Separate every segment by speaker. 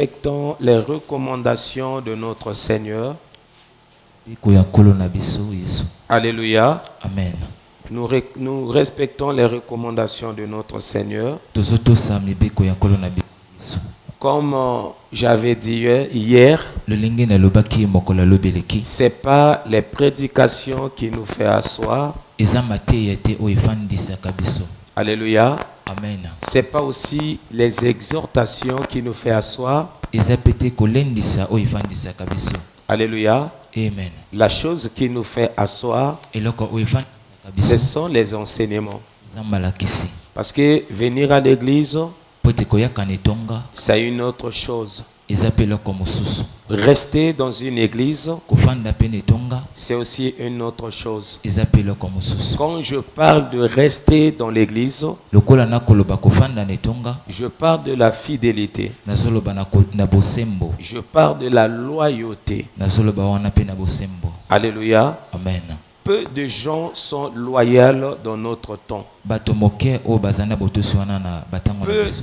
Speaker 1: Respectons les recommandations de notre Seigneur. Alléluia.
Speaker 2: Amen.
Speaker 1: Nous respectons les recommandations de notre Seigneur. Comme j'avais dit hier, ce n'est pas les prédications qui nous font asseoir. Alléluia.
Speaker 2: Amen.
Speaker 1: Ce n'est pas aussi les exhortations qui nous font asseoir. Alléluia.
Speaker 2: Amen.
Speaker 1: La chose qui nous fait asseoir, ce sont les enseignements. Parce que venir à l'église, c'est une autre chose. Rester dans une église, c'est aussi une autre chose. Quand je parle de rester dans l'église, je parle de la fidélité. Je parle de la loyauté. Alléluia.
Speaker 2: Amen.
Speaker 1: Peu de gens sont loyaux dans notre temps. Peu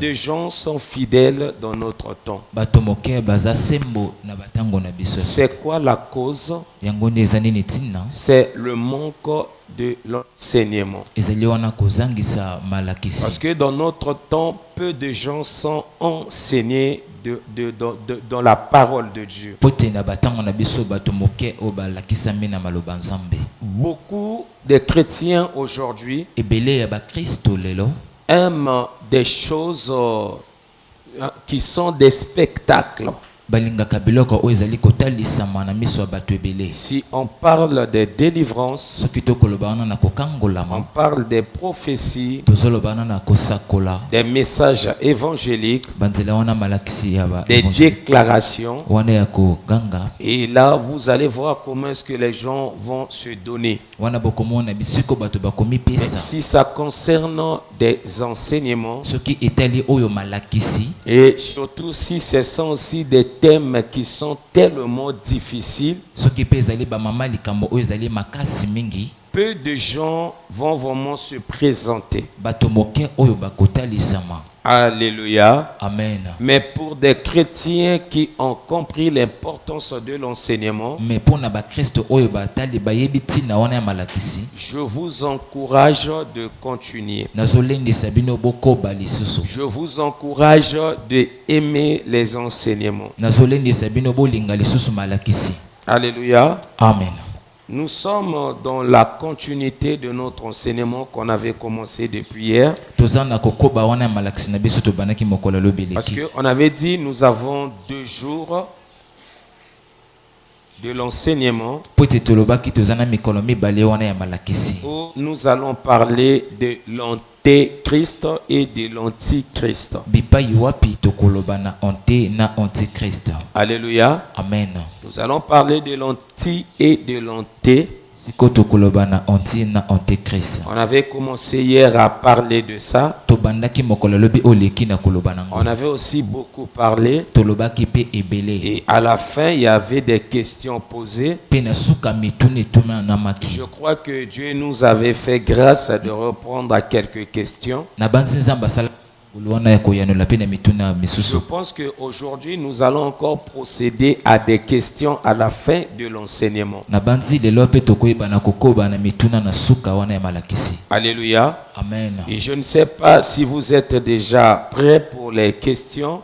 Speaker 1: de gens sont fidèles dans notre temps. C'est quoi la cause? C'est le manque de l'enseignement. Parce que dans notre temps, peu de gens sont enseignés dans la parole de Dieu. Beaucoup de chrétiens aujourd'hui aiment des choses qui sont des spectacles. Si on parle de délivrance, on parle des prophéties, des messages évangéliques, des déclarations. Et là, vous allez voir comment est-ce que les gens vont se donner. Mais si ça concerne des enseignements, et surtout si ce sont aussi des thèmes qui sont tellement difficiles, peu de gens vont vraiment se présenter. Alléluia.
Speaker 2: Amen.
Speaker 1: Mais pour des chrétiens qui ont compris l'importance de l'enseignement, je vous encourage de continuer. Je vous encourage d'aimer les enseignements. Alléluia.
Speaker 2: Amen.
Speaker 1: Nous sommes dans la continuité de notre enseignement qu'on avait commencé depuis hier. Parce qu'on avait dit nous avons 2 jours de l'enseignement où nous allons parler de l'antéchrist et de l'antichrist. Alléluia.
Speaker 2: Amen.
Speaker 1: Nous allons parler de l'anti et de l'anté. On avait commencé hier à parler de ça. On avait aussi beaucoup parlé. Et à la fin, il y avait des questions posées. Je crois que Dieu nous avait fait grâce de répondre à quelques questions. Je pense qu'aujourd'hui, nous allons encore procéder à des questions à la fin de l'enseignement. Alléluia.
Speaker 2: Amen.
Speaker 1: Et je ne sais pas si vous êtes déjà prêts pour les questions.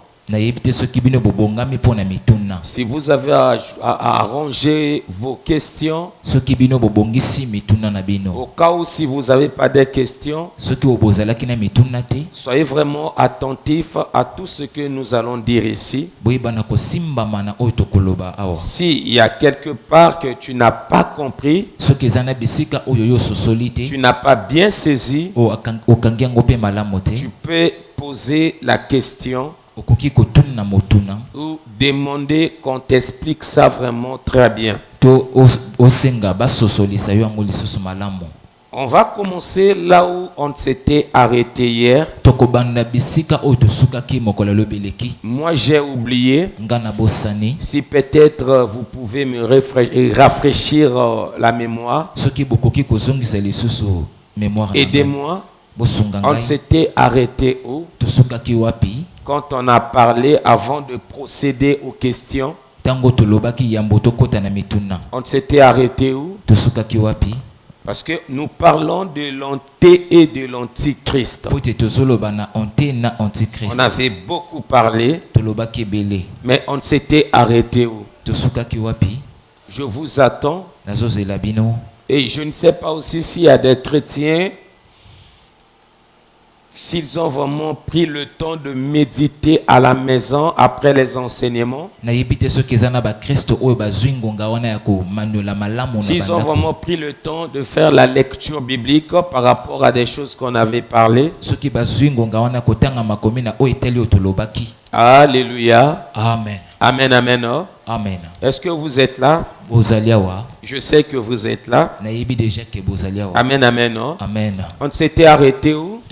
Speaker 1: Si vous avez à arranger vos questions, au cas où si vous n'avez pas de questions, soyez vraiment attentifs à tout ce que nous allons dire ici. S'il y a quelque part que tu n'as pas compris, tu n'as pas bien saisi, tu peux poser la question ou demander qu'on t'explique ça vraiment très bien. On va commencer là où on s'était arrêté hier. Moi j'ai oublié. Si peut-être vous pouvez me rafraîchir la mémoire. Aidez-moi. On s'était arrêté où? Quand on a parlé avant de procéder aux questions, on s'était arrêté où? Parce que nous parlons de l'anté et de l'antichrist. On avait beaucoup parlé, mais on s'était arrêté où? Je vous attends. Et je ne sais pas aussi s'il y a des chrétiens, s'ils ont vraiment pris le temps de méditer à la maison après les enseignements. S'ils ont vraiment pris le temps de faire la lecture biblique par rapport à des choses qu'on avait parlé. Alléluia.
Speaker 2: Amen.
Speaker 1: Amen, amen. Oh.
Speaker 2: Amen.
Speaker 1: Est-ce que vous êtes là? Je sais que vous êtes là. Amen, amen. Oh.
Speaker 2: Amen.
Speaker 1: On s'était arrêté où?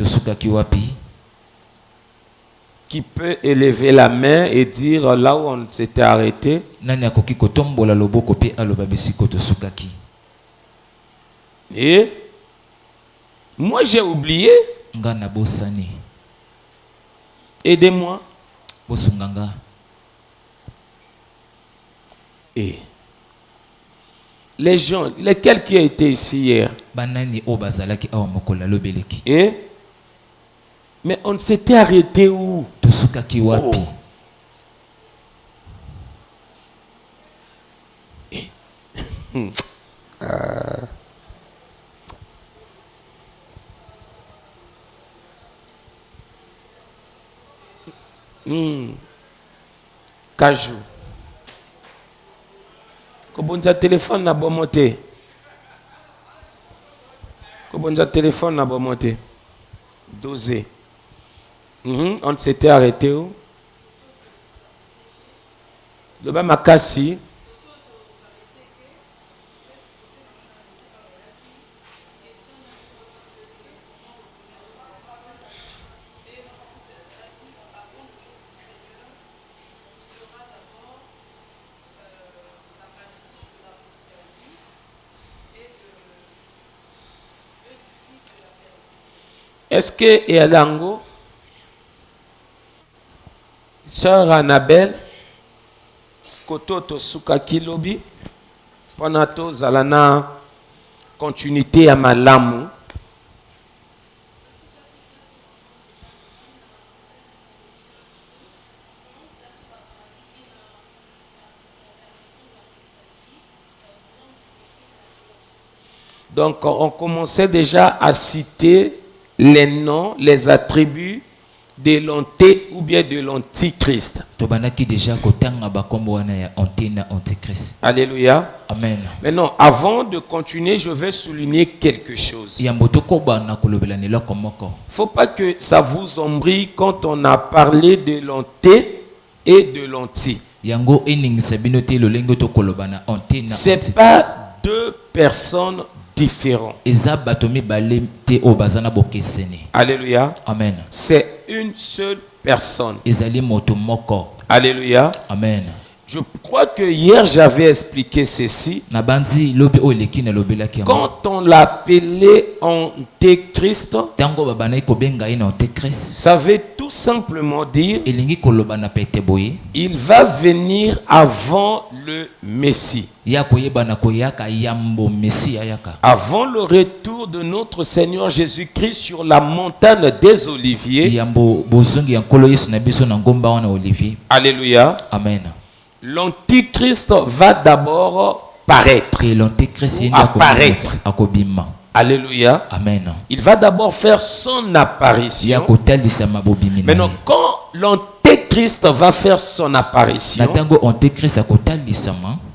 Speaker 1: Qui peut élever la main et dire là où on s'était arrêté? Et moi j'ai oublié. Aidez-moi. Et les gens, lesquels qui ont été ici hier? Et mais on s'était arrêté où? Oh. Cajou. Kobonza téléphone na bomoté. Kobonza téléphone na bomoté. Dosé. On s'était arrêté où? Le bas Makassi. Est-ce que Elango, sœur Annabelle, Kototo Sukaki Lobi, Ponato Zalana, continuité à Malamu. Donc on commençait déjà à citer les noms, les attributs de l'anté ou bien de l'antichrist. Alléluia.
Speaker 2: Amen.
Speaker 1: Maintenant, avant de continuer, je vais souligner quelque chose. Il ne faut pas que ça vous embrouille quand on a parlé de l'anté et de l'anti. C'est pas deux personnes différents. Alléluia.
Speaker 2: Amen.
Speaker 1: C'est une seule personne. Alléluia.
Speaker 2: Amen.
Speaker 1: Je crois que hier j'avais expliqué ceci. Quand on l'appelait Antéchrist, ça veut tout simplement dire il va venir avant le Messie. Avant le retour de notre Seigneur Jésus-Christ sur la montagne des Oliviers. Alléluia.
Speaker 2: Amen.
Speaker 1: L'antichrist va d'abord paraître. Apparaître. Alléluia.
Speaker 2: Amen.
Speaker 1: Il va d'abord faire son apparition. Maintenant, quand l'antéchrist va faire son apparition,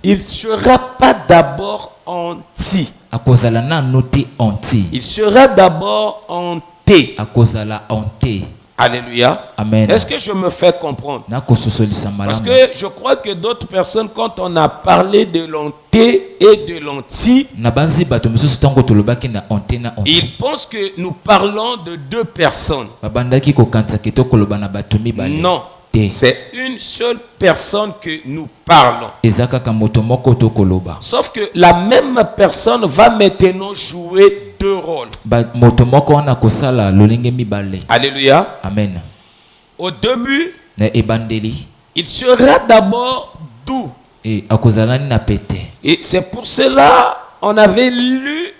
Speaker 1: il ne sera pas d'abord anti. Il sera d'abord anté. Alléluia.
Speaker 2: Amen.
Speaker 1: Est-ce que je me fais comprendre? Parce que je crois que d'autres personnes, quand on a parlé de l'anté et de l'anti, ils pensent que nous parlons de deux personnes. Non. C'est une seule personne que nous parlons. Sauf que la même personne va maintenant jouer deux rôles.
Speaker 2: Alléluia.
Speaker 1: Amen. Au début,
Speaker 2: na ebandeli
Speaker 1: il sera d'abord doux.
Speaker 2: et akozalani na pete.
Speaker 1: Et c'est pour cela on avait lu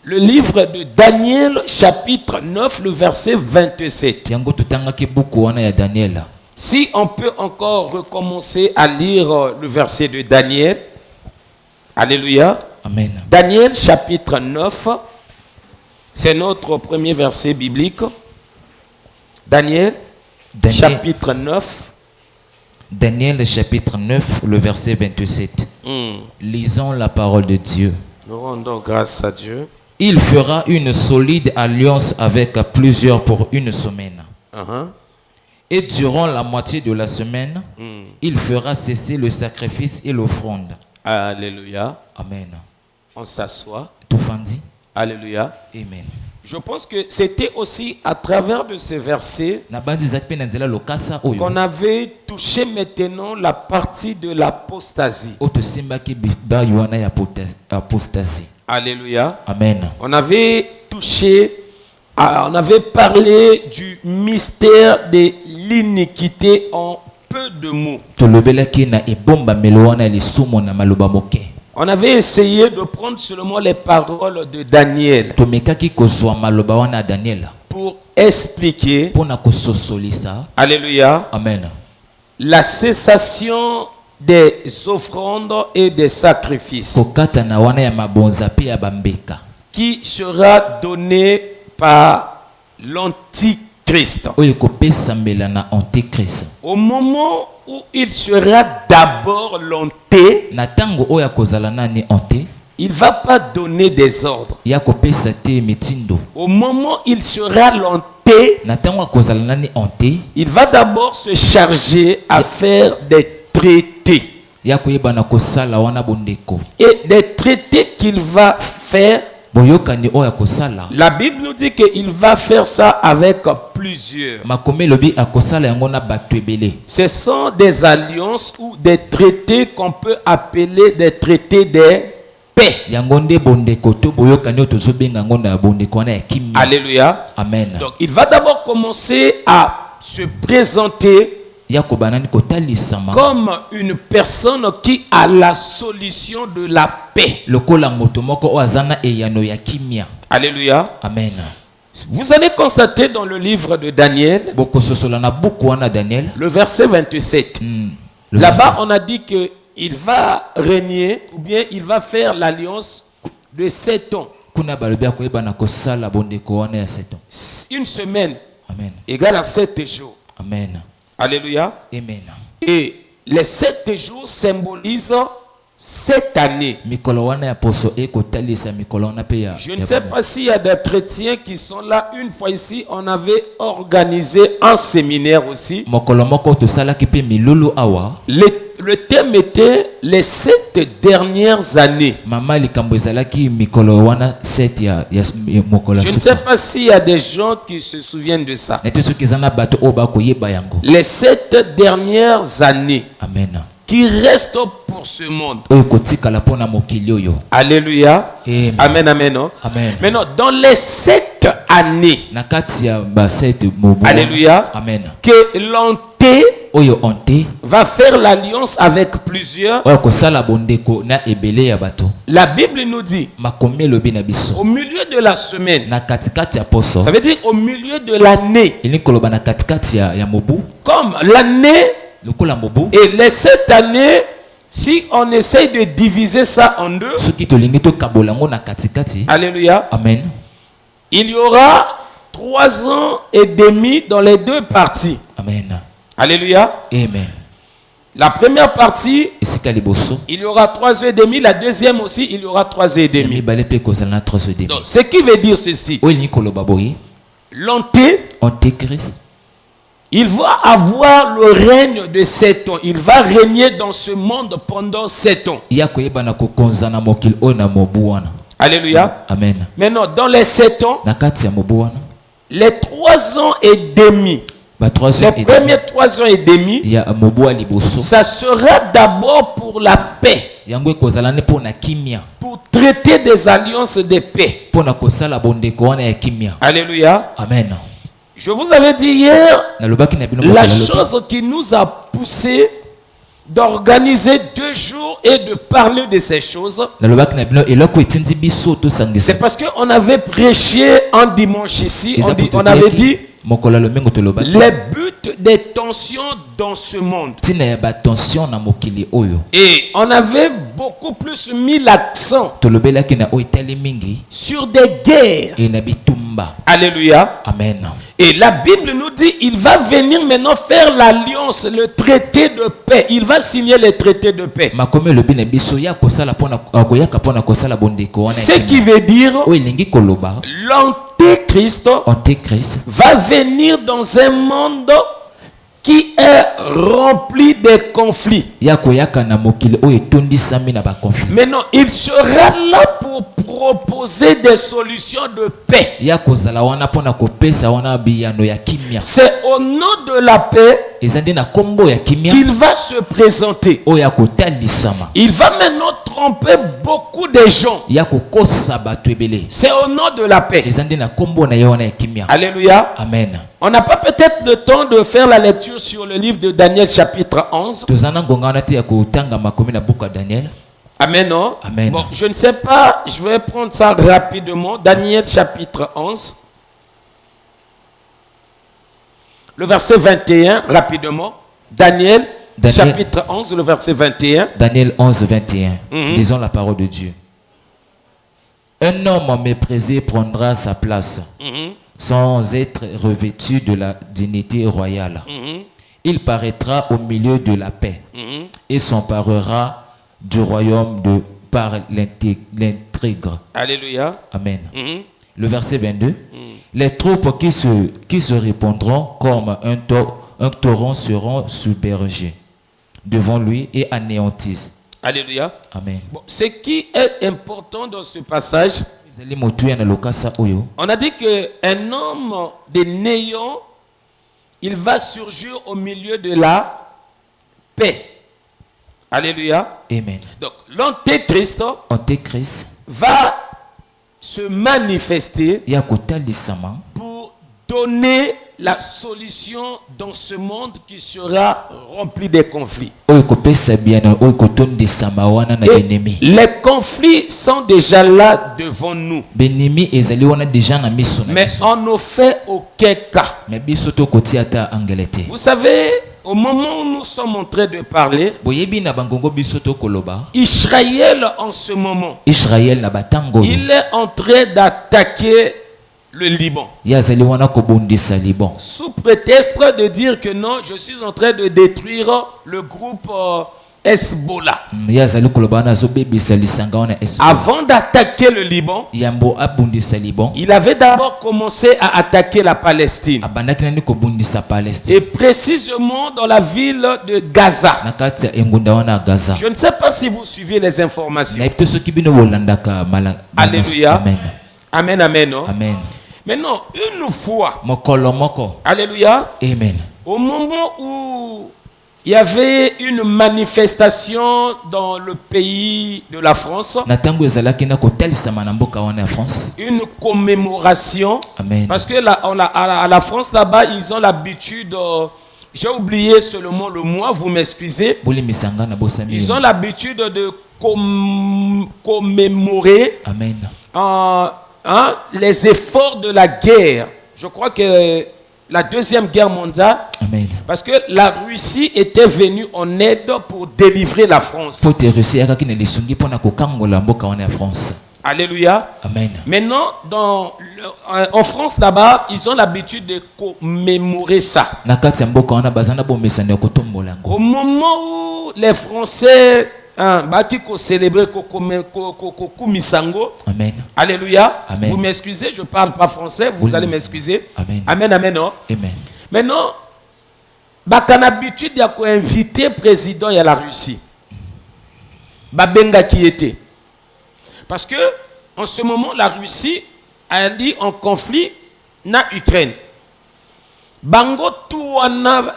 Speaker 1: le livre de Daniel chapitre 9 le verset 27.
Speaker 2: Yango tutangaki buku wana ya Daniel.
Speaker 1: Si on peut encore recommencer à lire le verset de Daniel. Alléluia.
Speaker 2: Amen.
Speaker 1: Daniel chapitre 9, c'est notre premier verset biblique. Daniel chapitre 9.
Speaker 2: Daniel chapitre 9, le verset 27. Lisons la parole de Dieu.
Speaker 1: Nous rendons grâce à Dieu.
Speaker 2: Il fera une solide alliance avec plusieurs pour une semaine. Et durant la moitié de la semaine, il fera cesser le sacrifice et l'offrande.
Speaker 1: Alléluia.
Speaker 2: Amen.
Speaker 1: On s'assoit.
Speaker 2: Tufandi.
Speaker 1: Alléluia.
Speaker 2: Amen.
Speaker 1: Je pense que c'était aussi à travers de ce verset qu'on avait touché maintenant la partie de l'apostasie. Alléluia.
Speaker 2: Amen.
Speaker 1: On avait touché, on avait parlé du mystère de l'iniquité en peu de mots. On avait essayé de prendre seulement les paroles de Daniel pour expliquer, alléluia,
Speaker 2: amen,
Speaker 1: la cessation des offrandes et des sacrifices qui sera donné par l'Antichrist. Au moment où il sera d'abord l'onté, il ne va pas donner des ordres. Au moment où il sera l'onté, il va d'abord se charger à faire des traités. Et des traités qu'il va faire, la Bible nous dit qu'il va faire ça avec plusieurs. Ce sont des alliances ou des traités qu'on peut appeler des traités de paix. Alléluia.
Speaker 2: Amen.
Speaker 1: Donc il va d'abord commencer à se présenter comme une personne qui a la solution de la paix. Alléluia.
Speaker 2: Amen.
Speaker 1: Vous allez constater dans le livre de Daniel, le verset 27. Là-bas, on a dit qu'il va régner, ou bien il va faire l'alliance de 7 ans. Une semaine égale à 7 jours.
Speaker 2: Amen.
Speaker 1: Alléluia.
Speaker 2: Amen.
Speaker 1: Et les 7 jours symbolisent cette année. Je ne sais pas s'il y a des chrétiens qui sont là. Une fois ici, on avait organisé un séminaire aussi. Le thème était les 7 dernières années. Je ne sais pas s'il y a des gens qui se souviennent de ça. Les 7 dernières années.
Speaker 2: Amen.
Speaker 1: Qui restent pour ce monde. Alléluia.
Speaker 2: Amen.
Speaker 1: Amen, amen, non?
Speaker 2: Amen.
Speaker 1: Maintenant, dans les 7 années, alléluia,
Speaker 2: amen,
Speaker 1: que l'onté va faire l'alliance avec plusieurs. La Bible nous dit au milieu de la semaine, ça veut dire au milieu de l'année, comme l'année et les 7 années, si on essaye de diviser ça en deux, alléluia,
Speaker 2: amen,
Speaker 1: il y aura 3 ans et demi dans les deux parties.
Speaker 2: Amen.
Speaker 1: Alléluia.
Speaker 2: Amen.
Speaker 1: La première partie, il y aura 3 ans et demi. La deuxième aussi, il y aura 3 ans et demi. Donc, ce qui veut dire ceci, l'Antéchrist, il va avoir le règne de 7 ans. Il va régner dans ce monde pendant 7 ans. Alléluia.
Speaker 2: Amen.
Speaker 1: Maintenant, dans les 7 ans, les 3 ans et demi, les premiers 3 ans et demi, ça sera d'abord pour la paix. Pour traiter des alliances de paix.
Speaker 2: Alléluia.
Speaker 1: Amen. Je vous avais dit hier, la chose qui nous a poussé d'organiser 2 jours et de parler de ces choses, c'est parce qu'on avait prêché un dimanche ici, on avait dit les buts des tensions dans ce monde. Et on avait beaucoup plus mis l'accent sur des guerres. Alléluia.
Speaker 2: Amen.
Speaker 1: Et la Bible nous dit, il va venir maintenant faire l'alliance, le traité de paix. Il va signer le traité de paix. Ce qui veut dire, l'antéchrist va venir dans un monde qui est rempli de conflits. Maintenant, il sera là pour proposer des solutions de paix. C'est au nom de la paix qu'il va se présenter. Il va maintenant tromper beaucoup de gens. C'est au nom de la paix. Alléluia.
Speaker 2: Amen.
Speaker 1: On n'a pas peut-être le temps de faire la lecture sur le livre de Daniel chapitre 11. Amen, non?
Speaker 2: Amen.
Speaker 1: Bon, je ne sais pas, je vais prendre ça rapidement. Daniel chapitre 11. Le verset 21, rapidement. Daniel chapitre 11, le verset 21.
Speaker 2: Daniel 11, 21. Lisons la parole de Dieu. Un homme méprisé prendra sa place. Sans être revêtu de la dignité royale. Il paraîtra au milieu de la paix et s'emparera du royaume par l'intrigue.
Speaker 1: Alléluia.
Speaker 2: Amen. Le verset 22. Les troupes qui se répandront comme un torrent seront submergées devant lui et anéantissent.
Speaker 1: Alléluia.
Speaker 2: Amen.
Speaker 1: Bon, ce qui est important dans ce passage, on a dit qu'un homme de néant, il va surgir au milieu de la paix. Alléluia.
Speaker 2: Amen.
Speaker 1: Donc l'antéchrist va se manifester pour donner la solution dans ce monde qui sera rempli de conflits. Et les conflits sont déjà là devant nous. Mais on ne fait aucun cas. Vous savez, au moment où nous sommes en train de parler, Israël en ce moment, il est en train d'attaquer le Liban. Sous prétexte de dire que non, je suis en train de détruire le groupe Hezbollah. Avant d'attaquer le Liban, il avait d'abord commencé à attaquer la Palestine. Et précisément dans la ville de Gaza. Je ne sais pas si vous suivez les informations. Alléluia. Amen, amen. Non?
Speaker 2: Amen.
Speaker 1: Maintenant, une fois, alléluia,
Speaker 2: amen.
Speaker 1: Au moment où il y avait une manifestation dans le pays de la France, une commémoration,
Speaker 2: amen.
Speaker 1: Parce que à la France là-bas, ils ont l'habitude, j'ai oublié seulement le mois, vous m'excusez, ils ont l'habitude de commémorer,
Speaker 2: amen.
Speaker 1: Les efforts de la guerre. Je crois que la deuxième guerre mondiale,
Speaker 2: amen.
Speaker 1: Parce que la Russie était venue en aide pour délivrer la France. Alléluia.
Speaker 2: Amen.
Speaker 1: Maintenant, en France là-bas, ils ont l'habitude de commémorer ça. Au moment où les Français qui célébrer Misango.
Speaker 2: Amen.
Speaker 1: Alléluia.
Speaker 2: Amen.
Speaker 1: Vous m'excusez, je ne parle pas français, vous allez m'excuser.
Speaker 2: Amen.
Speaker 1: Amen, amen. Non?
Speaker 2: Amen.
Speaker 1: Maintenant, on a habitude d'inviter le président de la Russie. Babenga qui était. Parce que en ce moment, la Russie a dit en conflit na Ukraine. Bango tout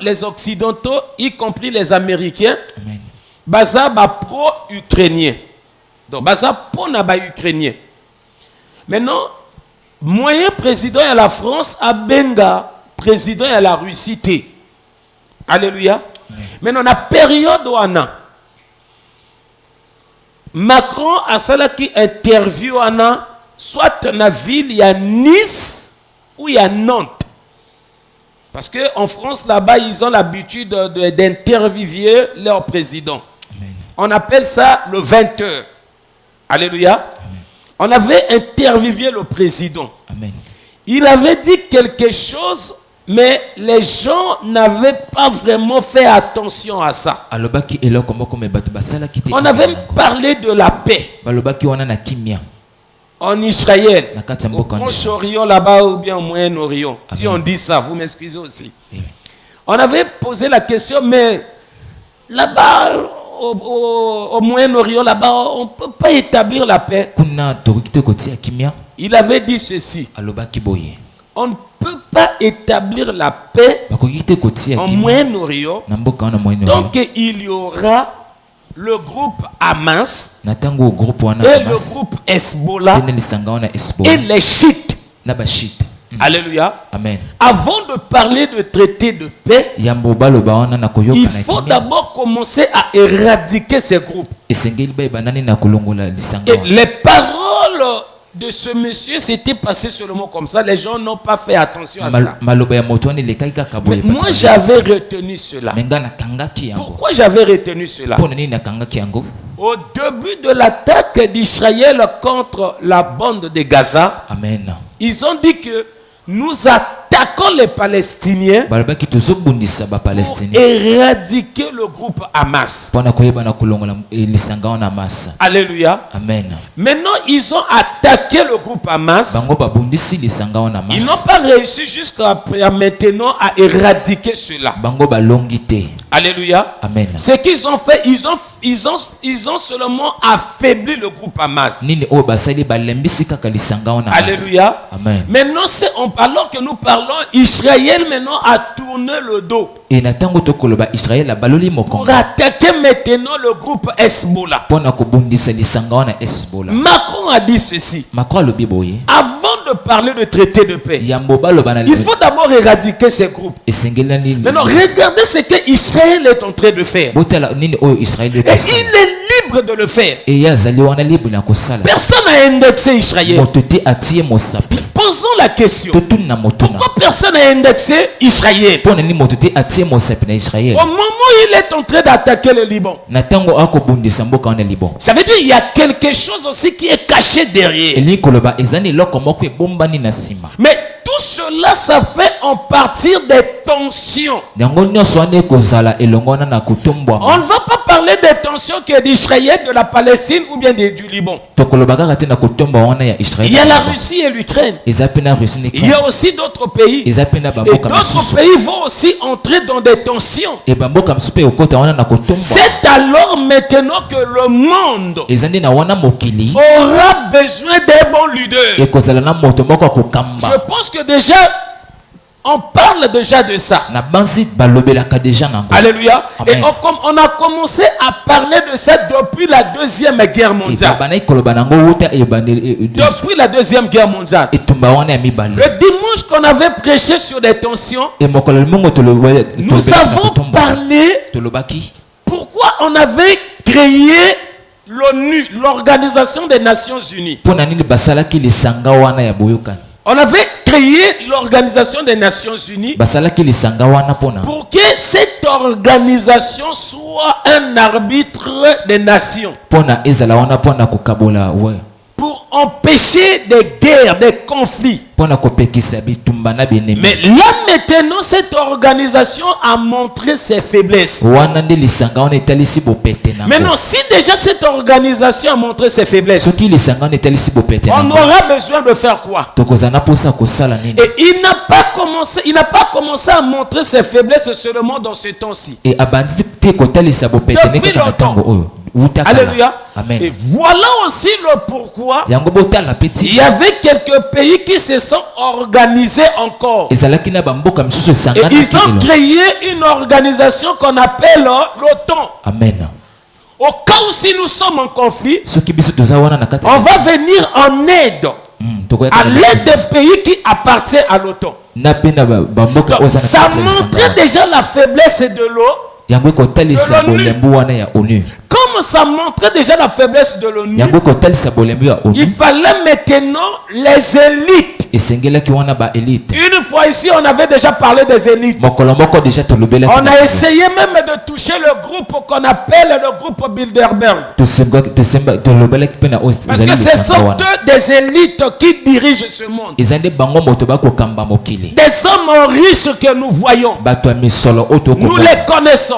Speaker 1: les Occidentaux, y compris les Américains.
Speaker 2: Amen.
Speaker 1: Baza ba pro-ukrainien. Donc baza pour na ba ukrainien. Maintenant, moyen président de la France a benga président à la Russie. Alléluia. Mais dans la période où on a Macron a cela qui interview soit dans la ville, il y a Nice ou il y a Nantes. Parce qu'en France, là-bas, ils ont l'habitude d'interviewer leur président. Amen. On appelle ça le 20h. Alléluia. Amen. On avait interviewé le président. Amen. Il avait dit quelque chose, mais les gens n'avaient pas vraiment fait attention à ça. On avait parlé de la paix en Israël, au Proche-Orient là-bas ou bien au Moyen-Orient. Si on dit ça, vous m'excusez aussi. On avait posé la question, mais là-bas, au Moyen-Orient, là-bas, on ne peut pas établir la paix. Il avait dit ceci. On ne peut pas établir la paix en Moyen-Orient. Donc il y aura le groupe Hamas et le groupe Hezbollah et les chiites. Alléluia. Amen. Avant de parler de traité de paix, il faut d'abord commencer à éradiquer ces groupes. Et les paroles de ce monsieur s'était passé seulement comme ça. Les gens n'ont pas fait attention à ça. Mais moi, j'avais retenu cela. Pourquoi j'avais retenu cela? Au début de l'attaque d'Israël contre la bande de Gaza, amen, ils ont dit que nous attaquons les Palestiniens pour éradiquer le groupe Hamas. Alléluia. Amen. Maintenant, ils ont attaqué le groupe Hamas. Ils n'ont pas réussi jusqu'à maintenant à éradiquer cela. Alléluia. Amen. Ce qu'ils ont fait, ils ont seulement affaibli le groupe Hamas. Alléluia. Amen. Maintenant, alors que nous parlons, Israël maintenant a tourné le dos pour attaquer maintenant le groupe Hezbollah. Macron a dit ceci. Avant de parler de traité de paix, il faut d'abord éradiquer ces groupes. Maintenant, regardez ce que Israël est en train de faire. Et il est libre de le faire. Personne n'a indexé Israël. Posons la question. Pourquoi personne n'a indexé Israël? Au moment où il est en train d'attaquer le Liban, ça veut dire qu'il y a quelque chose aussi qui est caché derrière. Mais tout cela, ça fait en partir des tensions. On ne va pas parler des tensions que d'Israël, de la Palestine ou bien du Liban. Il y a la Russie et l'Ukraine. Il y a aussi d'autres pays. Et d'autres pays vont aussi entrer dans des tensions. C'est alors maintenant que le monde aura besoin d'un bon leader. Je pense que déjà on parle déjà de ça. Alléluia. Amen. Et on a commencé à parler de ça depuis la Deuxième Guerre mondiale. Depuis la Deuxième Guerre mondiale. Le dimanche qu'on avait prêché sur des tensions, nous avons parlé pourquoi on avait créé l'ONU, l'Organisation des Nations Unies. On avait créé l'Organisation des Nations Unies pour que cette organisation soit un arbitre des nations. Pour empêcher des guerres, des conflits. Mais là maintenant, cette organisation a montré ses faiblesses. Maintenant, si déjà cette organisation a montré ses faiblesses, on aura besoin de faire quoi? Et il n'a pas commencé à montrer ses faiblesses seulement dans ce temps-ci. Depuis longtemps. Alléluia. Amen. Et voilà aussi le pourquoi il y avait quelques pays qui se sont organisés encore. Et ils ont créé une organisation qu'on appelle l'OTAN. Amen. Au cas où si nous sommes en conflit, on va venir en aide à l'aide des pays qui appartiennent à l'OTAN. Donc, ça montrait déjà la faiblesse de l'eau. Comme ça montrait déjà la faiblesse de l'ONU, il fallait maintenant les élites. Une fois ici, on avait déjà parlé des élites. On a essayé même de toucher le groupe qu'on appelle le groupe Bilderberg. Parce que ce sont eux des élites qui dirigent ce monde. Des hommes riches que nous voyons. Nous les connaissons.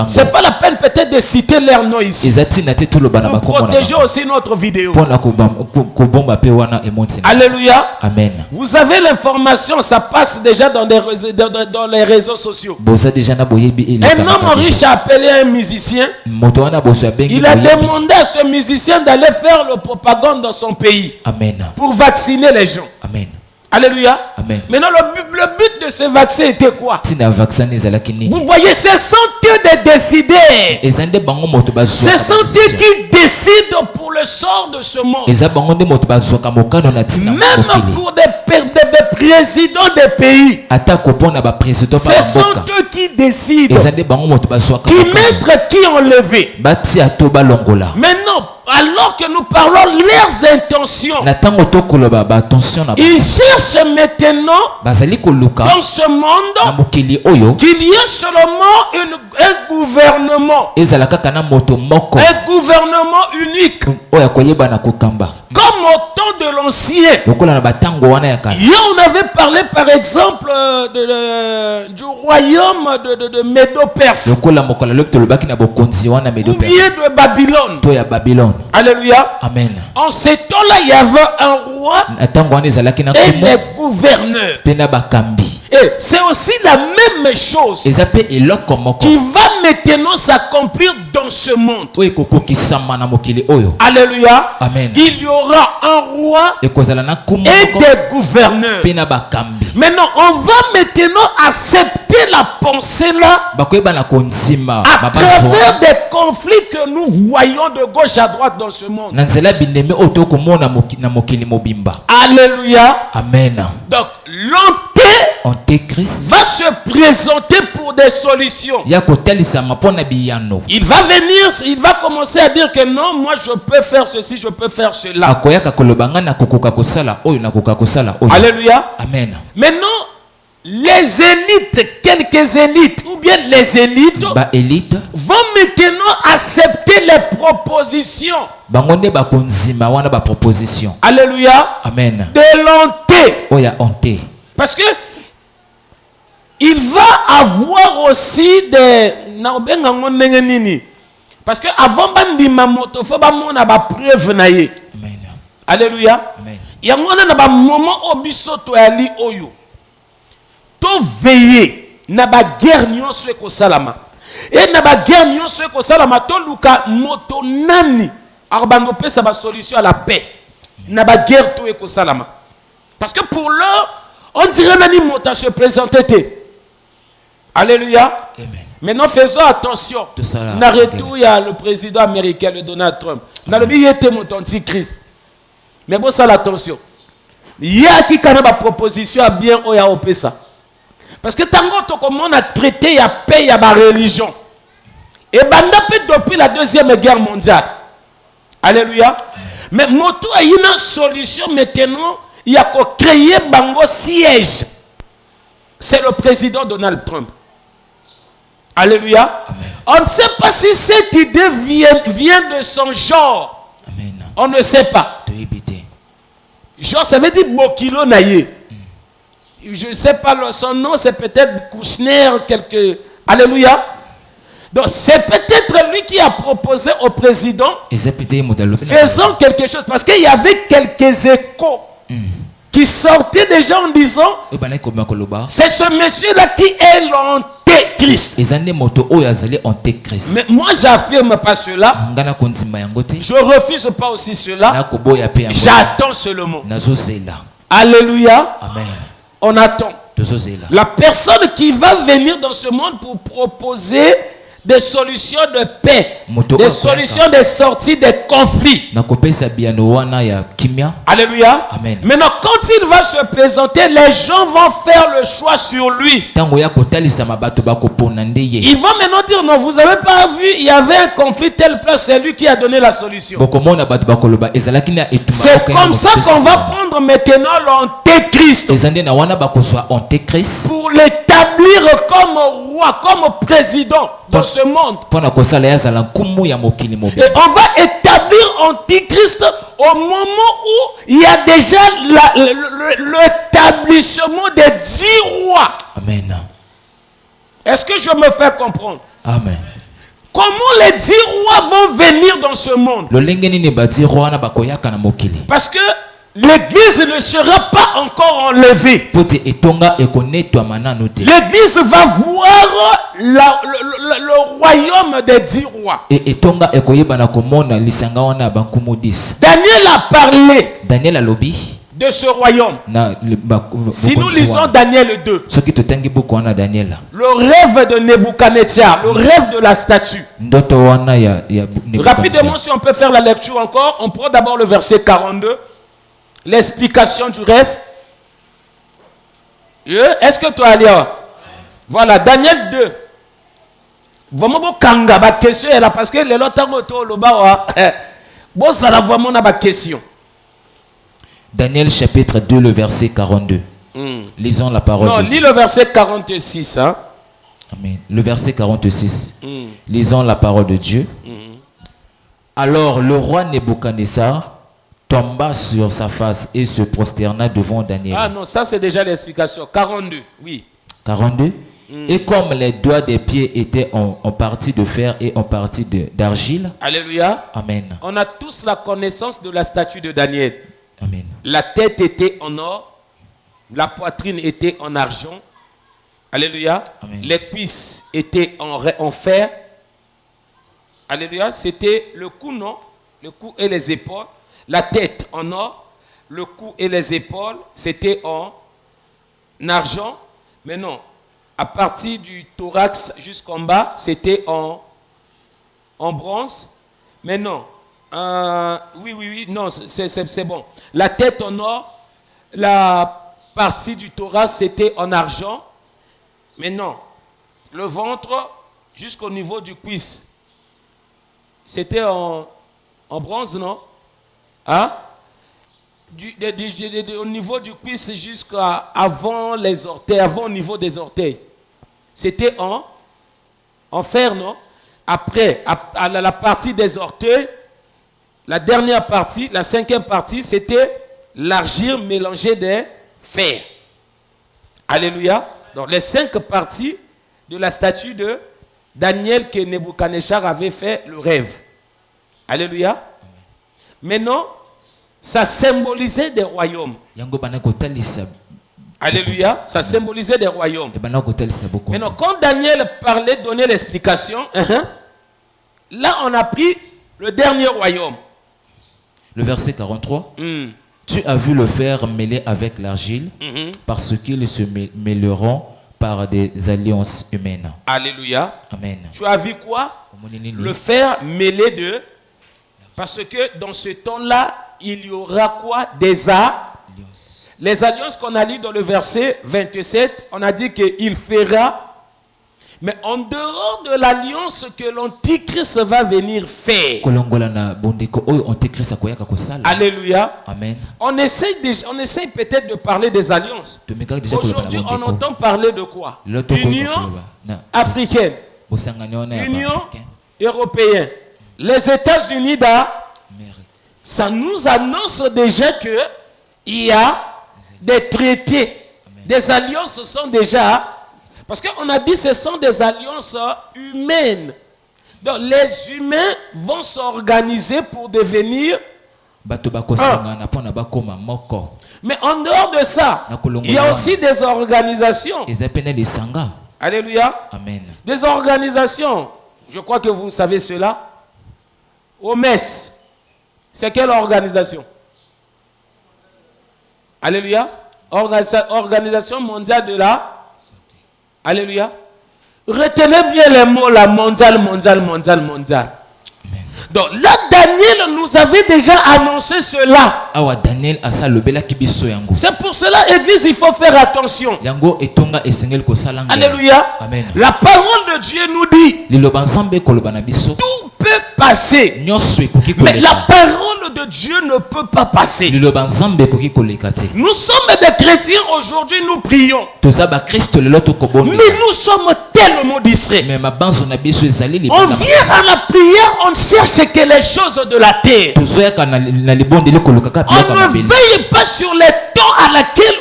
Speaker 1: C'est pas la peine peut-être de citer leur nom ici. Pour protéger aussi notre vidéo. Alléluia.
Speaker 2: Amen.
Speaker 1: Vous avez l'information, ça passe déjà dans les réseaux sociaux. Un homme riche a appelé un musicien. Il a demandé à ce musicien d'aller faire le propagande dans son pays.
Speaker 2: Amen.
Speaker 1: Pour vacciner les gens.
Speaker 2: Amen.
Speaker 1: Alléluia.
Speaker 2: Amen.
Speaker 1: Maintenant, le but de ce vaccin était quoi? Vous voyez, ce sont eux des décideurs. Ce sont eux qui décident pour le sort de ce monde. Même pour des présidents des pays. Ce sont eux qui décident. Qui mettre, qui enlever. Maintenant, alors que nous parlons leurs intentions, ils cherchent maintenant dans ce monde qu'il y ait seulement un gouvernement. Un gouvernement unique. Comme au temps de l'ancien. Hier, on avait parlé par exemple du royaume de Médo-Perse. Ou bien de Babylone. Alléluia.
Speaker 2: Amen.
Speaker 1: En ces temps-là, il y avait un roi et les gouverneurs. Et c'est aussi la même chose qui va maintenant s'accomplir dans ce monde. Alléluia.
Speaker 2: Amen.
Speaker 1: Il y aura un roi et des gouverneurs. Maintenant, on va maintenant accepter la pensée là à travers des conflits que nous voyons de gauche à droite dans ce monde. Alléluia.
Speaker 2: Amen.
Speaker 1: Donc,
Speaker 2: l'Antéchrist
Speaker 1: va se présenter pour des solutions. Il va venir, il va commencer à dire que non, moi je peux faire ceci, je peux faire cela. Alléluia.
Speaker 2: Amen.
Speaker 1: Maintenant, les élites, quelques élites ou bien les élites vont maintenant accepter les propositions. Alléluia.
Speaker 2: Amen.
Speaker 1: De l'Anté. Parce que il va avoir aussi des parce que avant bandima moto faut ba mona ba preuve na ye.
Speaker 2: Amen.
Speaker 1: Alléluia.
Speaker 2: Amen.
Speaker 1: Yango na ba moment obisoto ali oyo to veiller na ba guerre nyonso ko salama et na ba guerre nyonso ko salama to luka moto nani arbando pesa ba solution à la paix na ba guerre to ko salama parce que pour l'heure on dirait nani moto se présenter. Alléluia.
Speaker 2: Amen.
Speaker 1: Maintenant, faisons attention. N'arrêtons, il y a le président américain, le Donald Trump. Dans le il était mon antichrist. Mais bon, ça l'attention. Il y a qui a une proposition à bien au ya ça. Parce que tant qu'on a traité, il y a paix, il y a ma religion. Et depuis la Deuxième Guerre mondiale. Alléluia. Mais moto a une solution maintenant. Il y a qu'à créer bango siège. C'est le président Donald Trump. Alléluia.
Speaker 2: Amen.
Speaker 1: On ne sait pas si cette idée vient de son genre.
Speaker 2: Amen.
Speaker 1: On ne sait pas. Genre, ça veut dire Bokilo Naye. Je ne sais pas son nom, c'est peut-être Kouchner, quelque. Alléluia. Donc, c'est peut-être lui qui a proposé au président faisons quelque chose. Parce qu'il y avait quelques échos qui sortaient déjà en disant c'est ce monsieur-là qui est l'Antéchrist. Mais moi, j'affirme pas cela. Je refuse pas aussi cela. J'attends seulement. Alléluia.
Speaker 2: Amen.
Speaker 1: On attend. La personne qui va venir dans ce monde pour proposer des solutions de paix, des solutions de sortie des conflits. Alléluia.
Speaker 2: Amen.
Speaker 1: Maintenant, quand il va se présenter, les gens vont faire le choix sur lui. Ils vont maintenant dire non, vous n'avez pas vu, il y avait un conflit tel place, c'est lui qui a donné la solution. C'est comme ça qu'on va prendre maintenant l'antéchrist pour l'établir comme roi, comme président dans ce monde. Et on va établir Antichrist au moment où il y a déjà l'établissement des 10 rois.
Speaker 2: Amen.
Speaker 1: Est-ce que je me fais comprendre?
Speaker 2: Amen.
Speaker 1: Comment les 10 rois vont venir dans ce monde? Parce que l'église ne sera pas encore enlevée. L'église va voir le royaume des 10 rois. Daniel a parlé de ce royaume. Si nous lisons Daniel 2, le rêve de Nebuchadnezzar, le rêve de la statue. Rapidement, si on peut faire la lecture encore, on prend d'abord le verset 42. L'explication du rêve. Est-ce que tu as lire? Voilà, Daniel 2. Vraiment, kanga question là parce que les autres bon, ça va vraiment na question.
Speaker 2: Daniel chapitre 2, le verset 42. Lisons la parole.
Speaker 1: Non, lis le verset 46. Hein?
Speaker 2: Amen. Le verset 46. Lisons la parole de Dieu. Alors le roi Nebuchadnezzar tomba sur sa face et se prosterna devant Daniel.
Speaker 1: Ah non, ça c'est déjà l'explication. 42, oui.
Speaker 2: 42. Et comme les doigts des pieds étaient en partie de fer et en partie d'argile.
Speaker 1: Alléluia.
Speaker 2: Amen.
Speaker 1: On a tous la connaissance de la statue de Daniel.
Speaker 2: Amen.
Speaker 1: La tête était en or, la poitrine était en argent. Alléluia.
Speaker 2: Amen.
Speaker 1: Les cuisses étaient en fer. Alléluia. C'était le cou, non? Le cou et les épaules. La tête en or, le cou et les épaules, c'était en argent. Mais non, à partir du thorax jusqu'en bas, c'était en bronze. Mais non, oui, non, c'est bon. La tête en or, la partie du thorax, c'était en argent. Mais non, le ventre jusqu'au niveau du cuisse, c'était en bronze, non? Hein? Au niveau du cuisse jusqu'à avant les orteils, avant au niveau des orteils. C'était en fer, non? Après, à la partie des orteils, la dernière partie, la cinquième partie, c'était l'argile mélangée des fer. Alléluia. Donc les 5 parties de la statue de Daniel que Nebuchadnezzar avait fait le rêve. Alléluia. Maintenant, ça symbolisait des royaumes. Alléluia. Ça symbolisait des royaumes. Maintenant, quand Daniel parlait, donnait l'explication, là on a pris le dernier royaume.
Speaker 2: Le verset 43. Tu as vu le fer mêlé avec l'argile parce qu'ils se mêleront par des alliances humaines.
Speaker 1: Alléluia.
Speaker 2: Amen.
Speaker 1: Tu as vu quoi? Le fer mêlé de... Parce que dans ce temps-là, il y aura quoi? Des alliances. Les alliances qu'on a lues dans le verset 27, on a dit qu'il fera... Mais en dehors de l'alliance que l'Antichrist va venir faire. Alléluia.
Speaker 2: Amen.
Speaker 1: On essaye peut-être de parler des alliances. Aujourd'hui, on entend parler de quoi? Union africaine. Union européenne. Les États-Unis, ça nous annonce déjà que il y a des traités. Des alliances sont déjà... Parce qu'on a dit que ce sont des alliances humaines. Donc les humains vont s'organiser pour devenir un. Mais en dehors de ça, il y a aussi des organisations. Alléluia.
Speaker 2: Amen.
Speaker 1: Des organisations. Je crois que vous savez cela. OMS. C'est quelle organisation? Alléluia. Organisation mondiale de la... Alléluia. Retenez bien les mots là, mondial. Donc là, Daniel nous avait déjà annoncé cela. C'est pour cela, Église, il faut faire attention. Alléluia.
Speaker 2: Amen.
Speaker 1: La parole de Dieu nous dit, tout peut passer, mais la parole de Dieu ne peut pas passer. Nous sommes des chrétiens aujourd'hui, nous prions. Mais nous sommes tellement distraits. On vient à la prière, on cherche que les choses de la terre. On ne veille pas sur les temps à laquelle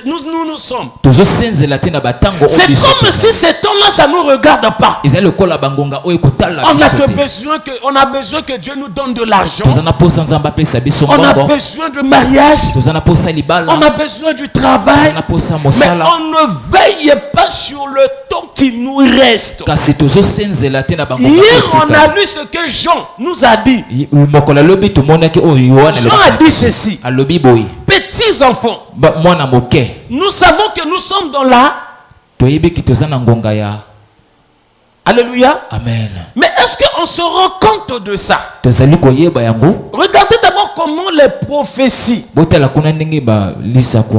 Speaker 1: nous sommes. C'est comme si ces temps-là, ça ne nous regarde pas. On a besoin que Dieu nous donne de l'argent. On a besoin de mariage. On a besoin du travail. Mais on ne veille pas sur le temps qui nous reste. Hier, on a lu ce que Jean nous a dit. Jean a dit ceci. Petits enfants, nous savons que nous sommes dans la... Alléluia.
Speaker 2: Amen.
Speaker 1: Mais est-ce qu'on se rend compte de ça? Regardez d'abord comment les prophéties.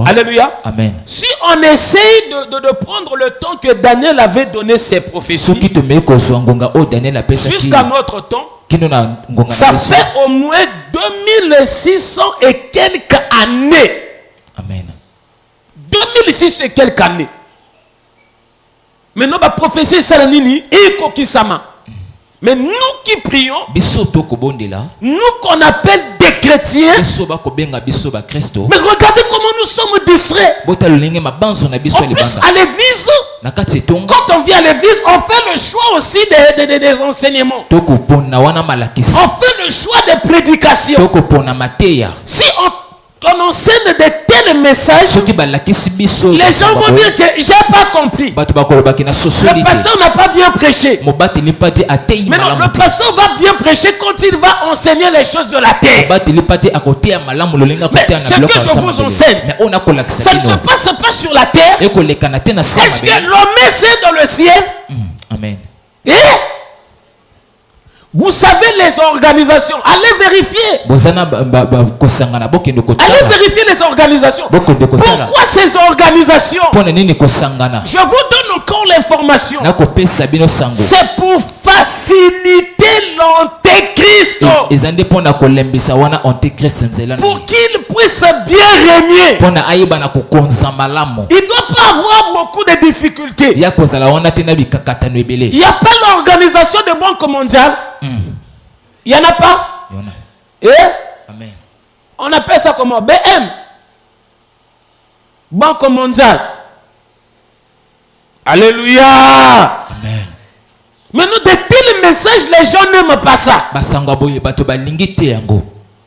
Speaker 1: Alléluia.
Speaker 2: Amen.
Speaker 1: Si on essaye de prendre le temps que Daniel avait donné ses prophéties jusqu'à notre temps, ça fait au moins 2600 et quelques années.
Speaker 2: Amen.
Speaker 1: 2600 et quelques années. Maintenant, la prophétie, c'est la nini et kokisama. Mais nous qui prions, nous qu'on appelle des chrétiens, mais regardez comment nous sommes distraits. En plus, à l'église, quand on vient à l'église, on fait le choix aussi des enseignements. On fait le choix des prédications. Si on enseigne de tels messages, les gens vont dire que j'ai pas compris. Le pasteur n'a pas bien prêché. Maintenant, le pasteur va bien prêcher quand il va enseigner les choses de la terre. Mais ce que je vous enseigne, ça ne se passe pas sur la terre. Est-ce que l'homme est dans le ciel?
Speaker 2: Amen.
Speaker 1: Et vous savez les organisations, allez vérifier. Allez vérifier les organisations. Pourquoi ces organisations? Je vous donne encore l'information. C'est pour faciliter l'antéchrist. Pour qu'il puisse bien régner. Il ne doit pas avoir beaucoup de difficultés. Il n'y a pas l'organisation de Banque mondiale. Il n'y en a pas. Et
Speaker 2: Amen.
Speaker 1: On appelle ça comment? BM. Banque mondiale. Alléluia.
Speaker 2: Amen.
Speaker 1: Mais nous, de tels messages, les gens n'aiment pas ça.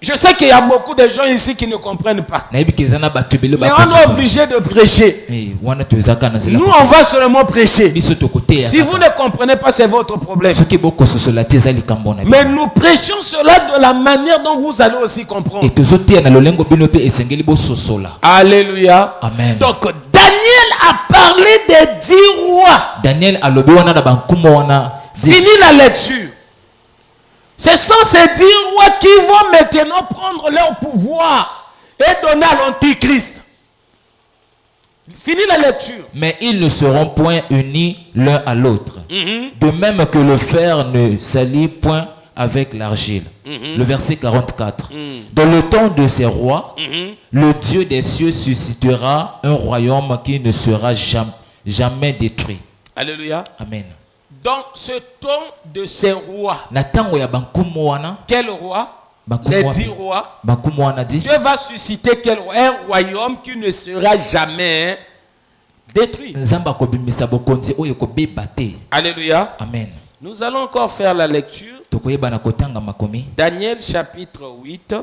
Speaker 1: Je sais qu'il y a beaucoup de gens ici qui ne comprennent pas. Mais on est obligé de prêcher. Nous, on va seulement prêcher. Si vous ne comprenez pas, c'est votre problème. Mais nous prêchons cela de la manière dont vous allez aussi comprendre. Alléluia.
Speaker 2: Amen.
Speaker 1: Donc, Daniel a parlé des 10 rois. Fini la lecture. Ce sont ces 10 rois qui vont maintenant prendre leur pouvoir et donner à l'antichrist. Fini la lecture.
Speaker 2: Mais ils ne seront point unis l'un à l'autre. De même que le fer ne s'allie point avec l'argile. Le verset 44. Dans le temps de ces rois, le Dieu des cieux suscitera un royaume qui ne sera jamais détruit.
Speaker 1: Alléluia.
Speaker 2: Amen.
Speaker 1: Dans ce temps de ces rois, quel roi? Les 10 rois. Dieu va susciter quel roi? Un royaume qui ne sera jamais détruit. Alléluia.
Speaker 2: Amen.
Speaker 1: Nous allons encore faire la lecture. Daniel chapitre 8.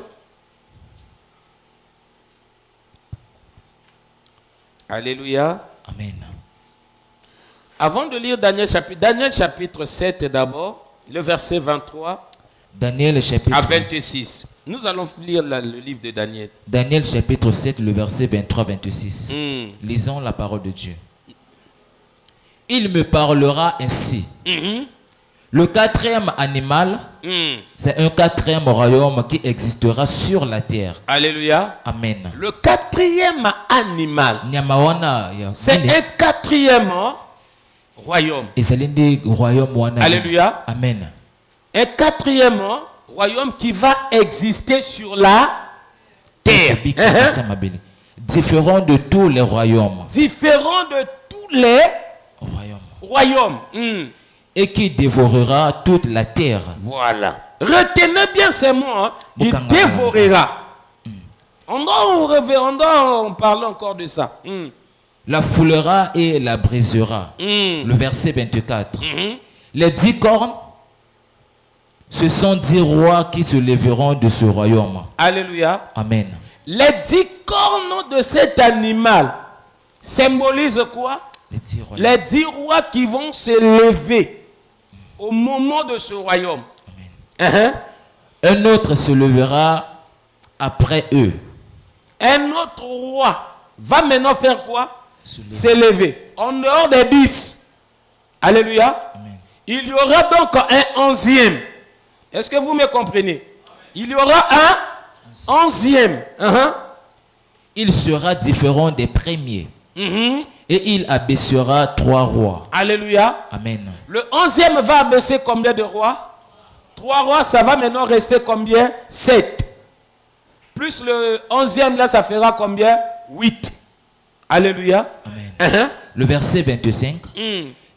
Speaker 1: Alléluia.
Speaker 2: Amen.
Speaker 1: Avant de lire Daniel chapitre 7 d'abord, le verset 23
Speaker 2: Daniel chapitre
Speaker 1: à 26. Nous allons lire le livre de Daniel.
Speaker 2: Daniel chapitre 7, le verset 23-26. Lisons la parole de Dieu. il me parlera ainsi. Le quatrième animal, c'est un quatrième royaume qui existera sur la terre.
Speaker 1: Alléluia.
Speaker 2: Amen.
Speaker 1: Le quatrième animal, c'est un quatrième royaume. Alléluia.
Speaker 2: Amen.
Speaker 1: Un quatrième royaume qui va exister sur la terre.
Speaker 2: Différent de tous les royaumes.
Speaker 1: Différent de tous les royaumes.
Speaker 2: Et qui dévorera toute la terre.
Speaker 1: Voilà. Retenez bien ces mots. Hein. Il dévorera. On parle encore de ça.
Speaker 2: La foulera et la brisera. Le verset 24. Les 10 cornes, ce sont 10 rois qui se lèveront de ce royaume.
Speaker 1: Alléluia.
Speaker 2: Amen.
Speaker 1: Les 10 cornes de cet animal symbolisent quoi? Les 10 rois qui vont se lever au moment de ce royaume.
Speaker 2: Amen. Un autre se lèvera après eux.
Speaker 1: Un autre roi va maintenant faire quoi? Se lever. En dehors des 10. Alléluia. Amen. Il y aura donc un 11e. Est-ce que vous me comprenez? Il y aura un 11e.
Speaker 2: Il sera différent des premiers. Et il abaissera 3 rois.
Speaker 1: Alléluia.
Speaker 2: Amen.
Speaker 1: Le 11e va abaisser combien de rois? 3 rois, ça va maintenant rester combien? 7. Plus le 11e là, ça fera combien? 8. Alléluia.
Speaker 2: Amen. Le verset 25.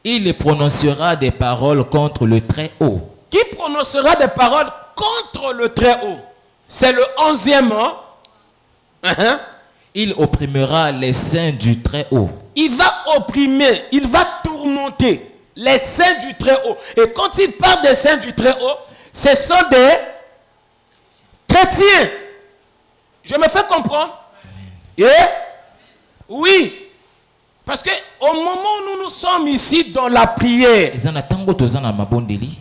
Speaker 2: Il prononcera des paroles contre le Très-Haut.
Speaker 1: Qui prononcera des paroles contre le Très-Haut? C'est le 11e.
Speaker 2: Il opprimera les saints du Très-Haut.
Speaker 1: Il va opprimer, il va tourmenter les saints du Très-Haut. Et quand il parle des saints du Très-Haut, ce sont des chrétiens. Je me fais comprendre? Et oui, parce que au moment où nous sommes ici dans la prière,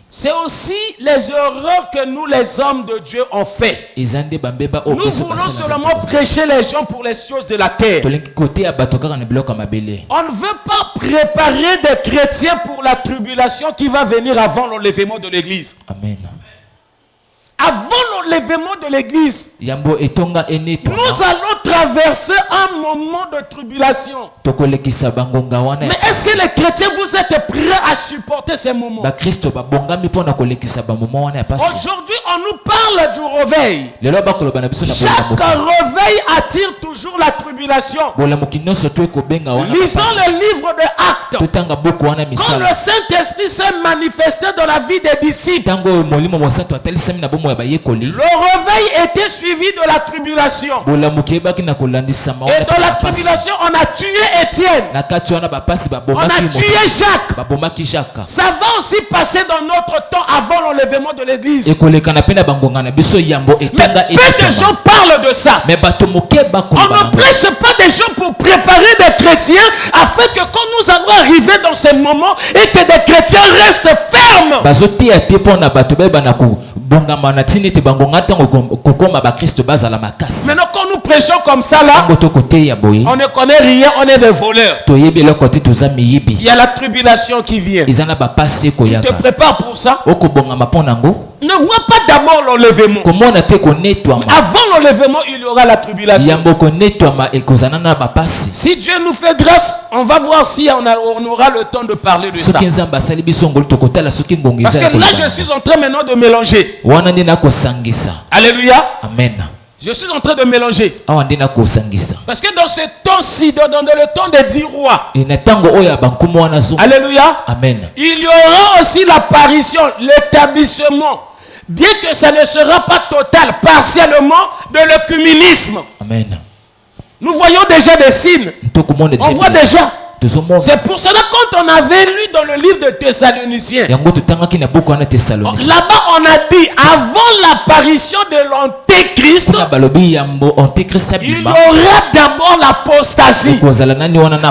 Speaker 1: c'est aussi les erreurs que nous les hommes de Dieu ont fait. Nous voulons seulement prêcher les gens pour les choses de la terre. On ne veut pas préparer des chrétiens pour la tribulation qui va venir avant l'enlèvement de l'église.
Speaker 2: Amen.
Speaker 1: Avant l'enlèvement de l'église, nous allons traverser un moment de tribulation. Mais est-ce que les chrétiens, vous êtes prêts à supporter ces moments? Aujourd'hui, on nous parle du réveil. Chaque réveil attire toujours la tribulation. Lisons le livre de Actes. Quand le Saint-Esprit s'est manifesté dans la vie des disciples, le réveil était suivi de la tribulation. Et dans la tribulation, on a tué Étienne. On a tué Jacques. Ça va aussi passer dans notre temps avant l'enlèvement de l'église. Mais peu de gens parlent de ça. On ne prêche pas des gens pour préparer des chrétiens afin que quand nous allons arriver dans ces moments et que des chrétiens restent fermes. Maintenant quand nous prêchons comme ça là, on ne connaît rien, on est des voleurs. Il y a la tribulation qui vient. Tu te prépares pour ça? Ne vois pas d'abord l'enlèvement. Avant l'enlèvement, il y aura la tribulation. Si Dieu nous fait grâce, on va voir si on aura le temps de parler de ça. Parce que là, je suis en train maintenant de mélanger. Alléluia.
Speaker 2: Amen.
Speaker 1: Je suis en train de mélanger. Parce que dans ce temps-ci, dans le temps des 10 rois, alléluia,
Speaker 2: amen,
Speaker 1: il y aura aussi l'apparition, l'établissement, bien que ça ne sera pas total, partiellement, de l'œcuménisme.
Speaker 2: Amen.
Speaker 1: Nous voyons déjà des signes. On voit déjà. C'est pour cela quand on avait lu dans le livre de Thessaloniciens, là-bas on a dit avant l'apparition de l'antéchrist, l'antéchrist, il y aura d'abord l'apostasie.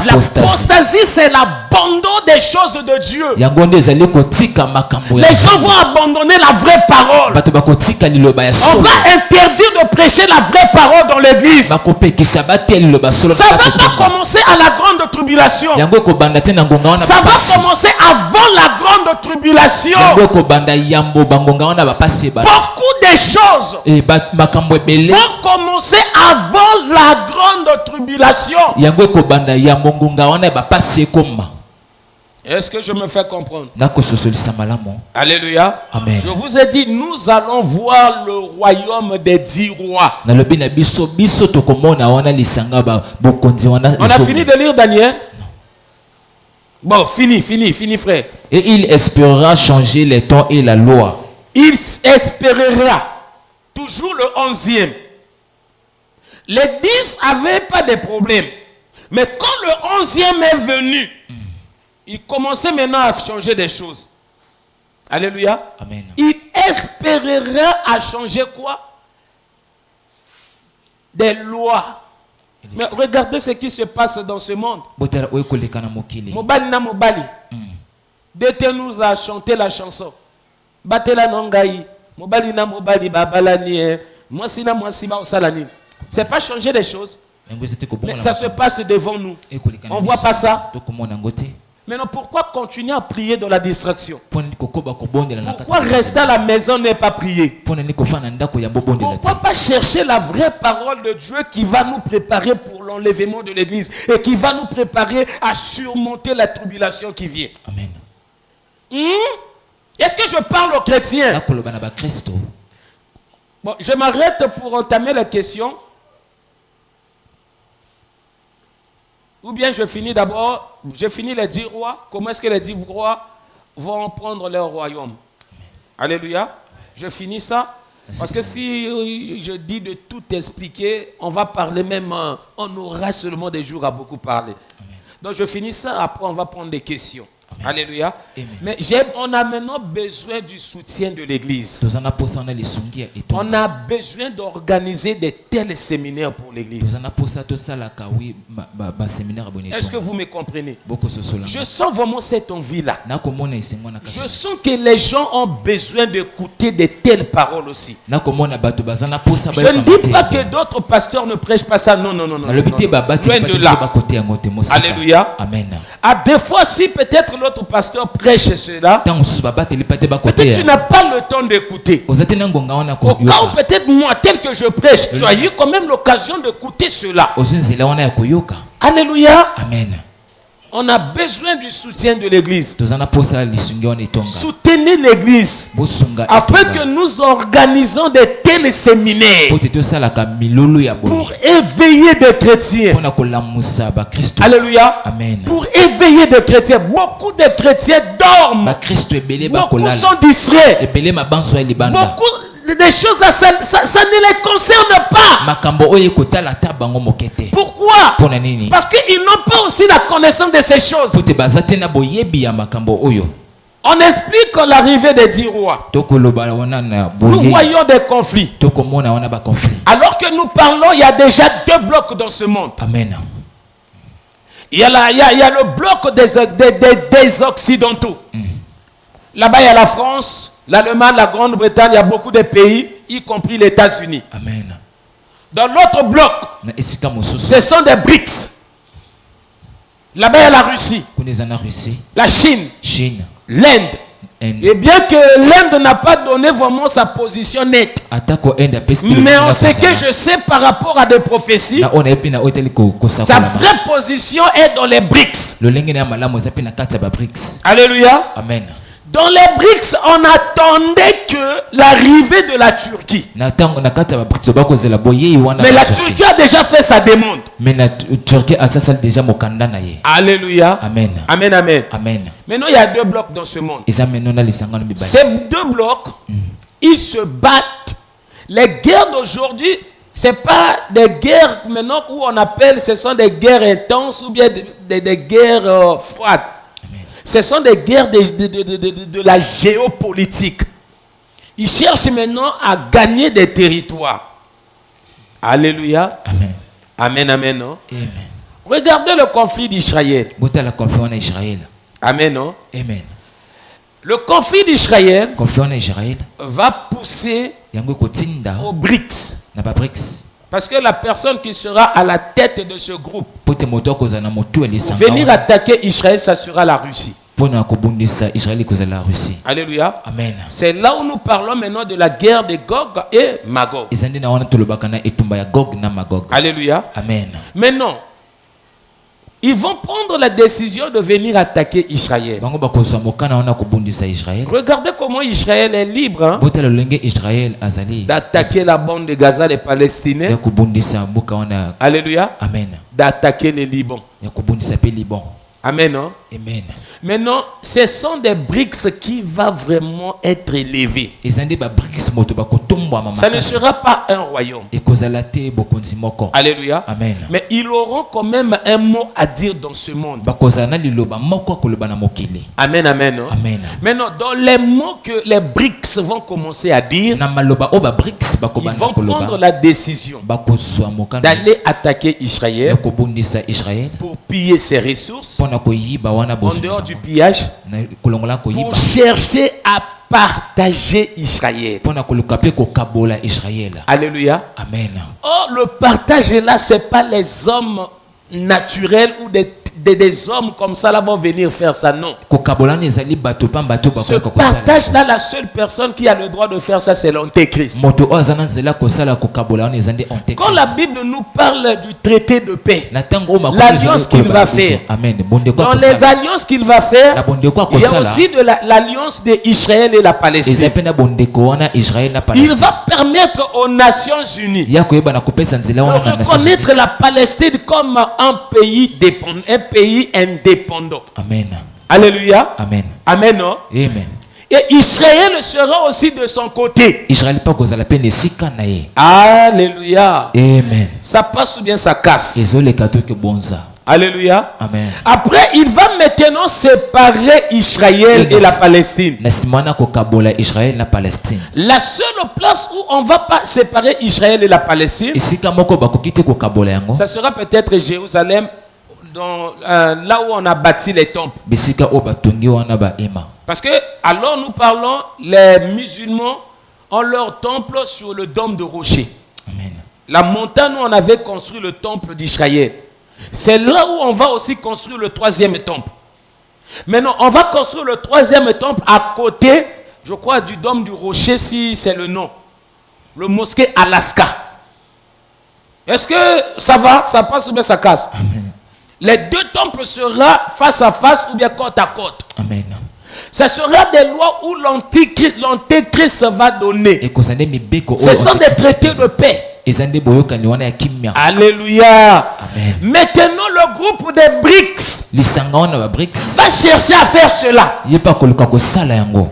Speaker 1: L'apostasie, c'est l'abandon des choses de Dieu. Les gens vont abandonner la vraie parole. On va interdire de prêcher la vraie parole dans l'église. Ça ne va pas commencer à la grande tribulation. Ça va commencer avant la grande tribulation. Beaucoup de choses vont commencer avant la grande tribulation. Est-ce que je me fais comprendre? Alléluia.
Speaker 2: Amen.
Speaker 1: Je vous ai dit, nous allons voir le royaume des 10 rois. On a fini de lire Daniel? Bon, fini frère.
Speaker 2: Et il espérera changer les temps et la loi.
Speaker 1: Il espérera toujours le 11e. Les 10 n'avaient pas de problème. Mais quand le 11e est venu, il commençait maintenant à changer des choses. Alléluia.
Speaker 2: Amen.
Speaker 1: Il espérera à changer quoi? Des lois. Mais regardez ce qui se passe dans ce monde. Mobali na mobali. Détenez-nous à chanter la chanson. Batela nongai. Mobali na mobali babalani. Mwasi na mwasi ba osalani. C'est pas changer des choses. Mais ça se passe devant nous. On voit pas ça. Maintenant, pourquoi continuer à prier dans la distraction? Pourquoi rester à la maison n'est pas prier? Pourquoi pas chercher la vraie parole de Dieu qui va nous préparer pour l'enlèvement de l'église et qui va nous préparer à surmonter la tribulation qui vient?
Speaker 2: Amen.
Speaker 1: Est-ce que je parle aux chrétiens? Bon, je m'arrête pour entamer la question. Ou bien je finis d'abord, je finis les 10 rois. Comment est-ce que les 10 rois vont prendre leur royaume? Alléluia. Je finis ça. Parce que si je dis de tout expliquer, on va parler même, on aura seulement des jours à beaucoup parler.
Speaker 2: Amen.
Speaker 1: Donc je finis ça, après on va prendre des questions.
Speaker 2: Amen.
Speaker 1: Alléluia.
Speaker 2: Amen.
Speaker 1: Mais on a maintenant besoin du soutien de l'église. On a besoin d'organiser des tels séminaires pour l'église. Est-ce que vous me comprenez? Je sens vraiment cette envie-là. Je sens que les gens ont besoin d'écouter de telles paroles aussi. Je ne dis pas que d'autres pasteurs ne prêchent pas ça. Non. Loin de là. Alléluia.
Speaker 2: Amen.
Speaker 1: À des fois, si peut-être l'autre pasteur prêche cela, peut-être tu n'as pas le temps d'écouter. Au cas où peut-être moi, tel que je prêche, tu as eu quand même l'occasion d'écouter cela. Alléluia.
Speaker 2: Amen.
Speaker 1: On a besoin du soutien de l'église. Soutenez l'église afin que nous organisons de tels séminaires pour éveiller des chrétiens. Alléluia.
Speaker 2: Amen.
Speaker 1: Pour éveiller des chrétiens. Beaucoup de chrétiens dorment. Beaucoup sont distraits. Beaucoup des choses là, ça ne les concerne pas. Pourquoi? Parce qu'ils n'ont pas aussi la connaissance de ces choses. On explique l'arrivée des 10 rois. Nous voyons des conflits. Alors que nous parlons, il y a déjà 2 blocs dans ce monde.
Speaker 2: Amen.
Speaker 1: Il y a le bloc des Occidentaux. Là-bas, il y a la France, l'Allemagne, la Grande-Bretagne, il y a beaucoup de pays, y compris les États-Unis.
Speaker 2: Amen.
Speaker 1: Dans l'autre bloc, ce sont des BRICS. Là-bas, il y a la Russie, la Chine, l'Inde. Et bien que l'Inde n'a pas donné vraiment sa position nette, mais ce que je sais par rapport à des prophéties, sa vraie position est dans les BRICS. Alléluia.
Speaker 2: Amen.
Speaker 1: Dans les BRICS, on attendait que l'arrivée de la Turquie. Mais la Turquie a déjà fait sa demande. Alléluia.
Speaker 2: Amen.
Speaker 1: Amen, amen.
Speaker 2: Amen.
Speaker 1: Maintenant, il y a 2 blocs dans ce monde. Ces 2 blocs, ils se battent. Les guerres d'aujourd'hui, ce n'est pas des guerres maintenant où on appelle, ce sont des guerres intenses ou bien des guerres froides. Ce sont des guerres de la géopolitique. Ils cherchent maintenant à gagner des territoires. Alléluia.
Speaker 2: Amen.
Speaker 1: Amen, amen, non?
Speaker 2: Amen.
Speaker 1: Regardez le conflit d'Israël.
Speaker 2: Bota la conflit en Israël.
Speaker 1: Amen, non?
Speaker 2: Amen.
Speaker 1: Le conflit d'Israël
Speaker 2: Conflit en Israël.
Speaker 1: va pousser
Speaker 2: Yango kotinda.
Speaker 1: aux BRICS.
Speaker 2: Na ba BRICS.
Speaker 1: Parce que la personne qui sera à la tête de ce groupe
Speaker 2: Pote moto kozana motu
Speaker 1: pour venir attaquer Israël, ça sera la Russie.
Speaker 2: Pona kobundisa Israël kozala la Russie.
Speaker 1: Alléluia.
Speaker 2: Amen.
Speaker 1: C'est là où nous parlons maintenant de la guerre de Gog et Magog.
Speaker 2: Ezandi na wana tolobaka na etumba ya Gog na Magog.
Speaker 1: Alléluia.
Speaker 2: Amen.
Speaker 1: Maintenant, ils vont prendre la décision de venir attaquer Israël.
Speaker 2: Bango bakozwa mokana wana kobundisa Israël.
Speaker 1: Regardez comment Israël est libre, hein,
Speaker 2: Bota le lenge Israël azali.
Speaker 1: d'attaquer la bande de Gaza, les
Speaker 2: Ya
Speaker 1: Palestiniens.
Speaker 2: kobundisa mboka wana.
Speaker 1: Alléluia.
Speaker 2: Amen.
Speaker 1: D'attaquer le Liban.
Speaker 2: Ya kobundisa pe Liban.
Speaker 1: Amen. Hein?
Speaker 2: Amen.
Speaker 1: Maintenant, ce sont des BRICS qui vont vraiment être élevés.
Speaker 2: Ezandi ba BRICS moto bakotombwa mama.
Speaker 1: Ça ne sera pas un royaume.
Speaker 2: Et kozala te bokonzi moko.
Speaker 1: Alléluia.
Speaker 2: Amen.
Speaker 1: Mais ils auront quand même un mot à dire dans ce monde.
Speaker 2: Bakozala na liloba moko koloba na mokili.
Speaker 1: Amen, amen. Hein?
Speaker 2: Amen.
Speaker 1: Maintenant, dans les mots que les BRICS vont commencer à dire,
Speaker 2: Na maloba o ba BRICS
Speaker 1: ils
Speaker 2: bakobana
Speaker 1: vont prendre
Speaker 2: koloba.
Speaker 1: la décision
Speaker 2: Bakozwa mokana.
Speaker 1: d'aller attaquer Israël
Speaker 2: Ya kobundisa Israël.
Speaker 1: pour piller ses ressources
Speaker 2: Pona koyiba wana
Speaker 1: en
Speaker 2: bosu.
Speaker 1: dehors du pillage,
Speaker 2: Na kolongola koyiba.
Speaker 1: pour chercher à partager Israël.
Speaker 2: Pona koluka pe kokabola Israël.
Speaker 1: Alléluia.
Speaker 2: Amen.
Speaker 1: Or, le partage là, ce n'est pas les hommes naturels ou des hommes comme ça là vont venir faire ça, non.
Speaker 2: Kokabola nezali bato pa bato
Speaker 1: Ce
Speaker 2: bakoka kosala.
Speaker 1: partage là, la seule personne qui a le droit de faire ça, c'est l'antéchrist.
Speaker 2: Moto azana zela kosala kokabola nezandi onte.
Speaker 1: Quand la Bible nous parle du traité de paix,
Speaker 2: Na tango o makoki
Speaker 1: l'alliance
Speaker 2: ezali
Speaker 1: qu'il
Speaker 2: koloba
Speaker 1: va
Speaker 2: biso.
Speaker 1: faire.
Speaker 2: Amen. Bonde kwa
Speaker 1: dans les
Speaker 2: kosala.
Speaker 1: alliances qu'il va faire,
Speaker 2: Na bonde kwa
Speaker 1: il y a
Speaker 2: kosala.
Speaker 1: aussi de l'alliance d'Israël et la Palestine.
Speaker 2: Ezapena bonde ko wana Israël na
Speaker 1: Il
Speaker 2: Palestine.
Speaker 1: va permettre aux Nations Unies
Speaker 2: Ya koyeba na kopesa nzela
Speaker 1: de
Speaker 2: wana na Nations Unies.
Speaker 1: reconnaître la Palestine comme un pays dépendant, un pays indépendant.
Speaker 2: Amen.
Speaker 1: Alléluia.
Speaker 2: Amen.
Speaker 1: Amen. Non?
Speaker 2: Amen.
Speaker 1: Et Israël sera aussi de son côté.
Speaker 2: Israël pa kozala pe nesika na ye.
Speaker 1: Alléluia.
Speaker 2: Amen.
Speaker 1: Ça passe ou bien ça casse.
Speaker 2: Ezole kato ke bonza.
Speaker 1: Alléluia.
Speaker 2: Amen.
Speaker 1: Après, il va maintenant séparer Israël et la Palestine.
Speaker 2: Na simana kokabola Israël na Palestine.
Speaker 1: La seule place où on ne va pas séparer Israël et la Palestine,
Speaker 2: Esika moko bakoki te kokabola yango.
Speaker 1: ça sera peut-être Jérusalem, là où on a bâti les temples.
Speaker 2: Bisika o batongi wana ba ema.
Speaker 1: Parce que, alors nous parlons, les musulmans ont leur temple sur le dôme de rocher.
Speaker 2: Amen.
Speaker 1: La montagne où on avait construit le temple d'Israël. C'est là où on va aussi construire le troisième temple. Maintenant, on va construire le troisième temple à côté, je crois, du dôme du rocher, si c'est le nom. Le mosquée Alaska. Est-ce que ça va? Ça passe ou bien ça casse?
Speaker 2: Amen.
Speaker 1: Les deux temples seront face à face ou bien côte à côte.
Speaker 2: Amen.
Speaker 1: Ce sera des lois où l'antéchrist va donner.
Speaker 2: Et kozande mibeko o.
Speaker 1: Ce sont des traités de paix.
Speaker 2: Ezande boyokani wana ya kimya.
Speaker 1: Alléluia.
Speaker 2: Amen.
Speaker 1: Maintenant, le groupe des BRICS
Speaker 2: Lisanga wana ba BRICS.
Speaker 1: va chercher à faire cela.
Speaker 2: Yepa koluka kosala yango.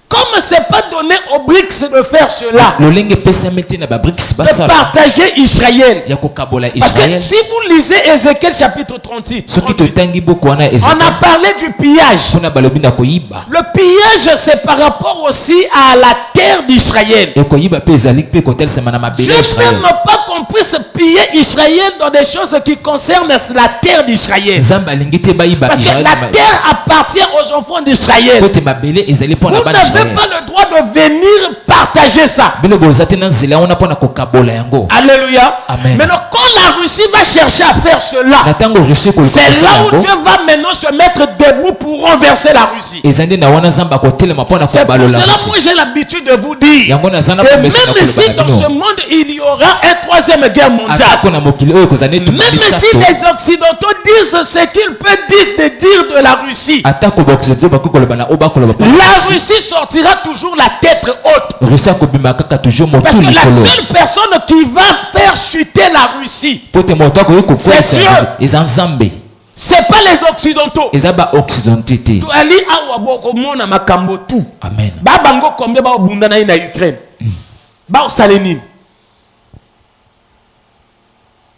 Speaker 1: Comme ce n'est pas donné aux BRICS de faire cela,
Speaker 2: Lolenge pesa meti na ba BRICS
Speaker 1: de
Speaker 2: basala.
Speaker 1: partager Israël.
Speaker 2: Ya kokabola
Speaker 1: Parce que
Speaker 2: Israël.
Speaker 1: si vous lisez Ézéchiel chapitre 38,
Speaker 2: Soki totangi boko wana
Speaker 1: on
Speaker 2: Ezekiel.
Speaker 1: a parlé du pillage.
Speaker 2: Pona balobi na koyiba.
Speaker 1: Le pillage, c'est par rapport aussi à la terre d'Israël.
Speaker 2: Et koyiba pe ezali pe kotel semana mabele
Speaker 1: Je
Speaker 2: Israël.
Speaker 1: n'ai même pas compris ce piller Israël dans des choses qui concernent la terre d'Israël.
Speaker 2: Zamba alingi te bayiba
Speaker 1: Parce que
Speaker 2: Israël.
Speaker 1: la terre appartient aux enfants d'Israël.
Speaker 2: Kote mabele ezali
Speaker 1: Vous
Speaker 2: pona bana
Speaker 1: n'avez
Speaker 2: Israël.
Speaker 1: pas le droit de venir partager ça.
Speaker 2: Bino bozate na nzela wana pona kokabola yango.
Speaker 1: Alléluia.
Speaker 2: Amen.
Speaker 1: Maintenant, quand la Russie va chercher à faire cela,
Speaker 2: Na tango Russie koluka
Speaker 1: c'est là où
Speaker 2: kosala
Speaker 1: Dieu
Speaker 2: yango.
Speaker 1: va maintenant se mettre debout pour renverser la Russie.
Speaker 2: Ezande na wana zamba kotelema pona
Speaker 1: C'est pour
Speaker 2: kobalola.
Speaker 1: cela que moi j'ai l'habitude de vous dire.
Speaker 2: Yango na zana
Speaker 1: Et même
Speaker 2: promesse na
Speaker 1: si
Speaker 2: koloba
Speaker 1: dans
Speaker 2: na
Speaker 1: ce
Speaker 2: bino.
Speaker 1: monde il y aura une troisième guerre mondiale,
Speaker 2: Atako na mokili oyo kozane tu
Speaker 1: même si les Occidentaux disent ce qu'ils peuvent dire de la Russie,
Speaker 2: Atako bokseto bakokoloba na oba koloba.
Speaker 1: la Russie sortira toujours la tête haute.
Speaker 2: Russie akobima kaka toujours moto
Speaker 1: Parce que la
Speaker 2: likolo.
Speaker 1: seule personne qui va faire chuter la Russie,
Speaker 2: Pote moto akoyi
Speaker 1: C'est
Speaker 2: kokwesa
Speaker 1: Dieu.
Speaker 2: eza nzambe.
Speaker 1: c'est pas les Occidentaux.
Speaker 2: Eza ba occidentaux te.
Speaker 1: Tu ali awa bokomona makambo tout.
Speaker 2: Amen.
Speaker 1: Ba bango combien ba obunda na ina Ukraine. Ba osalenine.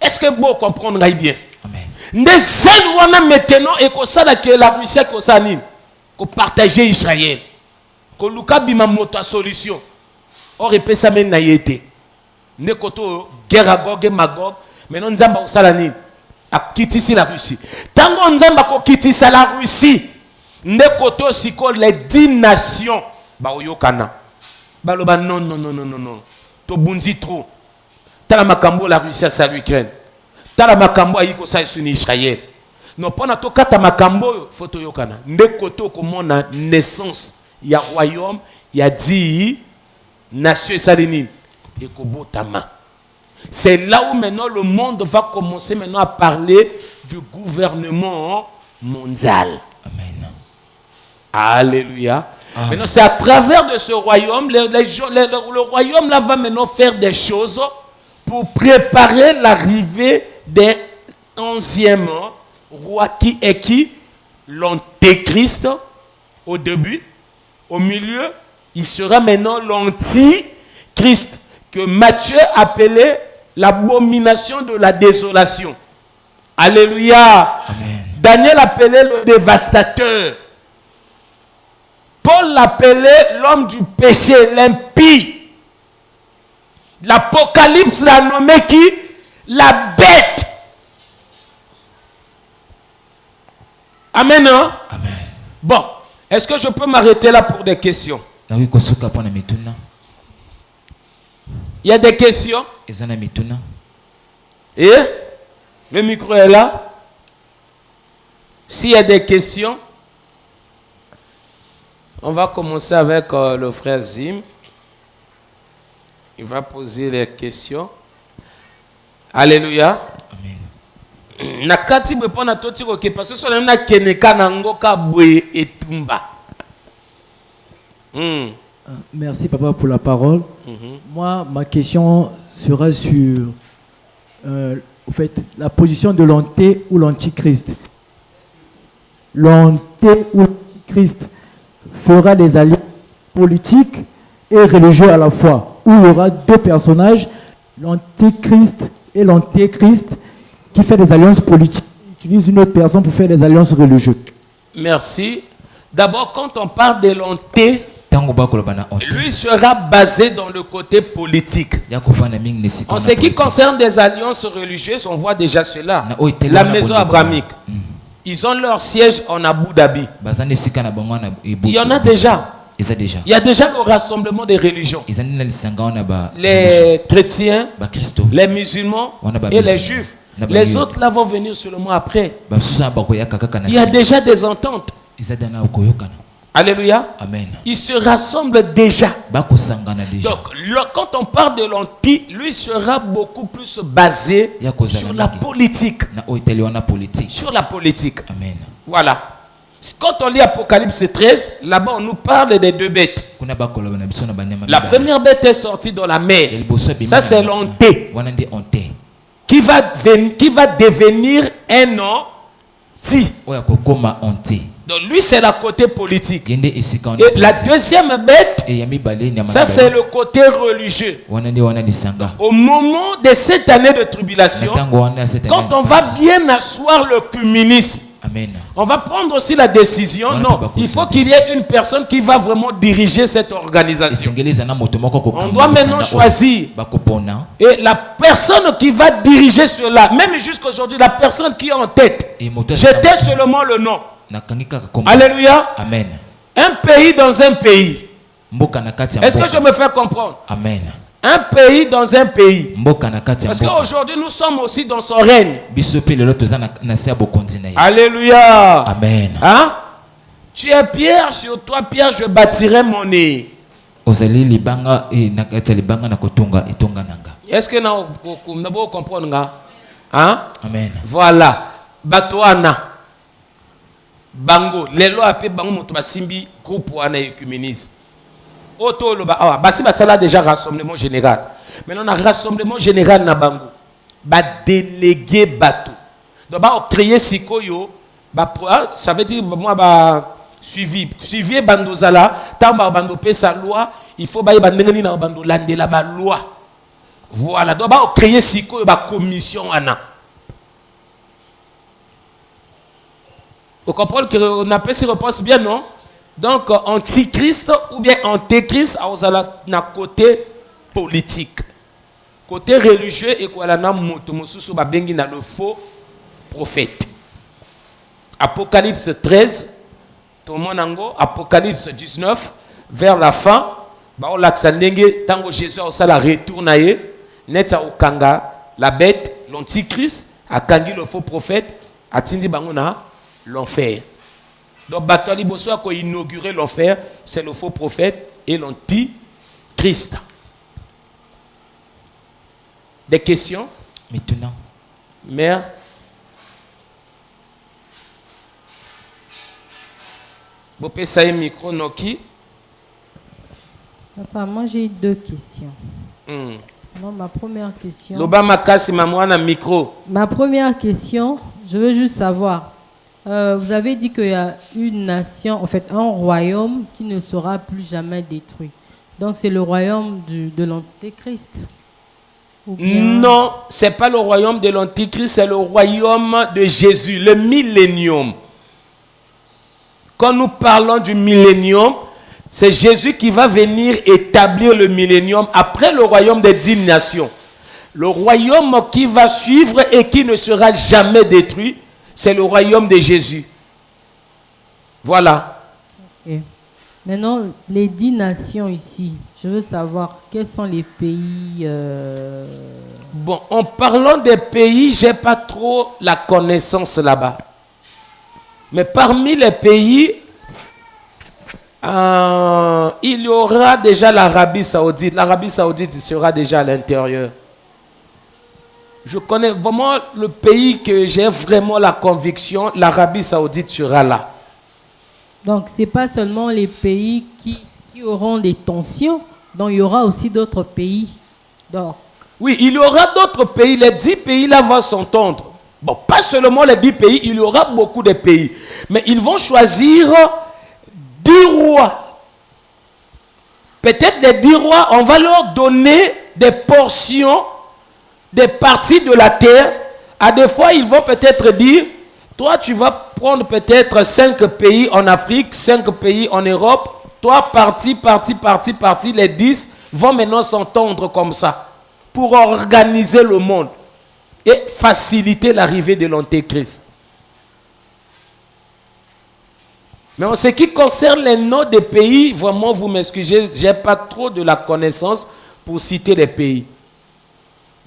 Speaker 1: Est-ce que vous comprenez bien?
Speaker 2: Amen.
Speaker 1: Ndezel wana maintenant et que ça que la Russie que ça nine. Ko partager Israël. Ko luka bima moto solution. Or epesa men na yete. Nekoto guerre à Gog et Magog. Maintenant Nzamba au Salani a quitté la Russie. Tango Nzamba ko quitté la Russie. Nekoto siko les 10 nations ba oyokana. Ba loba non. To bunzi trop. Tala makambo la Russie à l'Ukraine. Tala makambo ayiko sa suni Israël. Non pona to kata makambo photo yokana. Nekoto komona naissance ya royaume ya 10 nations salinine et kobotama. C'est là où maintenant le monde va commencer maintenant à parler du gouvernement mondial.
Speaker 2: Amen.
Speaker 1: Alléluia.
Speaker 2: Amen.
Speaker 1: Maintenant, c'est à travers de ce royaume, le royaume là va maintenant faire des choses pour préparer l'arrivée des 11e roi qui est qui? L'antéchrist au début, au milieu, il sera maintenant l'antichrist que Matthieu appelait l'abomination de la désolation. Alléluia.
Speaker 2: Amen.
Speaker 1: Daniel appelait le dévastateur. Paul l'appelait l'homme du péché, l'impie. L'Apocalypse l'a nommé qui? La bête. Amen. Hein?
Speaker 2: Amen.
Speaker 1: Bon, est-ce que je peux m'arrêter là pour des questions? Il y a des questions? Et le micro est là. S'il y a des questions, on va commencer avec le frère Zim. Il va poser les questions. Alléluia. Amen. Nakati bepona toti ko parce que sona na keneka na ngoka bwe etumba.
Speaker 3: Merci papa pour la parole. Moi, ma question sera sur au fait, la position de l'anté ou l'antichrist. L'anté ou l'antichrist fera des alliances politiques et religieuses à la fois, où il y aura deux personnages, l'antéchrist et l'antéchrist, qui fait des alliances politiques, utilise une autre personne pour faire des alliances religieuses.
Speaker 1: Merci. D'abord, quand on parle de l'anté, lui sera basé dans le côté politique. En ce qui concerne des alliances religieuses, on voit déjà cela. La maison abrahamique. Ils ont leur siège en Abu Dhabi. Il y en a déjà. Il y a déjà le rassemblement des religions. Les chrétiens, les musulmans et les juifs. Les autres là vont venir seulement après. Il y a déjà des ententes. Alléluia.
Speaker 2: Amen.
Speaker 1: Ils se rassemblent déjà. Donc, quand on parle de l'anti, lui sera beaucoup plus basé sur la politique. Sur la politique.
Speaker 2: Amen.
Speaker 1: Voilà. Quand on lit Apocalypse 13, là-bas on nous parle des deux bêtes. La première bête est sortie dans la mer. Ça c'est l'anté. Qui va devenir un anti. Donc lui c'est la côté politique. Et la deuxième bête, ça c'est le côté religieux. Au moment de cette année de tribulation, quand on va bien asseoir le communisme, on va prendre aussi la décision. Non, il faut qu'il y ait une personne qui va vraiment diriger cette organisation. On doit maintenant choisir. Et la personne qui va diriger cela, même jusqu'à aujourd'hui, la personne qui est en tête, j'étais seulement le nom. Alléluia.
Speaker 2: Amen.
Speaker 1: Un pays dans un pays. Est-ce que je me fais comprendre?
Speaker 2: Amen.
Speaker 1: Un pays dans un pays. Parce qu'aujourd'hui nous sommes aussi dans son règne. Alléluia.
Speaker 2: Amen.
Speaker 1: Hein? Tu es Pierre, sur toi Pierre je bâtirai mon nez. Est-ce que vous comprenez? Hein?
Speaker 2: Amen.
Speaker 1: Voilà. Batoana. Bango. Les lois appellent Bango Moto Basimbi groupe wana écuménisme. Auto loba awa basi basala déjà rassemblement général. Maintenant on a rassemblement général na Bango. Ba délégué bateau. Donc ba créer sikoyo ba ça veut dire moi ba suivi bandozala tamba bando pesa loi, il faut ba bandengani na bando landela ba loi. Voilà, donc ba créer sikoyo ba commission ana. Vous comprenez qu'on appelle ces réponses bien, non? Donc, antichrist ou bien antéchrist, on a un côté politique. Côté religieux, et quoi là, moto mosusu babengi na le faux prophète. Apocalypse 13, Tomonango, Apocalypse 19, vers la fin, bao laksandenge, tango Jésus a aussi la retournaye, netsa okanga, la bête, l'antichrist, a kangi le faux prophète, a tindi bangona, l'enfer. Donc, Batali Bosso a inauguré l'enfer, c'est le faux prophète et l'antichrist. Des questions?
Speaker 2: Maintenant.
Speaker 1: Mère? Vous pouvez savoir micro, Noki?
Speaker 4: Papa, moi j'ai 2 questions. Non, ma première question.
Speaker 1: L'Obama casse ma micro.
Speaker 4: Ma première question, je veux juste savoir. Vous avez dit qu'il y a une nation, en fait, un royaume qui ne sera plus jamais détruit. Donc c'est le royaume de l'Antéchrist.
Speaker 1: Non, ce n'est pas le royaume de l'Antichrist, c'est le royaume de Jésus, le millénium. Quand nous parlons du millénium, c'est Jésus qui va venir établir le millénium après le royaume des 10 nations. Le royaume qui va suivre et qui ne sera jamais détruit, c'est le royaume de Jésus. Voilà.
Speaker 4: Okay. Maintenant, les 10 nations ici, je veux savoir quels sont les pays...
Speaker 1: Bon, en parlant des pays, je n'ai pas trop la connaissance là-bas. Mais parmi les pays, il y aura déjà l'Arabie Saoudite. L'Arabie Saoudite sera déjà à l'intérieur. Je connais vraiment le pays que j'ai vraiment la conviction, l'Arabie Saoudite sera là.
Speaker 4: Donc, ce n'est pas seulement les pays qui auront des tensions, donc il y aura aussi d'autres pays. Donc.
Speaker 1: Oui, il y aura d'autres pays. Les 10 pays là vont s'entendre. Bon, pas seulement les 10 pays, il y aura beaucoup de pays. Mais ils vont choisir 10 rois. Peut-être les 10 rois, on va leur donner des portions, des parties de la terre. À des fois, ils vont peut-être dire, toi, tu vas prendre peut-être 5 pays en Afrique, 5 pays en Europe. Toi, parti, les 10 vont maintenant s'entendre comme ça pour organiser le monde et faciliter l'arrivée de l'Antéchrist. Mais en ce qui concerne les noms des pays, vraiment, vous m'excusez, je n'ai pas trop de la connaissance pour citer les pays.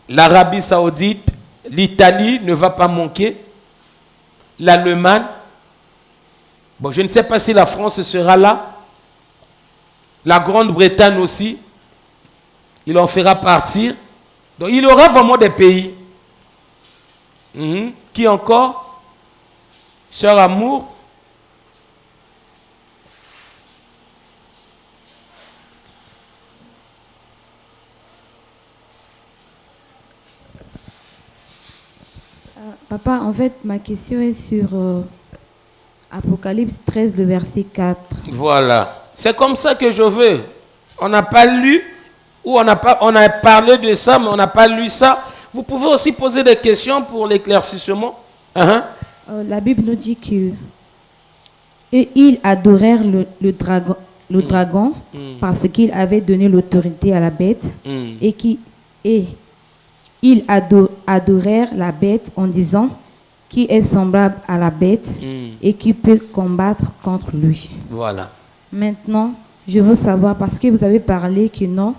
Speaker 1: L'Arabie Saoudite, l'Italie ne va pas manquer. L'Allemagne. Bon, je ne sais pas si la France sera là. La Grande-Bretagne aussi. Il en fera partir. Donc, il y aura vraiment des pays. Qui encore? Cher amour.
Speaker 5: Papa, en fait, ma question est sur Apocalypse 13, le verset 4.
Speaker 1: Voilà. C'est comme ça que je veux. On n'a pas lu, ou on a parlé de ça, mais on n'a pas lu ça. Vous pouvez aussi poser des questions pour l'éclaircissement.
Speaker 5: La Bible nous dit que ils adorèrent le dragon parce qu'il avait donné l'autorité à la bête et ils adorèrent la bête en disant qui est semblable à la bête et qui peut combattre contre lui.
Speaker 1: Voilà.
Speaker 5: Maintenant, je veux savoir, parce que vous avez parlé que non,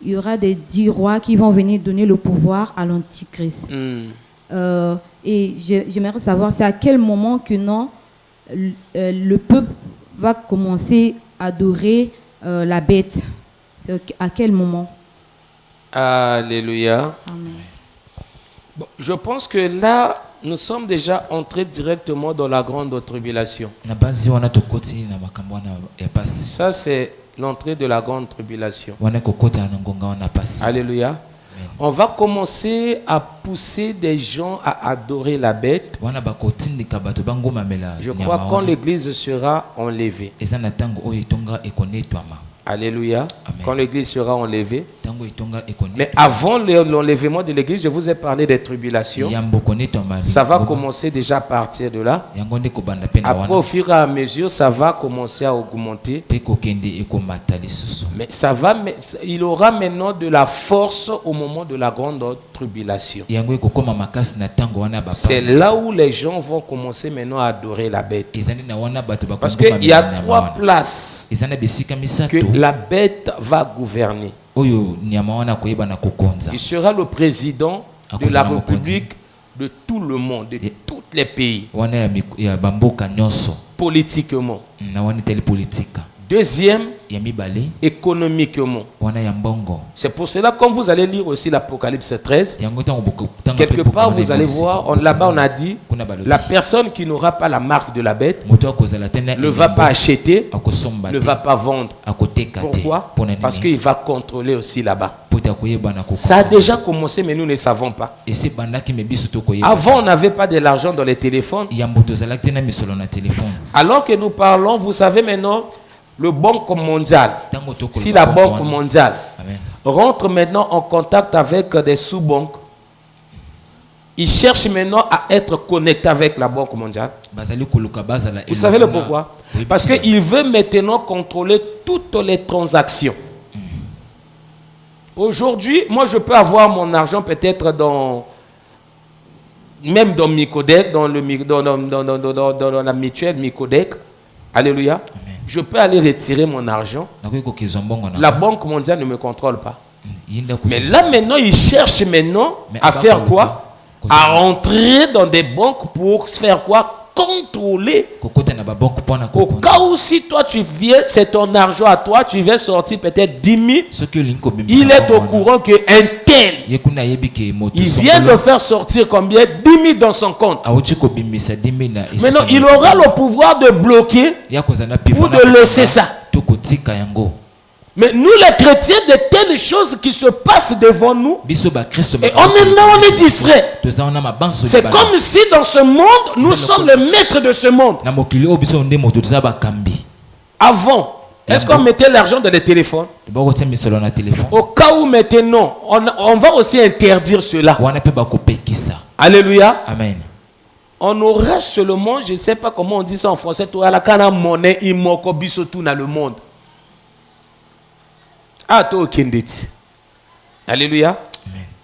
Speaker 5: il y aura des 10 rois qui vont venir donner le pouvoir à l'Antichrist. Et j'aimerais savoir, c'est à quel moment que non, le peuple va commencer à adorer la bête. C'est à quel moment?
Speaker 1: Alléluia.
Speaker 5: Amen.
Speaker 1: Bon, je pense que là, nous sommes déjà entrés directement dans la grande tribulation. Ça, c'est l'entrée de la grande tribulation. Alléluia. Amen. On va commencer à pousser des gens à adorer la bête. Je crois quand l'église sera enlevée. Alléluia. Amen. Quand l'église sera enlevée, Mais avant l'enlèvement de l'église, je vous ai parlé des tribulations. Ça va commencer déjà à partir de là. Après, au fur et à mesure, ça va commencer à augmenter. Mais il aura maintenant de la force au moment de la grande tribulation. C'est là où les gens vont commencer maintenant à adorer la bête. Parce qu'il y a 3 places que la bête va gouverner. Il sera le président de la République de tout le monde, de tous les pays. Politiquement. Deuxième, économiquement. C'est pour cela, quand vous allez lire aussi l'Apocalypse 13, quelque part vous allez voir, là-bas on a dit, la personne qui n'aura pas la marque de la bête ne va pas acheter, ne va pas vendre. Pourquoi? Parce qu'il va contrôler aussi là-bas. Ça a déjà commencé, mais nous ne savons pas. Avant, on n'avait pas de l'argent dans les téléphones. Alors que nous parlons, vous savez maintenant, le Banque mondiale, si la Banque mondiale rentre maintenant en contact avec des sous-banques, ils cherchent maintenant à être connectés avec la Banque mondiale. Vous savez le pourquoi? Parce qu'il veut maintenant contrôler toutes les transactions. Aujourd'hui, moi je peux avoir mon argent peut-être même dans Micodec, dans la mutuelle Micodec. Alléluia. Je peux aller retirer mon argent. La Banque mondiale ne me contrôle pas. Mais là maintenant, ils cherchent maintenant à faire quoi? À rentrer dans des banques pour faire quoi? Contrôler. Au cas où si toi tu viens, c'est ton argent à toi, tu viens sortir peut-être 10 000. Il est au courant qu'un tel, il vient de faire sortir combien? 10 000 dans son compte. Maintenant, il aura le pouvoir de bloquer ou de laisser ça. Mais nous les chrétiens, de telles choses qui se passent devant nous, et on est là, on est distrait. C'est comme si dans ce monde, nous sommes les maîtres de ce monde. Avant, est-ce qu'on mettait l'argent dans les téléphones? Au cas où maintenant, on va aussi interdire cela. Alléluia.
Speaker 2: Amen.
Speaker 1: On aura seulement, je ne sais pas comment on dit ça en français, tu as la monnaie imoko bisotou dans le monde. Ah, toi, Kendeti. Alléluia.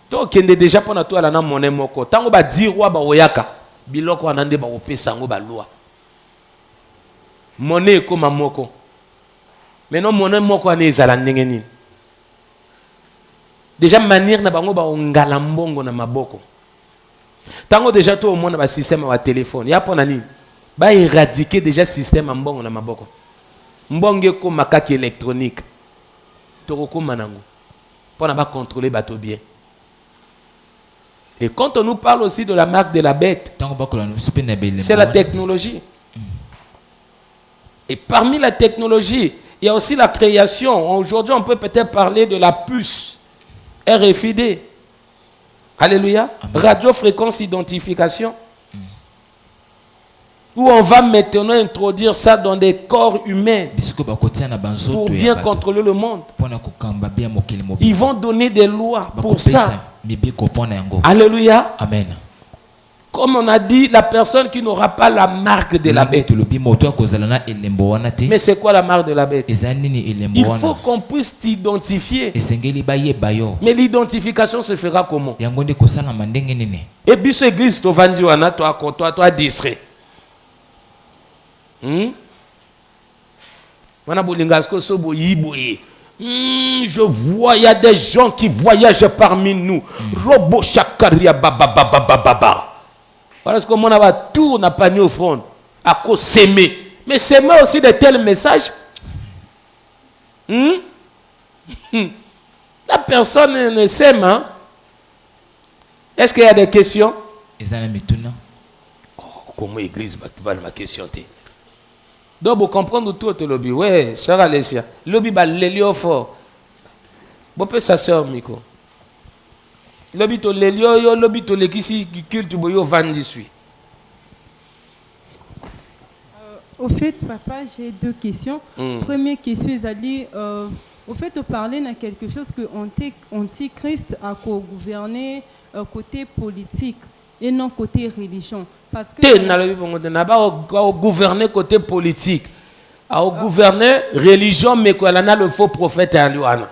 Speaker 1: Toi, Kendeti déjà pour toi la monnaie moko. Tango ba dirwa ba oyaka. Biloko anande ba opesa ngo ba loi. Monnaie comme moko. Mais non monnaie moko ane ezala ndenge nini. Déjà manière na bango ba ongala mbongo na maboko. Tango déjà tout au monde ba système wa téléphone. Ya pona nini? Ba éradiquer déjà système mbongo na maboko. Mbonge ko makaki électronique. Pour ne contrôler bateau bien. Et quand on nous parle aussi de la marque de la bête, c'est la technologie. Et parmi la technologie, il y a aussi la création. Aujourd'hui, on peut peut-être parler de la puce RFID. Alléluia. Radio-fréquence identification. Où on va maintenant introduire ça dans des corps humains pour bien contrôler le monde. Ils vont donner des lois pour ça. Alléluia.
Speaker 2: Amen.
Speaker 1: Comme on a dit, la personne qui n'aura pas la marque de la bête. Mais c'est quoi la marque de la bête? Il faut qu'on puisse t'identifier. Mais l'identification se fera comment? Et puis cette église, toi distrait. Je vois, il y a des gens qui voyagent parmi nous. Robo Chakaria Baba. Voilà ce que mon a tout n'a pas mis au front. À cause s'aimer. Mais s'aimer aussi de tels messages. La personne ne s'aime. Hein? Est-ce qu'il y a des questions? Comment l'église va ma question? Donc, vous comprenez tout le lobby. Ouais, cher Alessia. Le lobby va l'élio fort. Vous pouvez s'asseoir, Miko. Le lobby to l'élio, le lobby to l'église qui culte, vous vendez dessus.
Speaker 6: Au fait, papa, j'ai deux questions. Première question, ils ont dit, Au fait, de parler de quelque chose que Antichrist a gouverné côté politique et non côté religion. Parce que
Speaker 1: gouverner côté politique, a gouverner religion, mais qu'on a le faux prophète à Luana.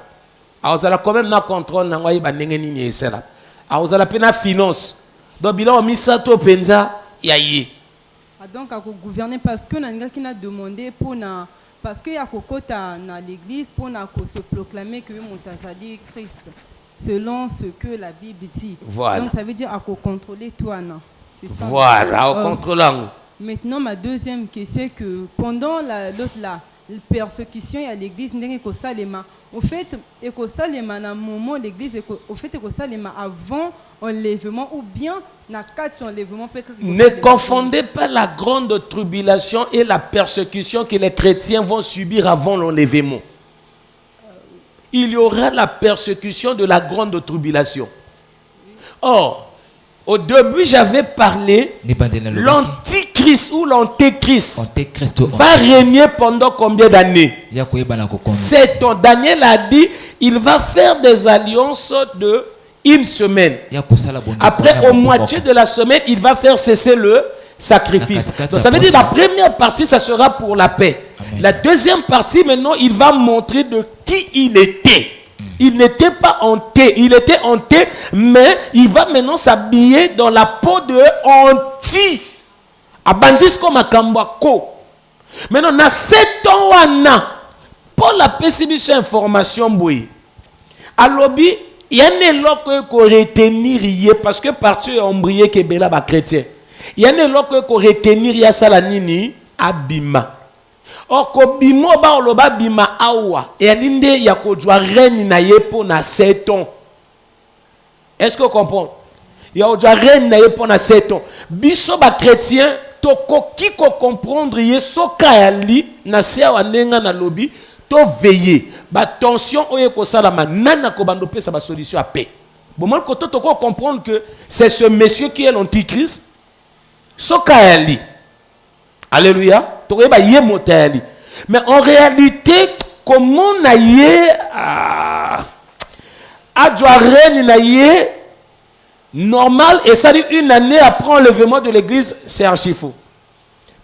Speaker 1: Alors, ça a quand même un contrôle dans le pays. Alors, ça a la finance. Donc, il a mis ça au Penza, yaye.
Speaker 6: Donc, à gouverner parce que nous qui a demandé pour parce qu'il y a kokota dans l'église pour se proclamer que Moutazali Christ selon ce que la Bible dit.
Speaker 1: Voilà.
Speaker 6: Donc ça veut dire à contrôler toi non. C'est ça.
Speaker 1: Voilà, au contrôlant.
Speaker 6: Maintenant ma deuxième question est que pendant la persécution à l'église n'est que ça les mains. Au fait et que ça les mains à un moment l'église au fait que ça les mains avant enlèvement ou bien na quatre enlèvement.
Speaker 1: Ne confondez pas la grande tribulation et la persécution que les chrétiens vont subir avant l'enlèvement. Il y aura la persécution de la grande tribulation. Or, au début, j'avais parlé l'antichrist ou l'antéchrist va régner pendant combien d'années? 7 ans. Daniel a dit, il va faire des alliances de une semaine. Après, au moitié de la semaine, il va faire cesser le sacrifice. Donc, ça veut dire que la première partie, ça sera pour la paix. Amen. La deuxième partie, maintenant, il va montrer de qui il était. Il n'était pas hanté, il était hanté, mais il va maintenant s'habiller dans la peau de Anti. Abandis comme Akambako. Maintenant, dans 7 ans, pour la pessimiste information, à lobby, il y a un éloque qu'on retenir parce que partout ont brillé que Bela ba chrétien. Il y a un éloque qu'on retenir ya salanini abima. Or ko bimo ba oloba bima awa et alinde ya ko jwa reine na yepo na 7 ans. Est-ce que vous comprenez? Ya ko jwa reine na yepo na 7 ans. Biso ba chrétien to ko ki ko comprendre yeso kayali na se wa nenga na lobby. To veiller ba tension oye ko salama nana ko bando pesa ba solution à paix. Bon moi côté to ko comprendre que c'est ce monsieur qui est l'antichrist. Sokayali. Alléluia. To ba yé motali. Mais en réalité comment na yé a doire na yé normal et ça dit une année après enlèvement de l'église c'est archi faux.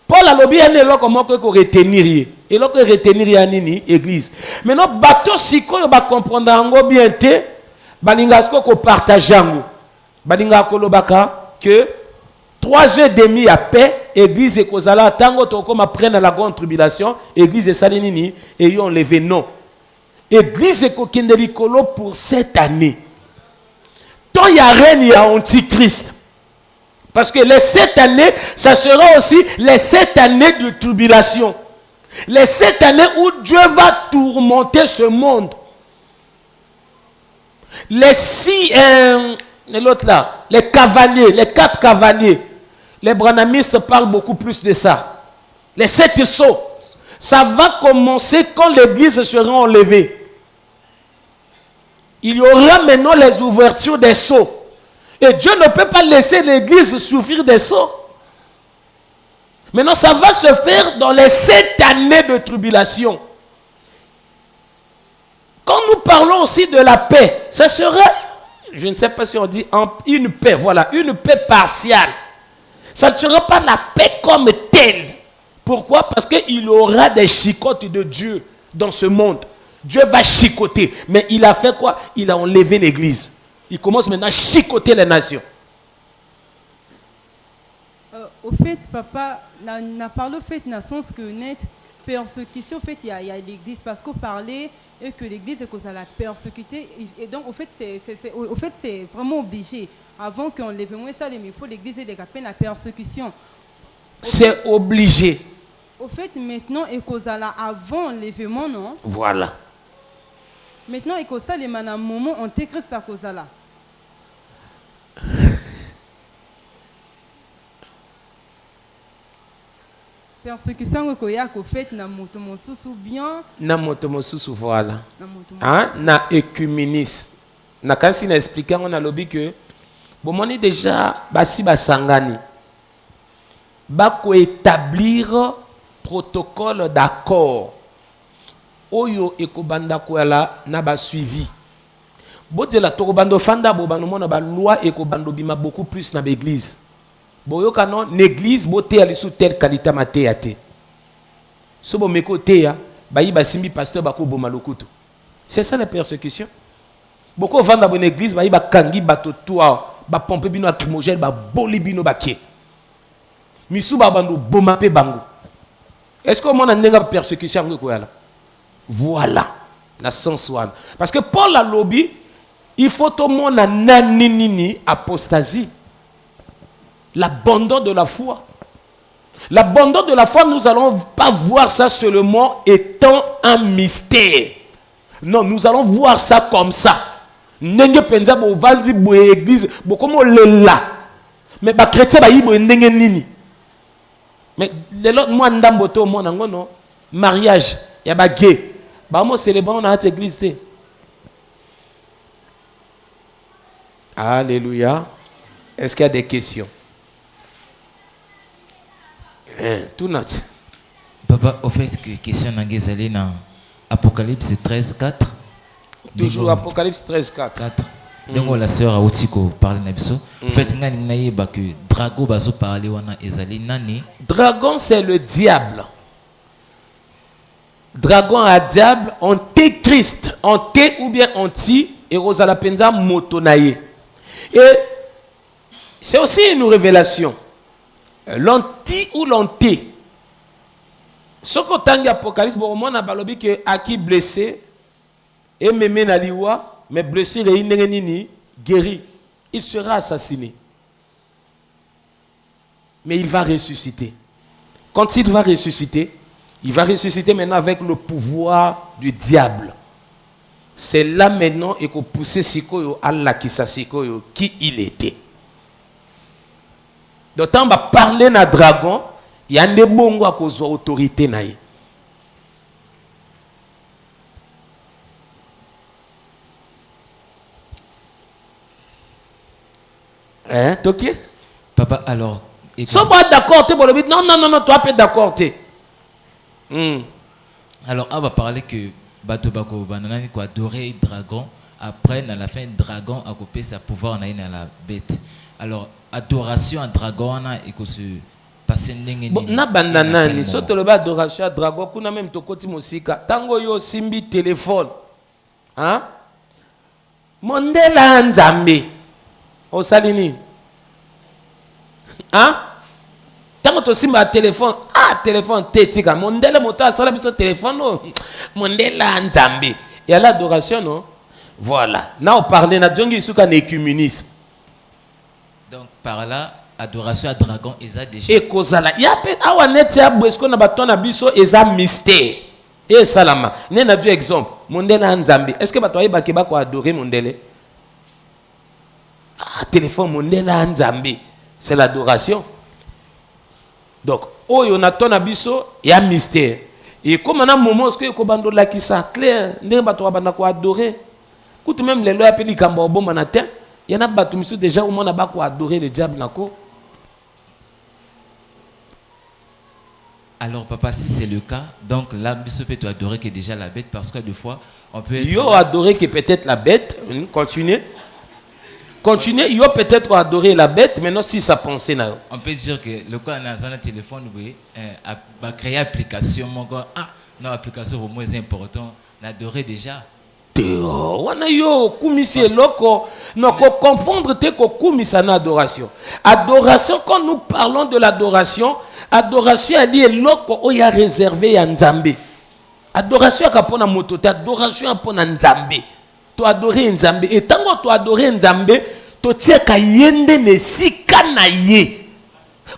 Speaker 1: Paul a lobby est là comment que retenir et là que retenir ya nini église. Maintenant bateau siko ba comprendre ngo bien te balinga sko ko partager ngo. Balinga ko lobaka que 3h30 à paix église et kozala tango to comme prendre la grande tribulation église et sali nini et yon levé non. Église et ko kendeli kolo pour cette année. Tant y a règne ya antichrist. Parce que les 7 années, ça sera aussi les 7 années de tribulation. Les 7 années où Dieu va tourmenter ce monde. Les 6, l'autre là, les cavaliers, les 4 cavaliers. Les branhamistes parlent beaucoup plus de ça. Les 7 sceaux. Ça va commencer quand l'église sera enlevée. Il y aura maintenant les ouvertures des sceaux. Et Dieu ne peut pas laisser l'église souffrir des sceaux. Maintenant, ça va se faire dans les 7 années de tribulation. Quand nous parlons aussi de la paix, ça sera, je ne sais pas si on dit une paix, voilà, une paix partielle. Ça ne sera pas la paix comme telle. Pourquoi? Parce qu'il y aura des chicotes de Dieu dans ce monde. Dieu va chicoter. Mais il a fait quoi? Il a enlevé l'église. Il commence maintenant à chicoter les nations.
Speaker 6: Au fait, papa, on a parlé au fait, dans le sens que net, persécution, au fait, il y a l'église, parce qu'on parlait et que l'église est cause à la persécuter. Et donc, au fait, c'est vraiment obligé. Avant qu'on lève moins ça, il faut l'église et la persécution.
Speaker 1: C'est obligé.
Speaker 6: Au fait, maintenant, et cause à la avant l'enlèvement, non?
Speaker 1: Voilà.
Speaker 6: Maintenant, et cause ça, les manants, moment, on t'écrit ça cause à la. Persécution que ya ko fait na moto mosusu bien
Speaker 1: na moto mosusu voilà hein na écuménisme na kasi na expliquer on a lobby que bon on est déjà basi basangani ba ko établir protocole d'accord oyo ekobanda koyala na ba suivi. Botela tokobando fanda bobano mona ba loi ekobando bima beaucoup plus na l'église. Boyoka non l'église boté ali sous telle qualité maté até. So bo mekoté ya ba yi ba simbi pasteur ba ko boma lokuto. C'est ça la persécution. Beaucoup vanda bon église ba yi ba kangi bato toi ba pomper bino lacrymogène ba boli bino ba ké. Misu ba bando boma pe bango. Est-ce que mon a persécution ko yala? Voilà la sens one. Parce que Paul la lobby il faut tout le monde nanini apostasie. L'abandon de la foi. L'abandon de la foi, nous n'allons pas voir ça seulement étant un mystère. Non, nous allons voir ça comme ça. Nenge penza bo vandi bo église, bo comme le là. Mais ba chrétien ba yibo ndenge nini. Mais l'autre moi ndamboto moi nangono mariage, ya ba gay. Ba mo célébrer dans cette église té. Alléluia. Est-ce qu'il y a des questions? Tout net.
Speaker 2: Papa, au fait, que question n'angezali dans Apocalypse 13:4.
Speaker 1: Toujours Apocalypse 13:4.
Speaker 2: Donc la sœur Aotiko parle n'abiso. En fait, ngani naïba que dragon bazo parler wana ezali nani.
Speaker 1: Dragon c'est le diable. Dragon à diable, antéchrist, anté ou bien anti et Rosala penza motonaye. Et c'est aussi une révélation. L'anti ou l'anté. Ce qu'on tangi Apocalypse, bon, on a balobi que aki blessé et mémé na liwa, mais blessé et guéri, il sera assassiné. Mais il va ressusciter. Quand il va ressusciter maintenant avec le pouvoir du diable. C'est là maintenant et qu'on pousse Sikoyo Allah qui sa Sikoyo qui il était. D'autant va parler na dragon, il y a des bongo à cause de l'autorité naïe. Hein, Toki?
Speaker 2: Papa, alors.
Speaker 1: Sois d'accord, tu es non, toi pas d'accord, tu.
Speaker 2: Alors, on va parler que Bato Bako Banana ko adorer dragon. Après, à la fin, dragon a coupé sa pouvoir dans la bête. Alors, adoration à dragon et que se passer n'engeni.
Speaker 1: Na banana ni soto le ba adoration à dragon kuna même tokoti musika. Tango yo simbi téléphone. Hein? Mondela nzambe. O salini. Hein? Tango to simba téléphone, téléphone tétika. Mondela moto asala biso téléphone no. Mondela nzambe. Il y a l'adoration non? Voilà. Là on parlait na djongi suka na écuménisme.
Speaker 2: Donc par là adoration à dragon eza déjà.
Speaker 1: Et kozala. Ya pe awa net ya bwesko na baton na biso eza mystère. Et salama. Ne na du exemple. Mondela nzambe. Est-ce que bato ayeba ke ba ko adorer mondele? Téléphone mondela nzambe. C'est l'adoration. Donc, oyo na ton abiso ya mystère. Et comme on a un moment où ko bando la ki ça clair, ndenge bato banda ko adorer. Écoute même les lois appelés kamba bon manatin, il y en a bato misu déjà au monde ba ko adorer le diable nako.
Speaker 2: Alors papa, si c'est le cas, donc là biso peut adorer que déjà la bête parce que des fois on peut être
Speaker 1: yo adorer que peut-être la bête, Continuez, il y a peut-être adorer la bête, mais non si ça pensait na.
Speaker 2: On peut dire que le cas dans un téléphone, oui, va créer application, non application au moins important, l'adorer déjà.
Speaker 1: Wana yo kumisi loko, non ko confondre te ko kumisa na adoration. Adoration quand nous parlons de l'adoration, adoration elle est loko o ya réservé à Nzambe. Adoration kapona moto, adoration apona Nzambe. To adorer Nzambe et tango to adorer Nzambe to tia kayende ne sika na ye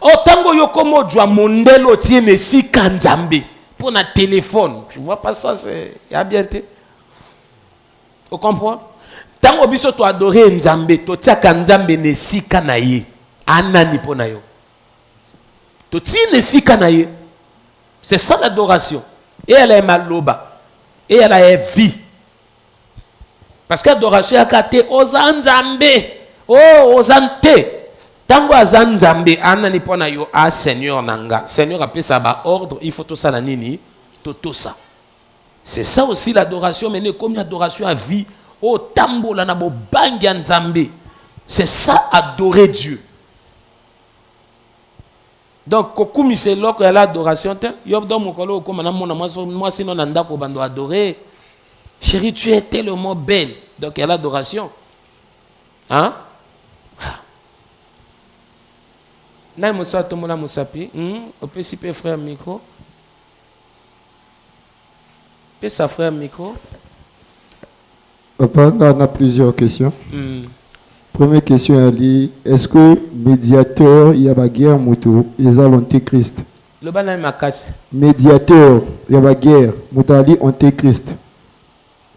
Speaker 1: o tango yo komo jwa mondelo tie ne sika Nzambe pour na téléphone tu vois pas ça c'est ya bien té on comprend tango biso to adorer Nzambe to tia ka Nzambe ne sika na ye anani pona yo to tie ne sika na ye c'est ça l'adoration et elle est maloba et elle a vie. Parce que l'adoration a kate ozanzambe. Oh, ozante. Tango azanzambe anani pona yo a Seigneur nanga. Seigneur appelle ça ba ordre, il faut tout ça la nini, tout ça. C'est ça aussi l'adoration, mais comme l'adoration à vie, oh tambola na bo bangi nzambe. C'est ça adorer Dieu. Donc kokumi c'est là que l'adoration te yo dans mon kolo comme na moi sinon nanda ko bando adorer. Chérie, tu es tellement belle. Donc il y a l'adoration. Hein? N'a mosa to mona mosapi. On peut si frère micro. Qu'est-ce que frère micro?
Speaker 7: Papa, on a plusieurs questions. Première question, est-ce que médiateur, il y a la guerre, moto, et l'antéchrist?
Speaker 1: Le banane ma casse.
Speaker 7: Médiateur, il y a la guerre, moto, antéchrist.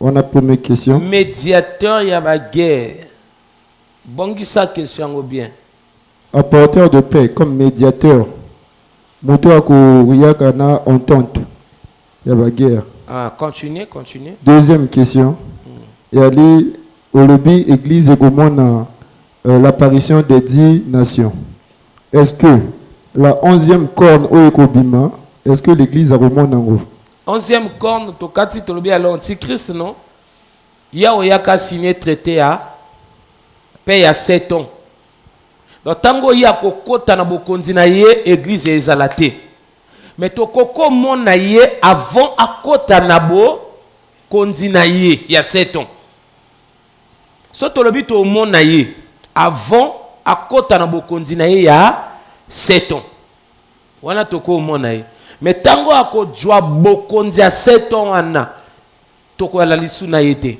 Speaker 7: On a première question.
Speaker 1: Médiateur, il y a la guerre. Bon, qui ça question bien?
Speaker 7: Apporteur de paix, comme médiateur. Moto, il y a une entente. Il y a la guerre.
Speaker 1: Ah, continuez.
Speaker 7: Deuxième question. Il y a au lobby église et l'apparition des 10 nations. Est-ce que la 11e corne au Ekobima, est-ce que l'église a remonté en haut?
Speaker 1: 11e corne, tokati tolobi à l'antichrist, non? Yaka signé traité à paye à 7 ans. Donc, tango yako kota na bokonzi na ye, église ezalate. Mais tokoko mon na ye avant à kota na bo konzi na ye, il y a 7 ans. So tolobi to mon na ye avant à kota na bo konzi na ye, il y a 7 ans. Wana toko mon na ye. Mais tango ako jwa bokonzi à 7 ans ana toko la lisu na yete.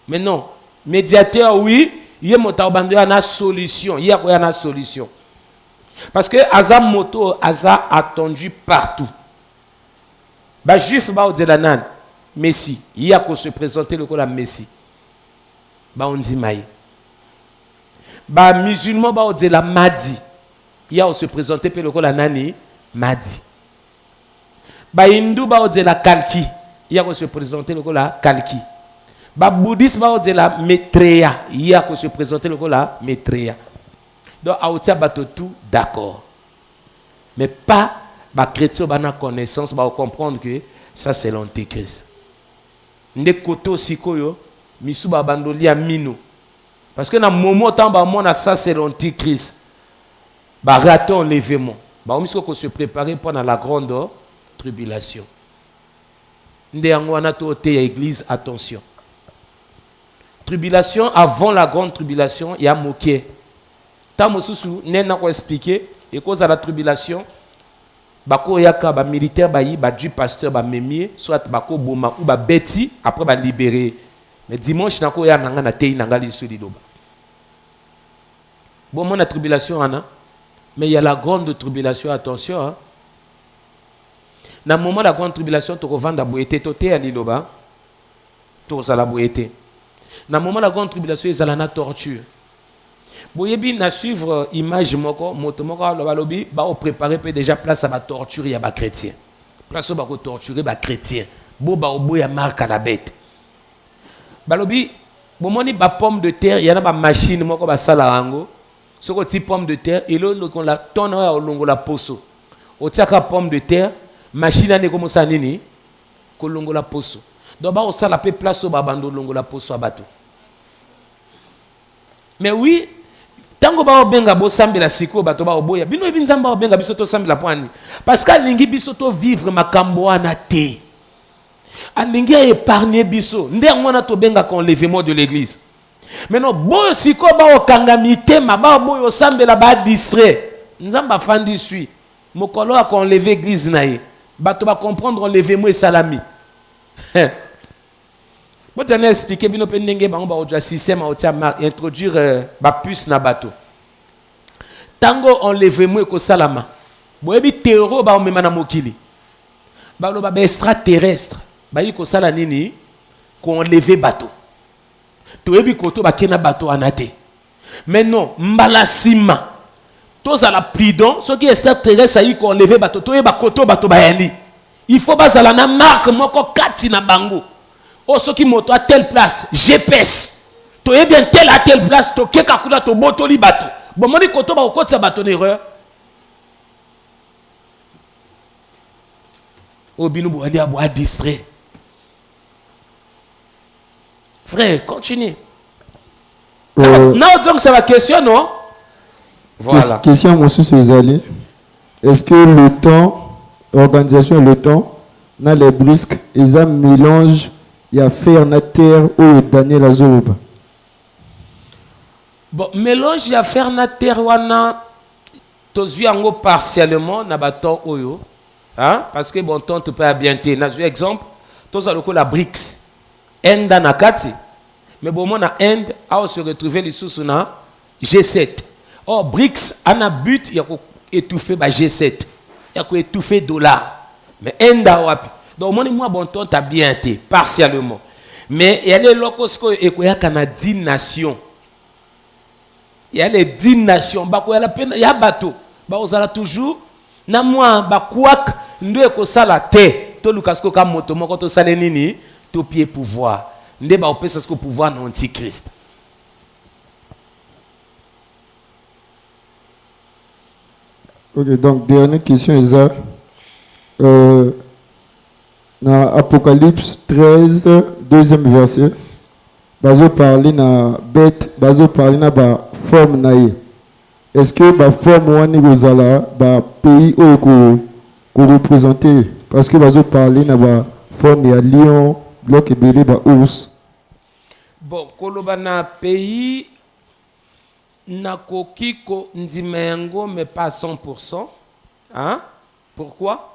Speaker 1: Mais non, médiateur oui, yé mota bando na solution, yé ko na solution. Parce que Aza moto Aza attendu partout. Ba juif ba odelanan Messie, il y a qu'on se présenter le la Messie. Ba on dit maï. Ba musulman ba odela Madi. Il y a qu'on se présenter le la nani Madi. Ba hindou ba odela Kalki. Il y a qu'on se présenter le la Kalki. Ba bouddhiste ba odela Maitreya. Il y a qu'on se présenter le la Maitreya. Donc, à bateau tout, d'accord. Mais pas, les chrétiens ont connaissance, ils comprendre que ça c'est l'antéchrist. Nous côté aussi, misu babandoli a mino. Parce que dans le moment où ça c'est l'antéchrist, bah rater enlèvement. Bah on se préparer pendant la grande tribulation. Nous avons l'église, attention. Tribulation, avant la grande tribulation, il y a moqué. Tant mosusu nena ko expliquer et cause à la tribulation bako yaka ba militaire ba yi ba du pasteur ba memie soit bako boma ou ba beti après ba libérer mais dimanche nako ya nanga na tei nanga lisu liloba bon mon la tribulation ana mais il y a la grande tribulation, attention hein. Dans le moment de la grande tribulation to ko vanda boete to te liloba to za la boete dans le moment de la grande tribulation ils allana torture. Boyebi na suivre image moko moto moko lobalobi ba préparer déjà place à ba torture ya ba chrétien. Place ba ko torturer ba chrétien. Bo ba oboya marque à la bête. Balobi bomoni ba pomme de terre, il y a ba machine moko ba sala rango. Soko ti pomme de terre et lo kon la tonne au longo la poso. O tiaka pomme de terre, machine ane comme ça nini ko longo la poso. Donc ba o sala pe place ba bando longo la poso a bateau. Mais oui, tango ba obenga bo sambela siko bato ba oboya bino ebinzamba obenga biso to sambela poani parce que alingi biso to vivre makambo ana te alingi épargner biso nde ngona to benga kon enlèvement de l'église mais non boyo siko ba okanga mitema ba boyo sambela ba distrait nzamba fandi sui mokolo a kon enlever église na ye bato ba comprendre enlèvement et salami Bon, tu as expliqué bien le système à introduire la puce na bateau. Tango enlèvement et salama. Bon, et terreau ba on na mokili. Ba lo ba extraterrestre. Ba yi ko sala nini ko enlever bateau. To ebi koto ba kena bateau anate. Mais non, mbala sima. To za la prudent, ce qui est extraterrestre yi ko enlever bateau. To e ba koto bateau ba yali. Il faut ba zala na marque moko kati na bango. Oh, ce qui moto à telle place, GPS. Tu es bien tel à telle place, tu es kakuna to botoli bateau. Bon, moi, quand tu vas au côté de sa bateau erreur. au bino aller à boire distrait. Frère, continue. Non, donc c'est la question, non? Voilà.
Speaker 7: Question, monsieur Césali. Est-ce que le temps, l'organisation le temps, dans les brisques, ils ont mélange, il y a faire na terre ou Daniel Azoloba?
Speaker 1: Bon, mélange, il y a faire na terre wana, tozu ango partiellement na baton oyo. Hein? Parce que bon temps, tu peux bien te. Na exemple, tozu aloko la BRICS. Enda na kati. Mais bon, mon Inde a se retrouver les sous na G7. Or, BRICS a un but, il y a étouffer G7. Il y a étouffer dollar. Mais Inde a wapi. Donc, moi, bon temps, tu as bien été, partiellement. Mais il y a les locaux qui ont 10 nations. Il y a les 10 nations. Il y a bateau. Vous avez toujours. Na moi, bakwak, nous avons la terre. Tout le casco comme moto, moi, quand on a nini, tout pied pouvoir. Nous avons le pouvoir de l'Antichrist.
Speaker 7: Ok, donc, dernière question est ça. Dans Apocalypse 13, deuxième verset, bazo parler na bête, bazo parler na ba forme naïe. Est-ce que ba forme wani gozala ba pays où ko représenter? Parce que bazo parler na ba forme ya lion, bloc et belé ba ours.
Speaker 1: Bon, koloba na pays na kokiko ndimengo mais pas 100%. Hein? Pourquoi?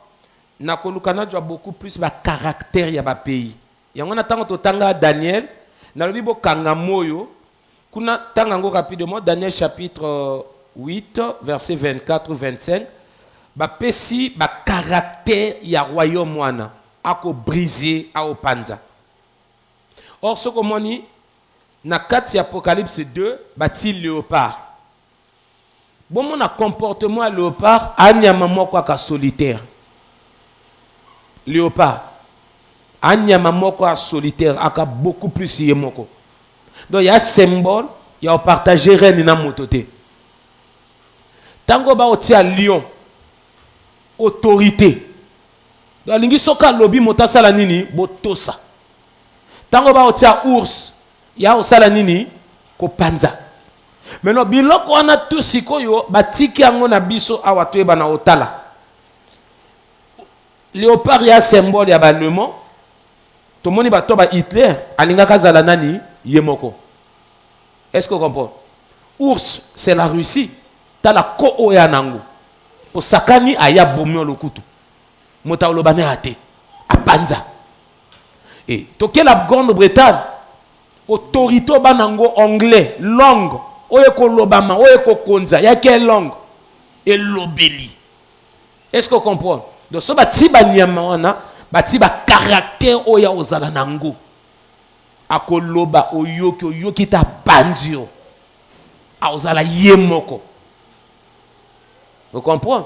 Speaker 1: Na kolukana doit beaucoup plus ba caractère ya ba pays. Yango na tango to tanga Daniel, na lobi bo kanga moyo, kuna tanga ngo rapidement Daniel chapitre 8 verset 24 ou 25, ba pesi ba caractère ya royaume wana ako briser a opanza. Or ce que moni na kati Apocalypse 2 bati léopard. Bon mon comportement à léopard anyama moko ka solitaire. Léopard anyama moko a solitaire aka beaucoup plus yemoko. Donc il y a symbole, il y a partager reine na mototé. Tango ba otia lion autorité. Donc lingi soka lobby motasala nini botosa. Tango ba otia ours ya osala nini ko panza. Maintenant biloko wana tout sikoyo batiki yango na biso awatoyeba na otala. Léopard ya symbole ya balemo. Tout le monde va tomber Hitler, alingaka zala nani yemoko. Est-ce que vous comprenez? Ours, c'est la Russie. T'as la ko ya nango. Pour sakani aya bomio lokutu. Mota olobane raté. A panza. Et toke la Grande-Bretagne. Autorité banango anglais, langue. Oyeko lobama, oyeko konza. Ya quelle langue? Et lobeli. Est-ce que vous comprenez? Donc ce bati banyama wana bati ba caractère oya ozala nango. Akoloba oyoki ta bandio. A ozala yemoko. Vous comprenez?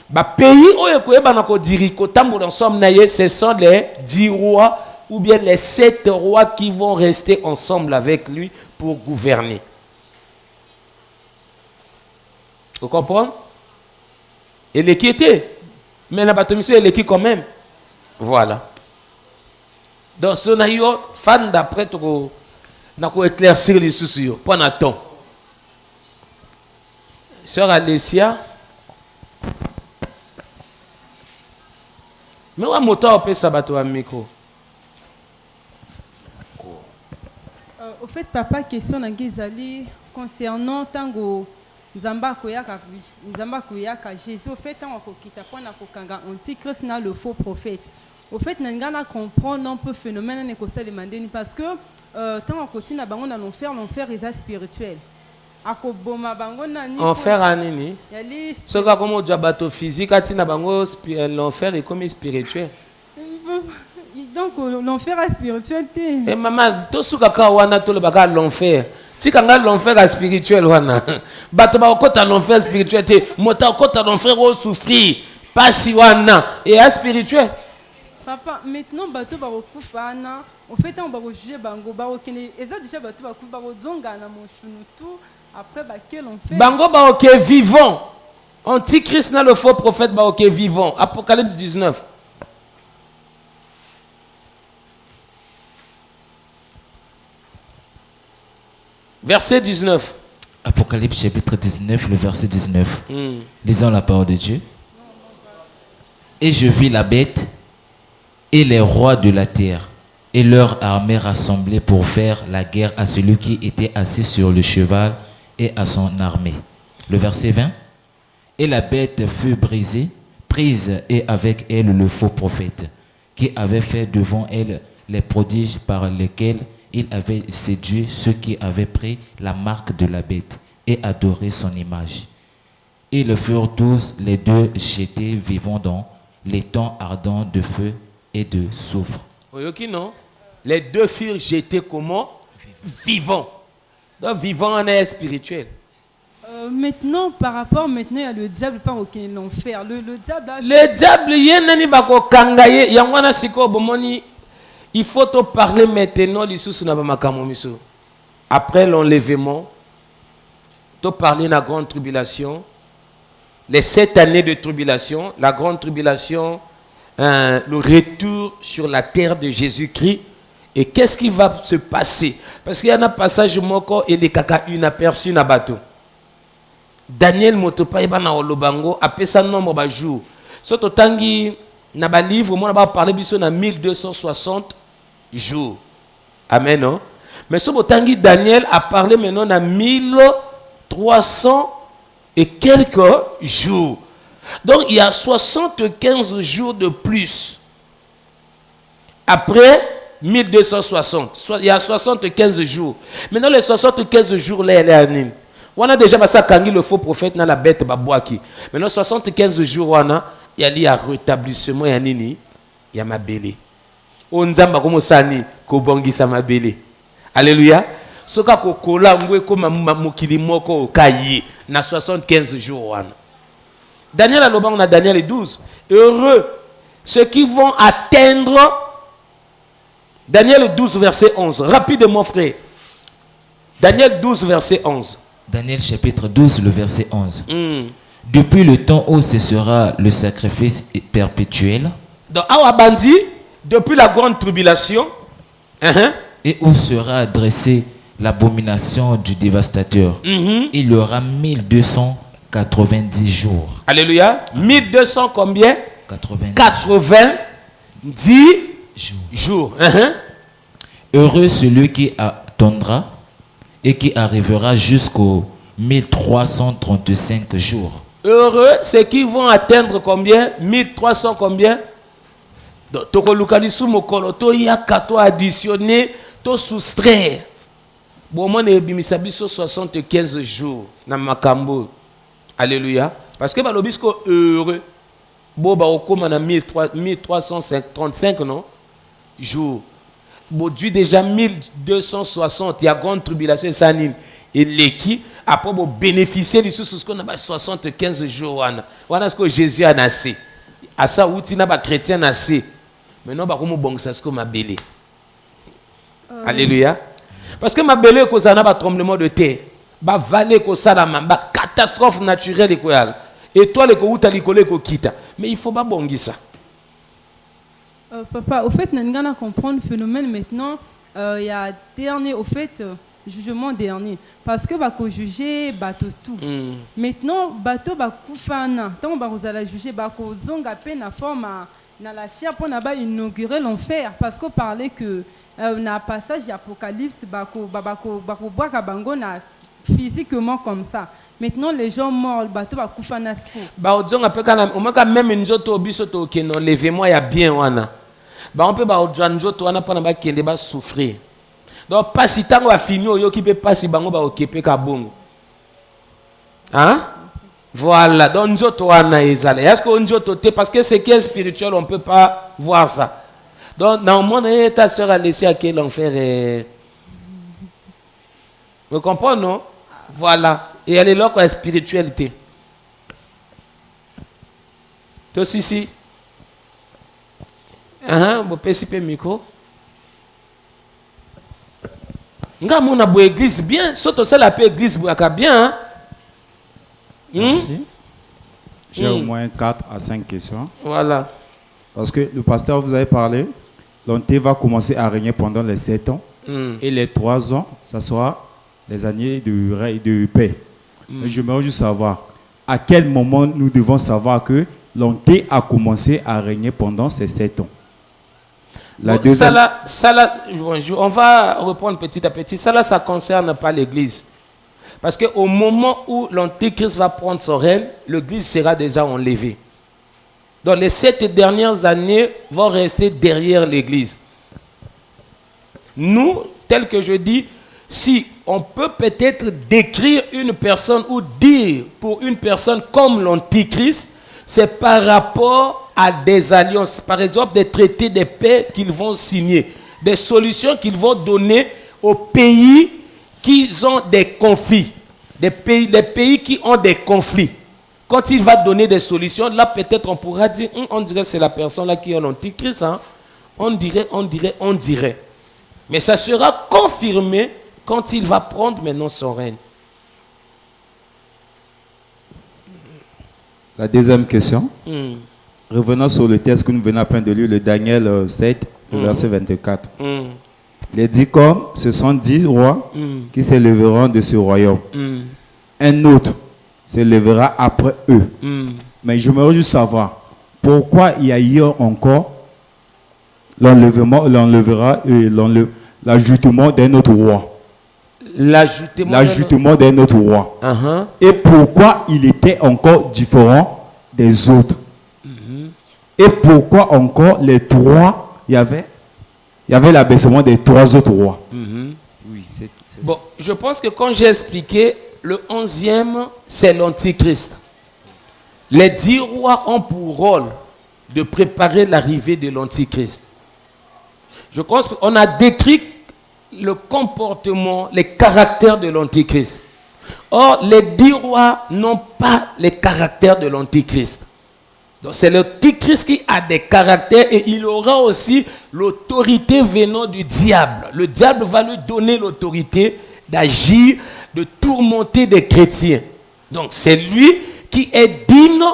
Speaker 1: Ba pays oyeko eba na ko diri ko tambola ensemble na ye, ce sont les 10 rois ou bien les 7 rois qui vont rester ensemble avec lui pour gouverner. Vous comprenez? Et l'équité. Mais la batomission elle est quand même. Voilà. Donc ce naïo fan d'après tu n'a qu'à éclaircir les soucis pendant temps. Sœur Alessia. Mais on moto peut sabato à micro.
Speaker 6: Au fait papa question n'angizali concernant tango Nzamba koyaka Jésus au fait tant kokita pona kokanga antichrist na le faux prophète. Au fait nangana comprendre un peu phénomène ne ko se demander parce que tant kokoti na bango na l'enfer est spirituel. Akoboma bango na ni
Speaker 1: enfer anini. Ce que comme au jabato physique ati na bango l'enfer est comme spirituel.
Speaker 6: Donc l'enfer est spirituel té.
Speaker 1: Et maman to suka wana to le baga l'enfer. Tikanga l'enfer spirituel wana. Bato ba okota l'enfer spirituel te mota okota l'enfer o souffrir pas si wana et spirituel.
Speaker 6: Papa maintenant bato ba okufa na en fait on va juger bango ba okene eza déjà bato ba okufa ba zonga na moshunutu après ba quel enfer.
Speaker 1: Bango ba ok vivant. Antichrist na le faux prophète ba ok vivant. Apocalypse 19. Verset 19.
Speaker 2: Apocalypse chapitre 19, le verset 19. Lisons la parole de Dieu. Et je vis la bête et les rois de la terre et leur armée rassemblée pour faire la guerre à celui qui était assis sur le cheval et à son armée. Le verset 20. Et la bête fut brisée, prise, et avec elle le faux prophète, qui avait fait devant elle les prodiges par lesquels il avait séduit ceux qui avaient pris la marque de la bête et adoré son image. Ils furent tous les deux jetés vivants dans les temps ardents de feu et de soufre.
Speaker 1: Oui, non? Les deux furent jetés comment? Vivants. Donc vivant en est spirituel.
Speaker 6: Maintenant, par rapport, maintenant, il y a le diable par auquel l'enfer. Le diable, là,
Speaker 1: le diable, il faut te parler maintenant. Après l'enlèvement, te parler de la grande tribulation, les 7 années de tribulation, la grande tribulation, le retour sur la terre de Jésus-Christ. Et qu'est-ce qui va se passer? Parce qu'il y a un passage moko et les caca une aperçu na bateau. Daniel Motopa eba na olobango après ça nombre ba jour. Soto tangi na ba livre moi na ba parler biso na 1260 jours. Amen non? Mais soto tangi Daniel a parlé maintenant na 1300 et quelques jours. Donc il y a 75 jours de plus. Après 1260, il y a 75 jours. Maintenant les 75 jours là elle est anime. On a déjà passé le faux prophète dans la bête babouaki. Maintenant 75 jours il y a rétablissement ya nini ya mabele. Onzamba comme sani ko bongisa mabele. Alléluia. Soka ko kola ngwe ko mokili moko kayi na 75 jours wana. Daniel alobang na Daniel 12. Heureux ceux qui vont atteindre Daniel 12 verset 11. Rapidement frère. Daniel 12 verset 11.
Speaker 2: Daniel chapitre 12, le verset 11. Depuis le temps où cessera le sacrifice perpétuel.
Speaker 1: Donc, depuis la grande tribulation.
Speaker 2: Et où sera adressée l'abomination du dévastateur. Il y aura 1290 jours.
Speaker 1: Alléluia. 1200 combien? 90 jours.
Speaker 2: Heureux celui qui attendra et qui arrivera jusqu'aux 1335 jours.
Speaker 1: Heureux ceux qui vont atteindre combien? 1300 combien? Tokolukalisu mokolo to yaka to additionner to soustraire. Bon moi ne bimisa biso 75 jours na makambo. Alléluia. Parce que balobisco heureux. Bo ba okoma na 1335 non? Jours. Bon Dieu déjà 1260 il y a grande tribulation sanine et l'équipe après bon bénéficier de ce qu'on a 75 jours wana ce que Jésus a naissé à ça outil na ba chrétien naissé maintenant ba comme bon ça ce que ma belé. Alléluia. Parce que ma belé cause na ba tremblement de terre ba vallée ko sala ba catastrophe naturelle ko yala étoile ko uta likole ko kita mais il faut pas bongi ça.
Speaker 6: Papa, au fait, nous allons comprendre le phénomène maintenant. Il y a dernier, au fait, jugement dernier. Parce que va juger bateau tout. Maintenant, bateau va koufana. Tant que vous allez juger, bateau zonga peine à forme na la chair pour inaugurer l'enfer. Parce qu'on parlait que na passage d'Apocalypse, bateau boaka bango na physiquement comme ça. Maintenant, les gens morts, le bateau va koufana.
Speaker 1: Bah, on peut même une autre obiso to que non levez-moi ya bien wana. Bah on peut ba odjanjo to wana pana ba kende ba souffrir. Donc pas si tango a fini yo qui peut pas si bango ba okepe ka bongo. Hein? Voilà, donc njoto wana ezala. Est-ce que njoto te parce que c'est qui est spirituel, on peut pas voir ça. Donc dans mon ta sœur a laissé à quel enfer est. Vous comprenez non? Voilà, et elle est là quoi spiritualité. Toi aussi. Vous pouvez micro. Nga mona bo église bien, surtout ça la paix église boaka bien.
Speaker 8: Merci. J'ai au moins 4 à 5 questions.
Speaker 1: Voilà.
Speaker 8: Parce que le pasteur vous avez parlé, l'onté va commencer à régner pendant les 7 ans et les 3 ans, ça sera les années de paix. Mais j'aimerais juste savoir à quel moment nous devons savoir que l'onté a commencé à régner pendant ces 7 ans. La deuxième...
Speaker 1: on va reprendre petit à petit. Ça ne concerne pas l'Église. Parce qu'au moment où l'Antéchrist va prendre son règne, l'Église sera déjà enlevée. Donc les 7 dernières années vont rester derrière l'Église. Nous, tel que je dis, si on peut peut-être décrire une personne ou dire pour une personne comme l'Antichrist, c'est par rapport à des alliances, par exemple des traités de paix qu'ils vont signer, des solutions qu'ils vont donner aux pays qui ont des conflits, les pays qui ont des conflits. Quand il va donner des solutions, là peut-être on pourra dire, on dirait que c'est la personne là qui est l'Antichrist, hein? On dirait. Mais ça sera confirmé quand il va prendre maintenant son règne.
Speaker 8: La deuxième question. Revenons sur le texte que nous venons à peine de lire, le Daniel 7, verset 24. Il est dit comme ce sont 10 rois qui s'élèveront de ce royaume. Un autre s'élèvera après eux. Mais j'aimerais juste savoir pourquoi il y a eu encore l'ajoutement d'un autre roi. L'ajoutement d'un autre roi. Et pourquoi il était encore différent des autres. Et pourquoi encore les 3, il y avait l'abaissement des 3 autres rois.
Speaker 1: Oui, bon, je pense que quand j'ai expliqué, le 11e, c'est l'Antichrist. Les 10 rois ont pour rôle de préparer l'arrivée de l'Antichrist. Je pense qu'on a décrit le comportement, les caractères de l'Antichrist. Or, les 10 rois n'ont pas les caractères de l'Antichrist. Donc, c'est l'Antichrist qui a des caractères et il aura aussi l'autorité venant du diable. Le diable va lui donner l'autorité d'agir, de tourmenter des chrétiens. Donc, c'est lui qui est digne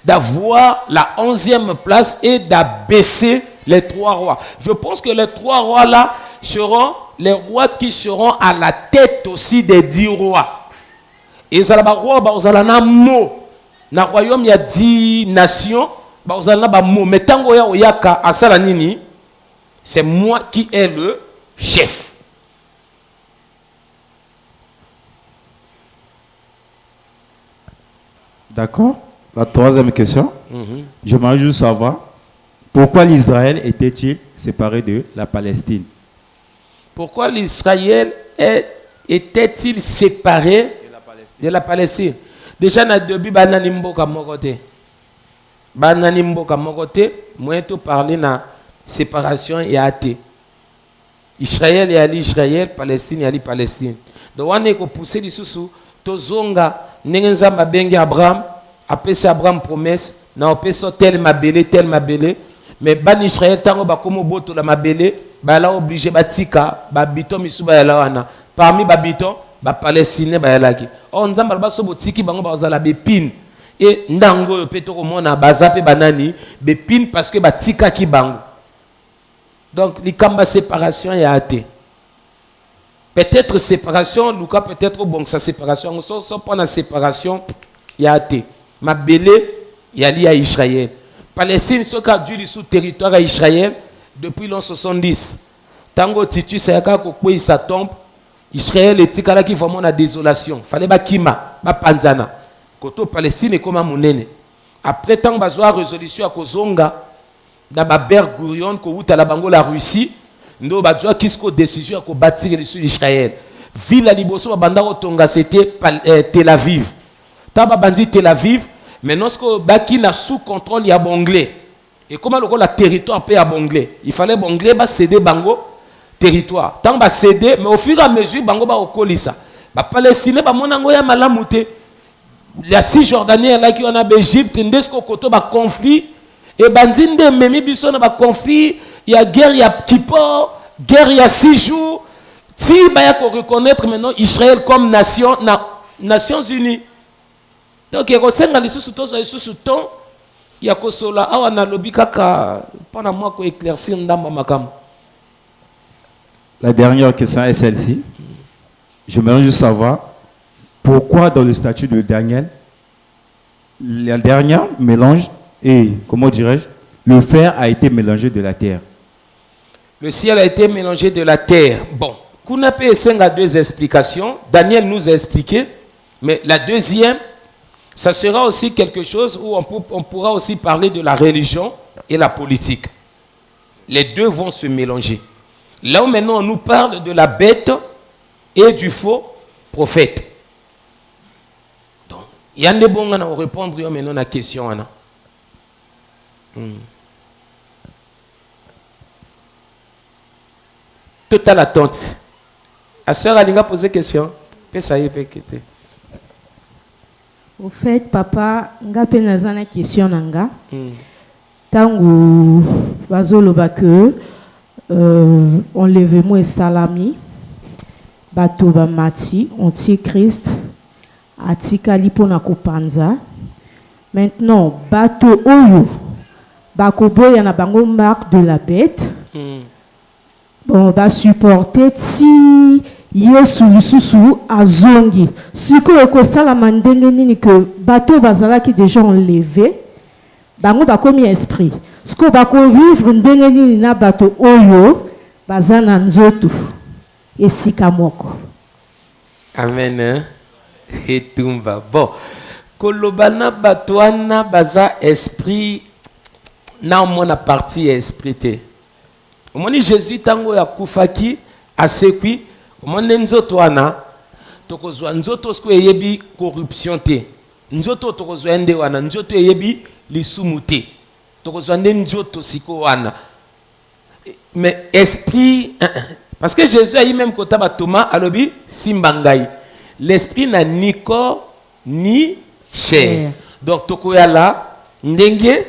Speaker 1: d'avoir la 11e place et d'abaisser les 3 rois. Je pense que les 3 rois là seront les rois qui seront à la tête aussi des 10 rois. Et ça va roi bazalana mo na royaume il y a 10 nations bazalana ba mo mais tango ya oyaka asala nini c'est moi qui est le chef.
Speaker 8: D'accord. La 3e question. J'aimerais juste savoir pourquoi l'Israël était-il séparé de la Palestine?
Speaker 1: Pourquoi l'Israël était-il séparé de la Palestine? Déjà, na début, banani mboka mokote. Banani mboka mokote, moi to parler na séparation et athée. Israël et ali Israël, Palestine et ali Palestine. Donc on est ko pousser les sous to zonga nengenzamba bengi Abraham, apesa Abraham promesse, na opesa tel mabele, mais ban Israël tango ba komo boto la mabele. Bala obligé batika babito misuba ya lawana parmi babito ba palestinien ba yalaki on nzamba ba so botiki bango bazala bepine et ndango yo peto ko mona bazape banani bepine parce que batika ki bango donc likamba séparation ya athée peut-être séparation Lucas peut-être bon sa séparation so pas na séparation ya athée mabele ya li à Israël Palestine ce qu'a dû sous territoire à Israël depuis l'an 70. Tango Titus sayaka ko sa tombe, Israël etikala ki vraiment na désolation. Fallait ba kima, ba panzana. Koto Palestine comme monene. Après tant bazwa résolution à kozonga na ba Ber Gurion ko uta la bango la Russie, ndo bazwa kisko décision à ko bâtir le sud Israël. Ville la liboso ba banda otonga c'était Tel Aviv. Taba bandi Tel Aviv, maintenant ce que baki na sous contrôle ya anglais. Et comment le territoire peut à Bonglé? Il fallait Bonglé céder Bango territoire. Tant que céder, mais au fur et à mesure, Bango va au colissa. Les Palestiniens, monango ya malamute. Il y a 6 Jordaniens là qui ont en Égypte, ndesco koto ba conflit. Et bandinde memi biso na ba conflit. Il y a guerre, il y a Kippur, guerre il y a 6 jours. Si il faut reconnaître maintenant Israël comme nation, Nations Unies. Donc il y a sous ton. Il y a kosola awa na lobi kaka pendant moi ko éclaircir ndamba makam.
Speaker 8: La dernière question est celle-ci. j'aimerais juste savoir pourquoi dans le statut de Daniel, la dernière mélange et, comment dirais-je, le fer a été mélangé de la terre.
Speaker 1: Le ciel a été mélangé de la terre. Bon, Kunape a deux explications. Daniel nous a expliqué, mais la deuxième, ça sera aussi quelque chose où on pourra aussi parler de la religion et la politique. Les deux vont se mélanger. Là où maintenant on nous parle de la bête et du faux prophète. Donc, il y a des bons à répondre maintenant à la question. Totale attente. La sœur Alinga posé question.
Speaker 5: Au fait, papa, nga pe nazana question nanga. Tangu bazoloba que enlèvement et salami bato ba mati antichrist atikali pona kopanza. Maintenant bato oyo bakoboya na bango marque de la bête. Bon, va supporter si Yesu lisusu azongi. Siko ekosala mandenge nini que bato bazala qui déjà enlevé. Bango bakomi esprit. Siko bako vivre ndenge nini na bato oyo bazana nzoto. Esika moko.
Speaker 1: Amen. Et tumba. Bon. Kolobana batwana baza esprit. Na mona partie esprit. Omoni Jésus tango ya kufaki asekwi omoni nzoto wana tokozwa nzoto sko yebi corruption te nzoto tokozwa ende wana nzoto yebi lisumu te tokozwa nde nzoto siko wana mais esprit parce que Jésus a eu même kota ba Thomas alobi simbangai l'esprit n'a ni corps ni chair donc tokoyala ndenge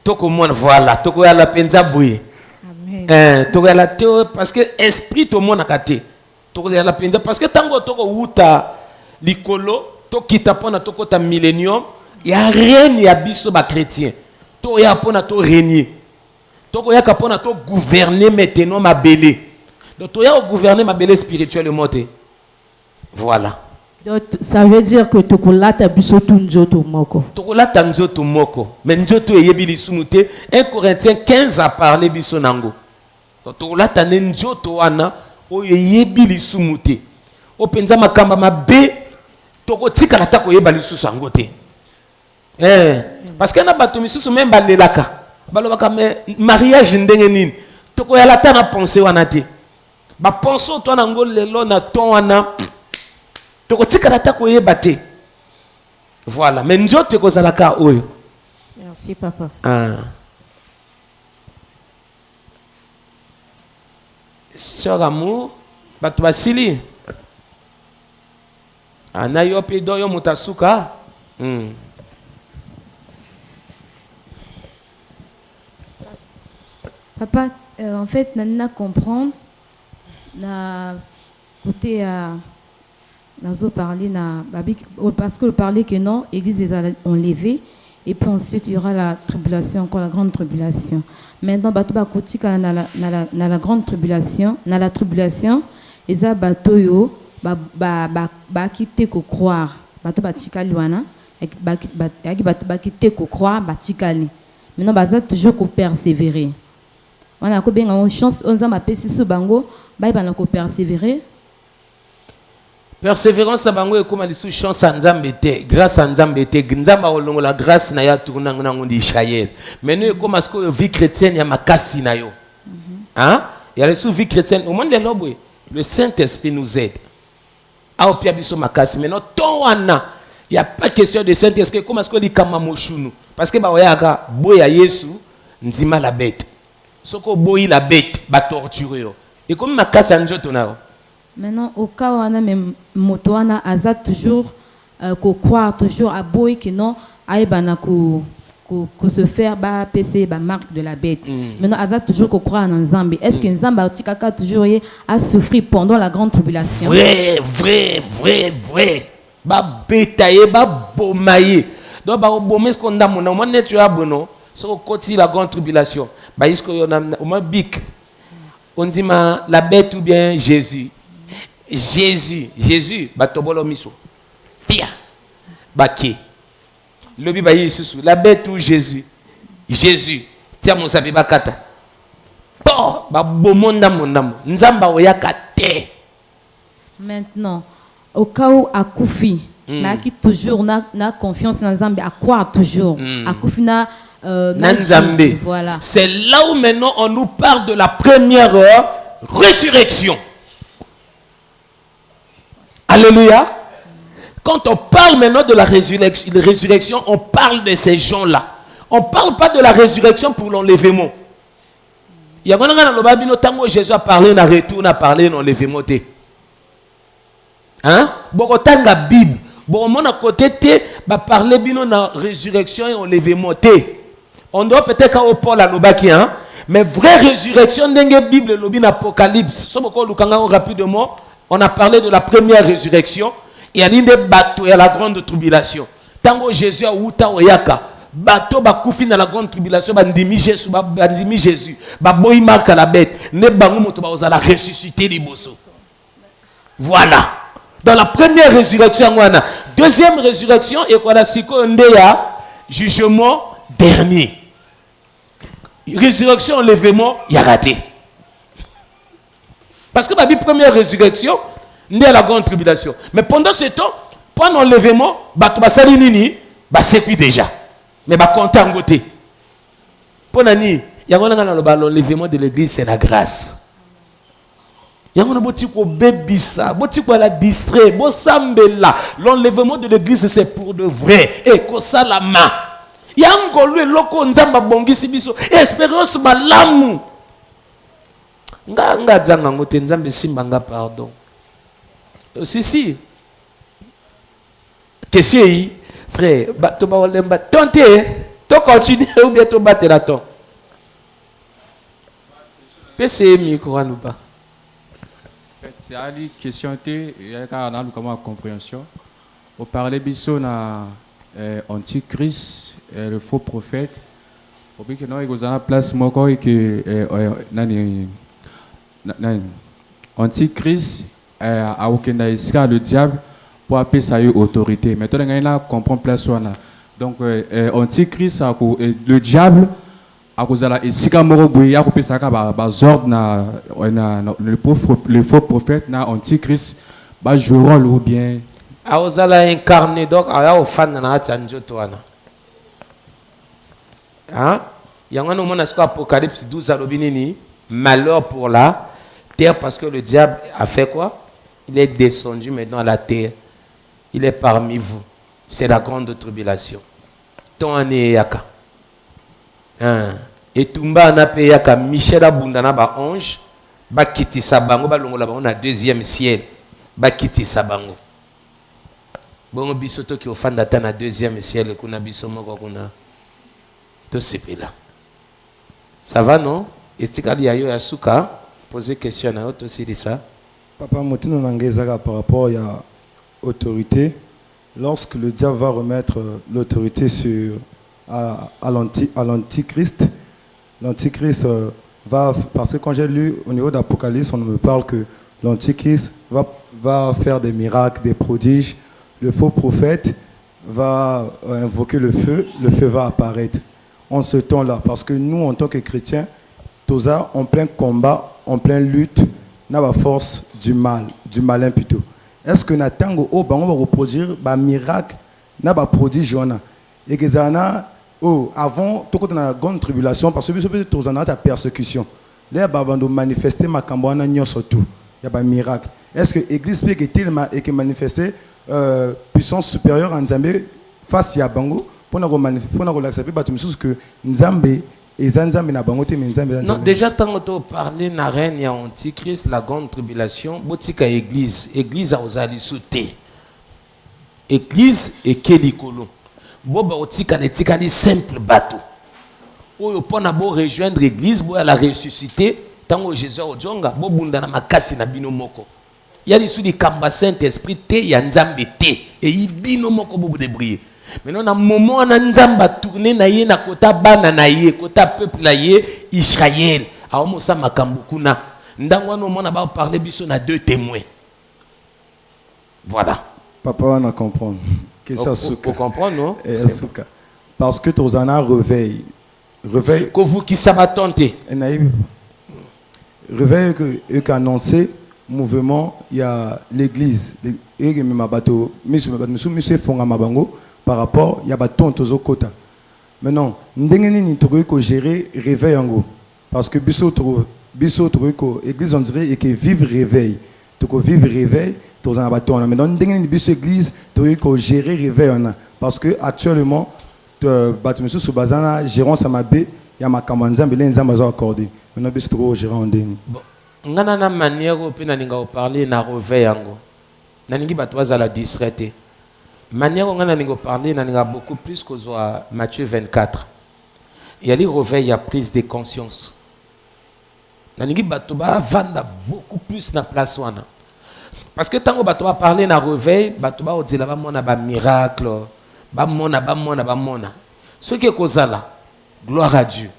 Speaker 1: tokomona voilà tokoyala penza boye parce que esprit tout le monde a katé parce que tango toko wuta likolo to kita pona toko ta millénium y a rien y a biso ba chrétien to ya pona to régner toko ya kapona to gouverner maintenant ma belé donc to ya gouverner ma belé spirituellement voilà.
Speaker 5: Donc ça veut dire que tokolata biso tu nzoto moko.
Speaker 1: Tokolata nzoto moko mais nzoto yebi lisumute 1 Corinthiens 15 a parlé biso nango. Tokolata nzoto wana oyo yebi lisumute. Openza makamba mabe tokotika lata ko yeba lisusu yango te. Parce que na bato misusu même balelaka. Balobaka mais mariage ndenge nini. Tokoyalata na penser wana te. Ba penso to nango lelo na ton wana voilà, mais nous autres,
Speaker 5: merci, papa.
Speaker 1: Sœur amour, batu basili. Anayo pedo yo mutasuka.
Speaker 5: Papa, en fait, nana comprendre na côté Nazo parler parce que parler que non, l'église les a enlevés et puis ensuite il y aura la tribulation, encore la grande tribulation. Maintenant bato ba kotika na la grande tribulation, na la tribulation, eza bato yo ba quitter ko croire, bato ba tikali wana, bato ba quitter ko croire, ba tikali. Maintenant baza toujours ko persévérer. On a ko benga une chance, on za ma pesi so bango, ba na ko persévérer.
Speaker 1: Persévérance à bango comme ali sous chance à Nzambe te grâce à Nzambe te Nzamba olongo la grâce na ya tourna ngona ngondi Israël mais nous comme est-ce que vie chrétienne ya makasi na yo hein il y a les sous vie chrétienne au monde de l'obwe le Saint-Esprit nous aide a opia biso makasi mais non ton wana il y a pas question de Saint-Esprit comme est-ce que li kama moshunu parce que ba oyaka boya Yesu nzima la bête soko boyi la bête ba torturer et comme makasi njoto na
Speaker 5: maintenant, au cas où on a même motoana, aza toujours croire toujours à boy qui non, aïbana ko se faire ba PC ba marque de la bête. Maintenant, aza toujours croire en Nzambe. Est-ce que Nzambe a toujours a souffert pendant la grande tribulation?
Speaker 1: Vrai. Ba bétailler, ba bomailler. Donc ba bomé ce qu'on a mon moment net tu as bono. Sur côté la grande tribulation. Ba isko yo na au moins bic. On dit la bête ou bien Jésus. Jésus, batobolo miso. Tia. Baki. Lobi ba Yesu, la bête ou Jésus. Jésus. Tia mon sabi bakata. Bon, ba bomonda mondamo. Nzamba oyaka te.
Speaker 5: Maintenant, au cas où Akoufi, mais qui toujours n'a confiance dans Nzambe, à croire toujours. Akoufi n'a
Speaker 1: Nzambe.
Speaker 5: Voilà.
Speaker 1: C'est là où maintenant on nous parle de la première résurrection. Alléluia. Quand on parle maintenant de la résurrection, on parle de ces gens-là. On ne parle pas de la résurrection pour l'enlèvement. Il y a un tango Jésus a parlé, on a retourné à parler, l'enlèvement. Hein? Bon, la Bible. Bon, mon à côté, va parler de la résurrection et enlèvement. On doit peut-être au Paul à l'obaki, hein? Mais vraie résurrection, dans la Bible, l'obin Apocalypse. Rapidement, on a parlé de la première résurrection. Il y a des bateaux et la grande tribulation. Tango Jésus a outa oyaka. Bateau bakoufi dans la grande tribulation, bandimi Jésus, baboy marque à la bête. Ne bango moto ba ozala ressuscité les bosso. Voilà. Dans la première résurrection, deuxième résurrection, et quoi la siko ndeya jugement dernier. Résurrection, enlèvement, il y a raté. Parce que la première résurrection, il y a la grande tribulation. Mais pendant ce temps, pendant l'enlèvement, c'est quoi déjà. Mais il compter en côté. Pendant l'enlèvement de l'église, c'est la grâce. Il y a un petit peu la distrait. L'enlèvement de l'église, c'est pour de vrai. Et que ça la main. Il y a un golo loko nzamba bongi sibiso. Espérance malamu. Nga dzanga ngote nzambe simbanga pardon. Si. Question yi, frère, to ba olemba tenter, to continuer ou bien to battre la ton. PC micro ou pas.
Speaker 9: C'est une question il y a comment compréhension. Au parler biso na antichrist le faux prophète. Au but que non il y a place moko et que antichrist a aucun esca le diable pour appeler ça autorité. Maintenant il y a comprend place donc antichrist le diable à cause de la esika moko boye ya kopesa ka ba ordre na le faux prophète na antichrist ba joueront ou bien
Speaker 1: a ozala incarné donc a au fan na atsanjoto wana hein yango no mona sko apocalypse 12 alobinini malheur pour la terre parce que le diable a fait quoi? Il est descendu maintenant à la terre. Il est parmi vous. C'est la grande tribulation. Ton année yaka. Hein. Et Tumba na pe yaka Michel Abundana ba ange ba kiti sabango ba longola ba on a deuxième ciel ba kiti sabango. Bon biso to ki ofanda ta na deuxième ciel kuna biso moko kuna to sepela. Ça va non? Estikali ayo ya suka poser question na auto sirisa.
Speaker 10: Papa Motino Nangezaka par rapport à l'autorité, lorsque le diable va remettre l'autorité à l'antichrist, l'antichrist va, parce que quand j'ai lu au niveau d'Apocalypse, on me parle que l'antichrist va faire des miracles, des prodiges, le faux prophète va invoquer le feu va apparaître en ce temps-là, parce que nous en tant que chrétiens, tous en plein combat, en pleine lutte, n'a pas force du malin plutôt. Est-ce que Natango va reproduire un miracle, n'a pas prodige et que zana avant tout quand on a grande tribulation parce que tous en a ta persécution. Là babando manifester ma cambona nyo surtout. Il y a pas miracle. Est-ce que l'église peut que manifester puissance supérieure en Nzambe face à Bango pour nous l'accepter bah tu me que Nzambe
Speaker 1: non, déjà, tant que tu parles na reine ya antichrist, la grande tribulation, botika église a osali sauter. Église et kelikolo. Boba otika netika ni simple bateau. Oyo pona bo rejoindre l'église, bo la ressusciter, tango Jésus o jonga, bo bunda na makasi na bino moko. Ya li sous di kamba Saint-Esprit te ya Nzambe te et ibino moko bo débriller. Maintenant, dans le moment où Nzamba a tourné na kota bana na ye, kota peuple na ye, Israël. Alors, ça m'a kambukuna. Ndangwa no mona ba parler biso na deux témoins. Voilà.
Speaker 10: Papa, on a comprendre.
Speaker 1: Pour comprendre, non?
Speaker 10: Parce que tu as un réveil. Réveil.
Speaker 1: Que vous qui savez tenter.
Speaker 10: Réveil que annoncé mouvement, il y a l'église. Par rapport, il y a bâton aux côtés. Maintenant, nous devons gérer réveil en gros. Parce que l'église, on dirait que vivre réveil. Tu peux vivre réveil, tu as un bâton. Maintenant, nous devons l'église, tu peux gérer réveil. Parce que actuellement, bâton sous bazana, gérant Samabé, il y a ma camanza, mais les gens ont accordé. Maintenant, nous devons gérer en dingue.
Speaker 1: Nous avons une manière de parler de réveil. Nous avons la distraité. Manière dont on a parlé, on a beaucoup plus que Matthieu 24. Il y a les réveils, il y a prise de conscience. On a vendre beaucoup plus dans la place. Parce que tant que on a parlé de réveil, on a dit qu'il y a un miracle, ce qui est cause là, gloire à Dieu.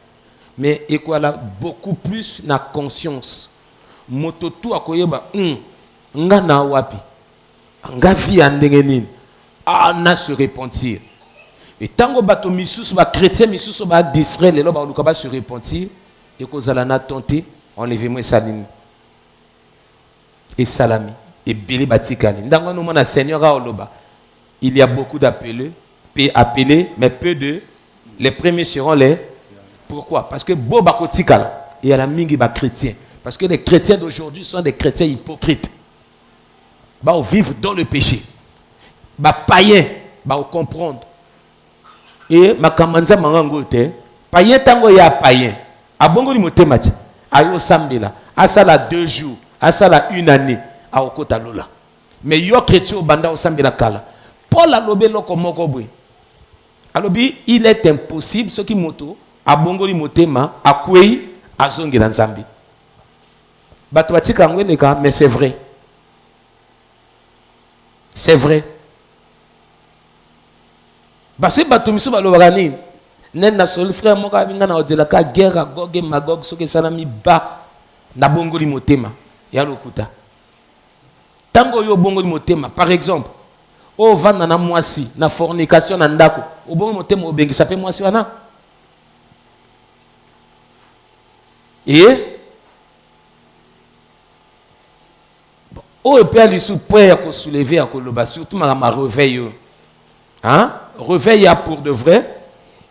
Speaker 1: Mais il y a beaucoup plus de conscience. Moto tout a koyeba, nga na wapi, nga vi andengenin. On a se repentir. Et tant que bato missus ba chrétien missus ba distrait les loba luka ba se repentir et que zala na tenté enlevez-moi saline et salami et belé batikali. Ndango no mona Seigneur a oloba. Il y a beaucoup d'appelés, mais peu de les premiers seront les. Pourquoi? Parce que bo bakotikala et à la mingi ba chrétien. Parce que les chrétiens d'aujourd'hui sont des chrétiens hypocrites. Bah vivre dans le péché. Bah païen, bah comprendre. Et ma kamanza mangangote, païen tango ya païen. A bongo li motemati. Ayo sambela. Asala 2 jours. Asala 1 année. A okota lola. Mais yo chrétien banda o sambela kala. Paul a lobé loko moko bwe. Alobi, il est impossible ce qui moto a bongo li motema a kwei azongi na nzambi. Mais c'est vrai. C'est vrai. Parce que Batomiso Balorani, n'a seul frère Moka Bingana Odelaka, guerre à Gog et Magog, ce que Sanami ba, na Bongoli Motema, Yalokuta. Tango yo Bongoli Motema, par exemple, au van na moisi, na fornication nandako, au Bongoli Motema, au Bengi, ça fait moisi wana. Et oh, peut aller sous poids à soulever à Koloba, surtout ma réveil. Hein? Réveil pour de vrai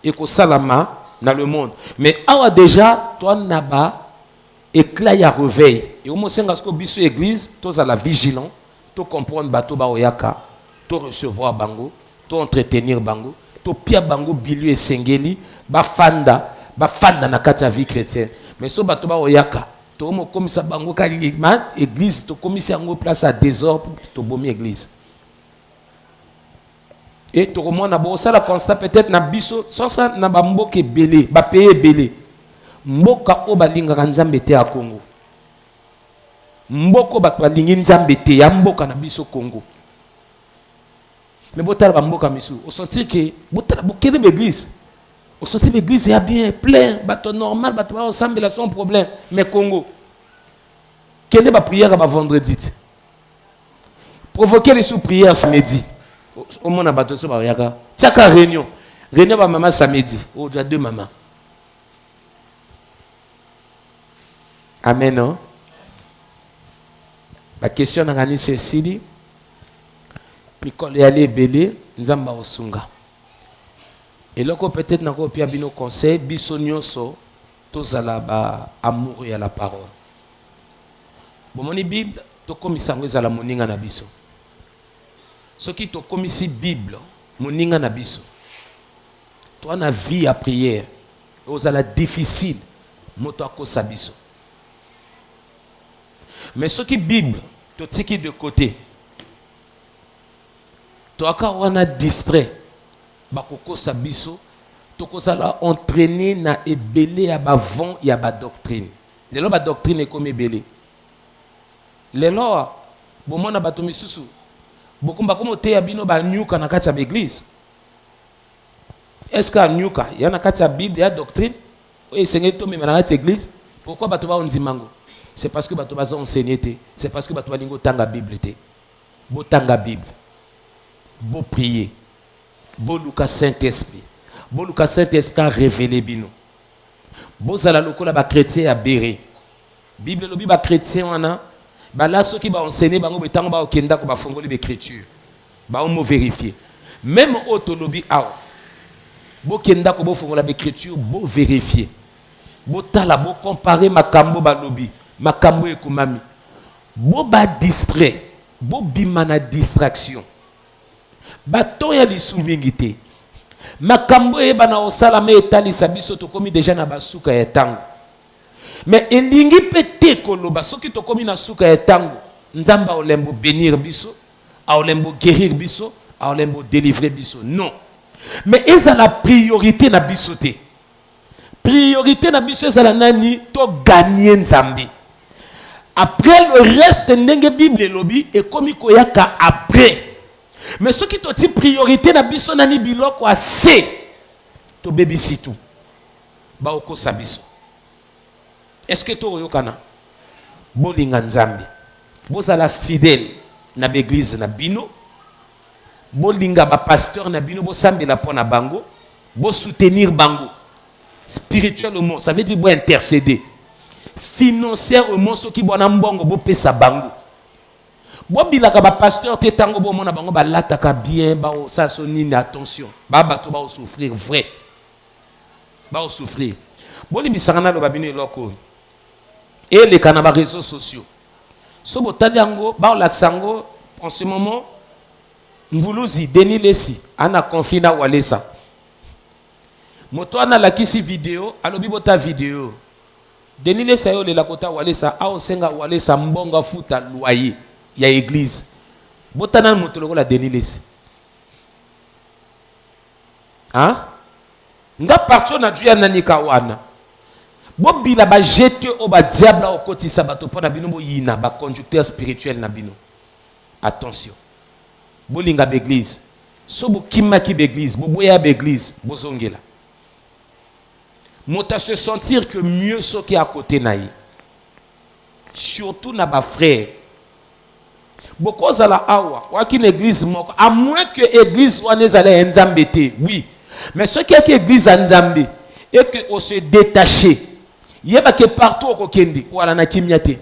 Speaker 1: et que salama dans le monde. Mais alors déjà, toi n'a éclat à réveil. Et au moins, c'est parce que biso église, toi à la vigilance, toi comprendre bateau ba oyaka, toi recevoir bango, toi entretenir bango, toi pia bango bilu et sengeli, ba fanda na kata vie chrétienne. Mais so bateau ba oyaka. To mo komisa bango ka église to komisa yango place à désordre to bomi église et to mo na bo ça la constat peut-être na biso sans ça na ba mboke belé ba payer belé mboka o balinga nzambe te a Congo mboko ba balingi nzambe te ya mboka na biso Congo mais botala ba mboka misu au sentir que botala bokele l'église. Au sortir de l'église, il y a bien plein, bateau normal, bateau ensemble, il a son problème. Mais Congo, quelle est ma prière à vendredi? Provoquer les sous-prières samedi. Au moins, on a bateau sur la riaga. Tiens, qu'à réunion. Réunion, ma maman samedi. Oh, j'ai 2 mamans. Amen, non? La question n'a gagné Cécilie. Puis quand il y a les belés, nous avons osunga. Et là, peut-être nous avons un conseil, bisonyoso, tous à la amour et à la parole. Bon, mon Bible, tu comme ça, vous allez moninga na biso. Ce qui te comme ici Bible, moninga na biso. Toi, na vie à prière, vous allez difficile, moto à cause biso. Mais ce qui Bible, tu tiki de côté. Toi, quand on a distrait. Bakoko sabiso toko sala entraîner na ebelé à bavon ya ba doctrine lelo ba doctrine comme ebelé lelo bomo na bato misusu bokumba komo te ya bino ba nyuka na kati ya église est-ce que nyuka ya na kati ya bible ya doctrine o esengeli to mema na kati ya église pourquoi bato ba onzimango c'est parce que bato ba enseigner te c'est parce que bato ba lingo tanga bible te botanga Bible, bo prier, bo luka Saint-Esprit, bo luka Saint-Esprit a révélé bino. Bo zala lokola ba chrétien a béré. Bible lobi ba chrétien wana, ba la so ki ba enseigner bango betango ba okenda ko ba fongoli l'écriture. Ba on mo vérifier. Même autolobi awa. Bo kenda ko bo fongola l'écriture, bo vérifier. Bo tala bo comparer makambo ba lobi, makambo ekumami. Bo ba distrait, bo bimana distraction. Ba to ya lisumingité. Makambo e bana osala me etali sabiso to komi déjà na basuka ya tango. Mais elingi pete koloba soki to komi na suka ya tango, nzamba olembo bénir biso, a olembo guérir biso, a olembo délivrer biso. Non. Mais eza la priorité na biso te. Priorité na biso eza la nani to gagner nzambi. Après le reste ndenge Bible lobi et komi koyaka après. Mais ce qui te dit priorité na biso nani biloko assez to bebisi tout. Ba oko sabiso. Est-ce que to yokana? Bolinga nzambi. Bozala fidèle na l'église na bino. Bolinga ba pasteur na bino bo sambela pona bango. Bo soutenir bango. Spirituellement, ça veut dire bo intercéder. Financièrement ce qui bona mbongo bo pesa bango. Bobilaka ba pasteur te tango bo mona bango ba lataka bien ba o sa sonine attention ba bato ba o souffrir vrai ba o souffrir boli bisangana lo babino eloko et les canaba réseaux sociaux so botali yango ba o laksango en ce moment Mvuluzi Denis Lesi ana conflit na Walesa moto ana lakisi vidéo alobi bota vidéo Denis Lesi yo le lakota Walesa a o senga Walesa mbonga futa loyer il y a église. Botana motoloko la Denis Lesi. Hein? Nga parti na Dieu nani kawana. Bobila ba jeter au ba diable au côté sabato pona bino bo yina ba conducteur spirituel na bino. Attention. Bolinga l'église. So bo kimaki l'église, bo boya l'église, bo zongela. Mota se sentir que mieux ce qui est à côté naï. Surtout na ba frère. Beaucoup à la awa, ou qu'une église moko, à moins que l'église soit née nzambete, oui. Mais ce qui est que l'église nzambe et que on se détacher, il y a que partout au Kendi ou à la nakimiate,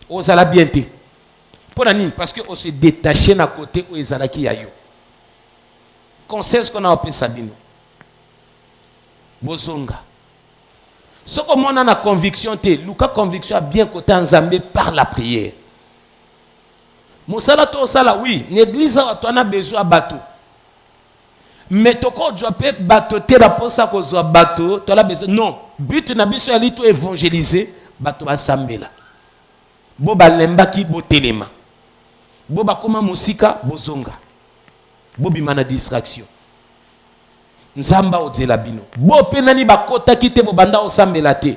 Speaker 1: aux ala bienté. Pour parce que on se détacher na côté où les alaki yayo. Conseil ce qu'on a appelé Sabino. Bozonga. Ce que moi on a conviction te, Luka conviction a bien côté nzambe par la prière. Mosala to sala oui, l'église a besoin de bateau. Mais to ko jope bateau te la posa ko zo bateau, to la besoin non, but na biso ali to évangéliser bateau ba sambela. Bo ba lemba ki bo telema. Bo ba koma musika bozonga. Bo bimana distraction. Nzamba ozela bino. Bo pe nani ba kota kite bo banda o sambela te.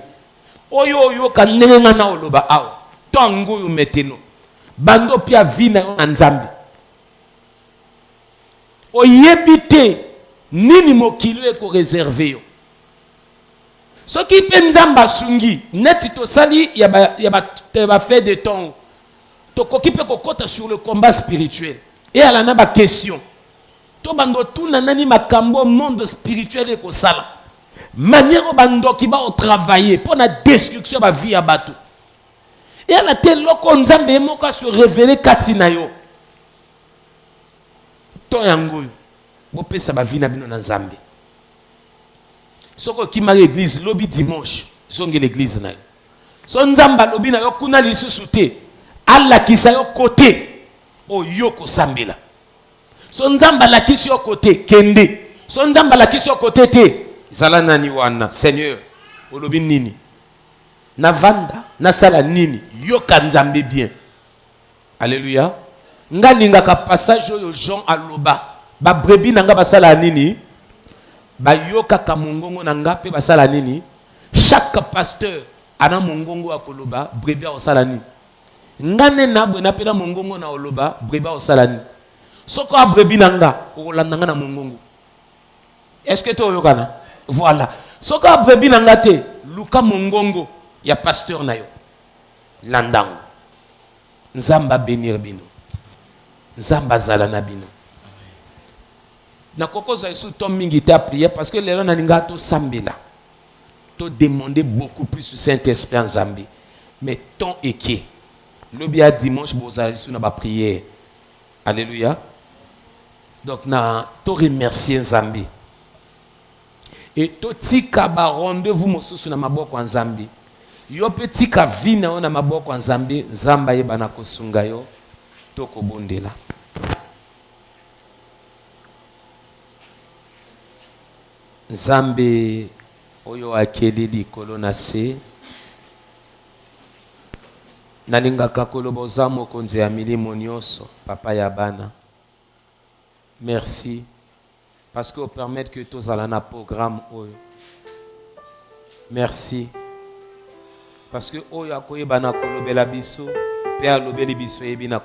Speaker 1: Oyo kanenga na oloba awa. Tango yo meteno. Bando pia vina nzambe. Oyebite nini mokilo eko réservé yo. Ce qui pe nzamba sungi net to sali ya ba fait de temps. To kokipe kokota sur le combat spirituel. Et ala na ba question. To bando tuna nani makambo monde spirituel eko sala. Manière bando ki ba o travailler pour la destruction ba vie ya bato. Et à la telle loko nzambe moka se révéler katina yo. To yango yo. Bo pesa ba vie na bino na nzambe. Soko ki mari église lobi dimanche, songe l'église na yo. So nzamba lobi na yo kuna lisusu te. Alla kisa yo côté o yo ko sambela. So nzamba la kisi yo côté kende. So nzamba la kisi yo côté te. Zala nani wana Seigneur. Olobi nini? Na vanda na sala nini yoka nzambe bien. Alléluia. Ngalinga ka passage yo Jean aloba ba brebi nanga basala nini ba yoka ka mongongo nanga pe basala nini. Chaque pasteur ana mongongo akoloba brebi a osala nini. Ngane na bwena pe na mongongo na oloba brebi a osala nini. Soko a brebi nanga kolanda na mongongo. Est-ce que to yokana? Voilà. Soko a brebi nanga te luka mongongo ya pasteur na yo. Landango. Nzamba bénir bino. Nzamba zala na bino. Na kokoza isu tom mingi ta prière parce que les gens n'alinga to sambela. To demander beaucoup plus sur Saint-Esprit en Zambie. Mais ton eke. Le bien dimanche bozala isu na ba prière. Alléluia. Donc na to remercier Zambie. Et to tika ba rendez-vous mosusu na maboko en Zambie. Yo petit ka vina na maboko en Zambie, Nzamba yeba na kosunga yo to kobondela. Nzambe oyo akeli likolo na se nalingaka koloba oza mokonzi ya milimo nyonso papa ya bana. Merci parce que vous permettez que tozala na programme oyo. Merci parce que oyo akoyeba na kolobela biso pe alobeli biso yebi na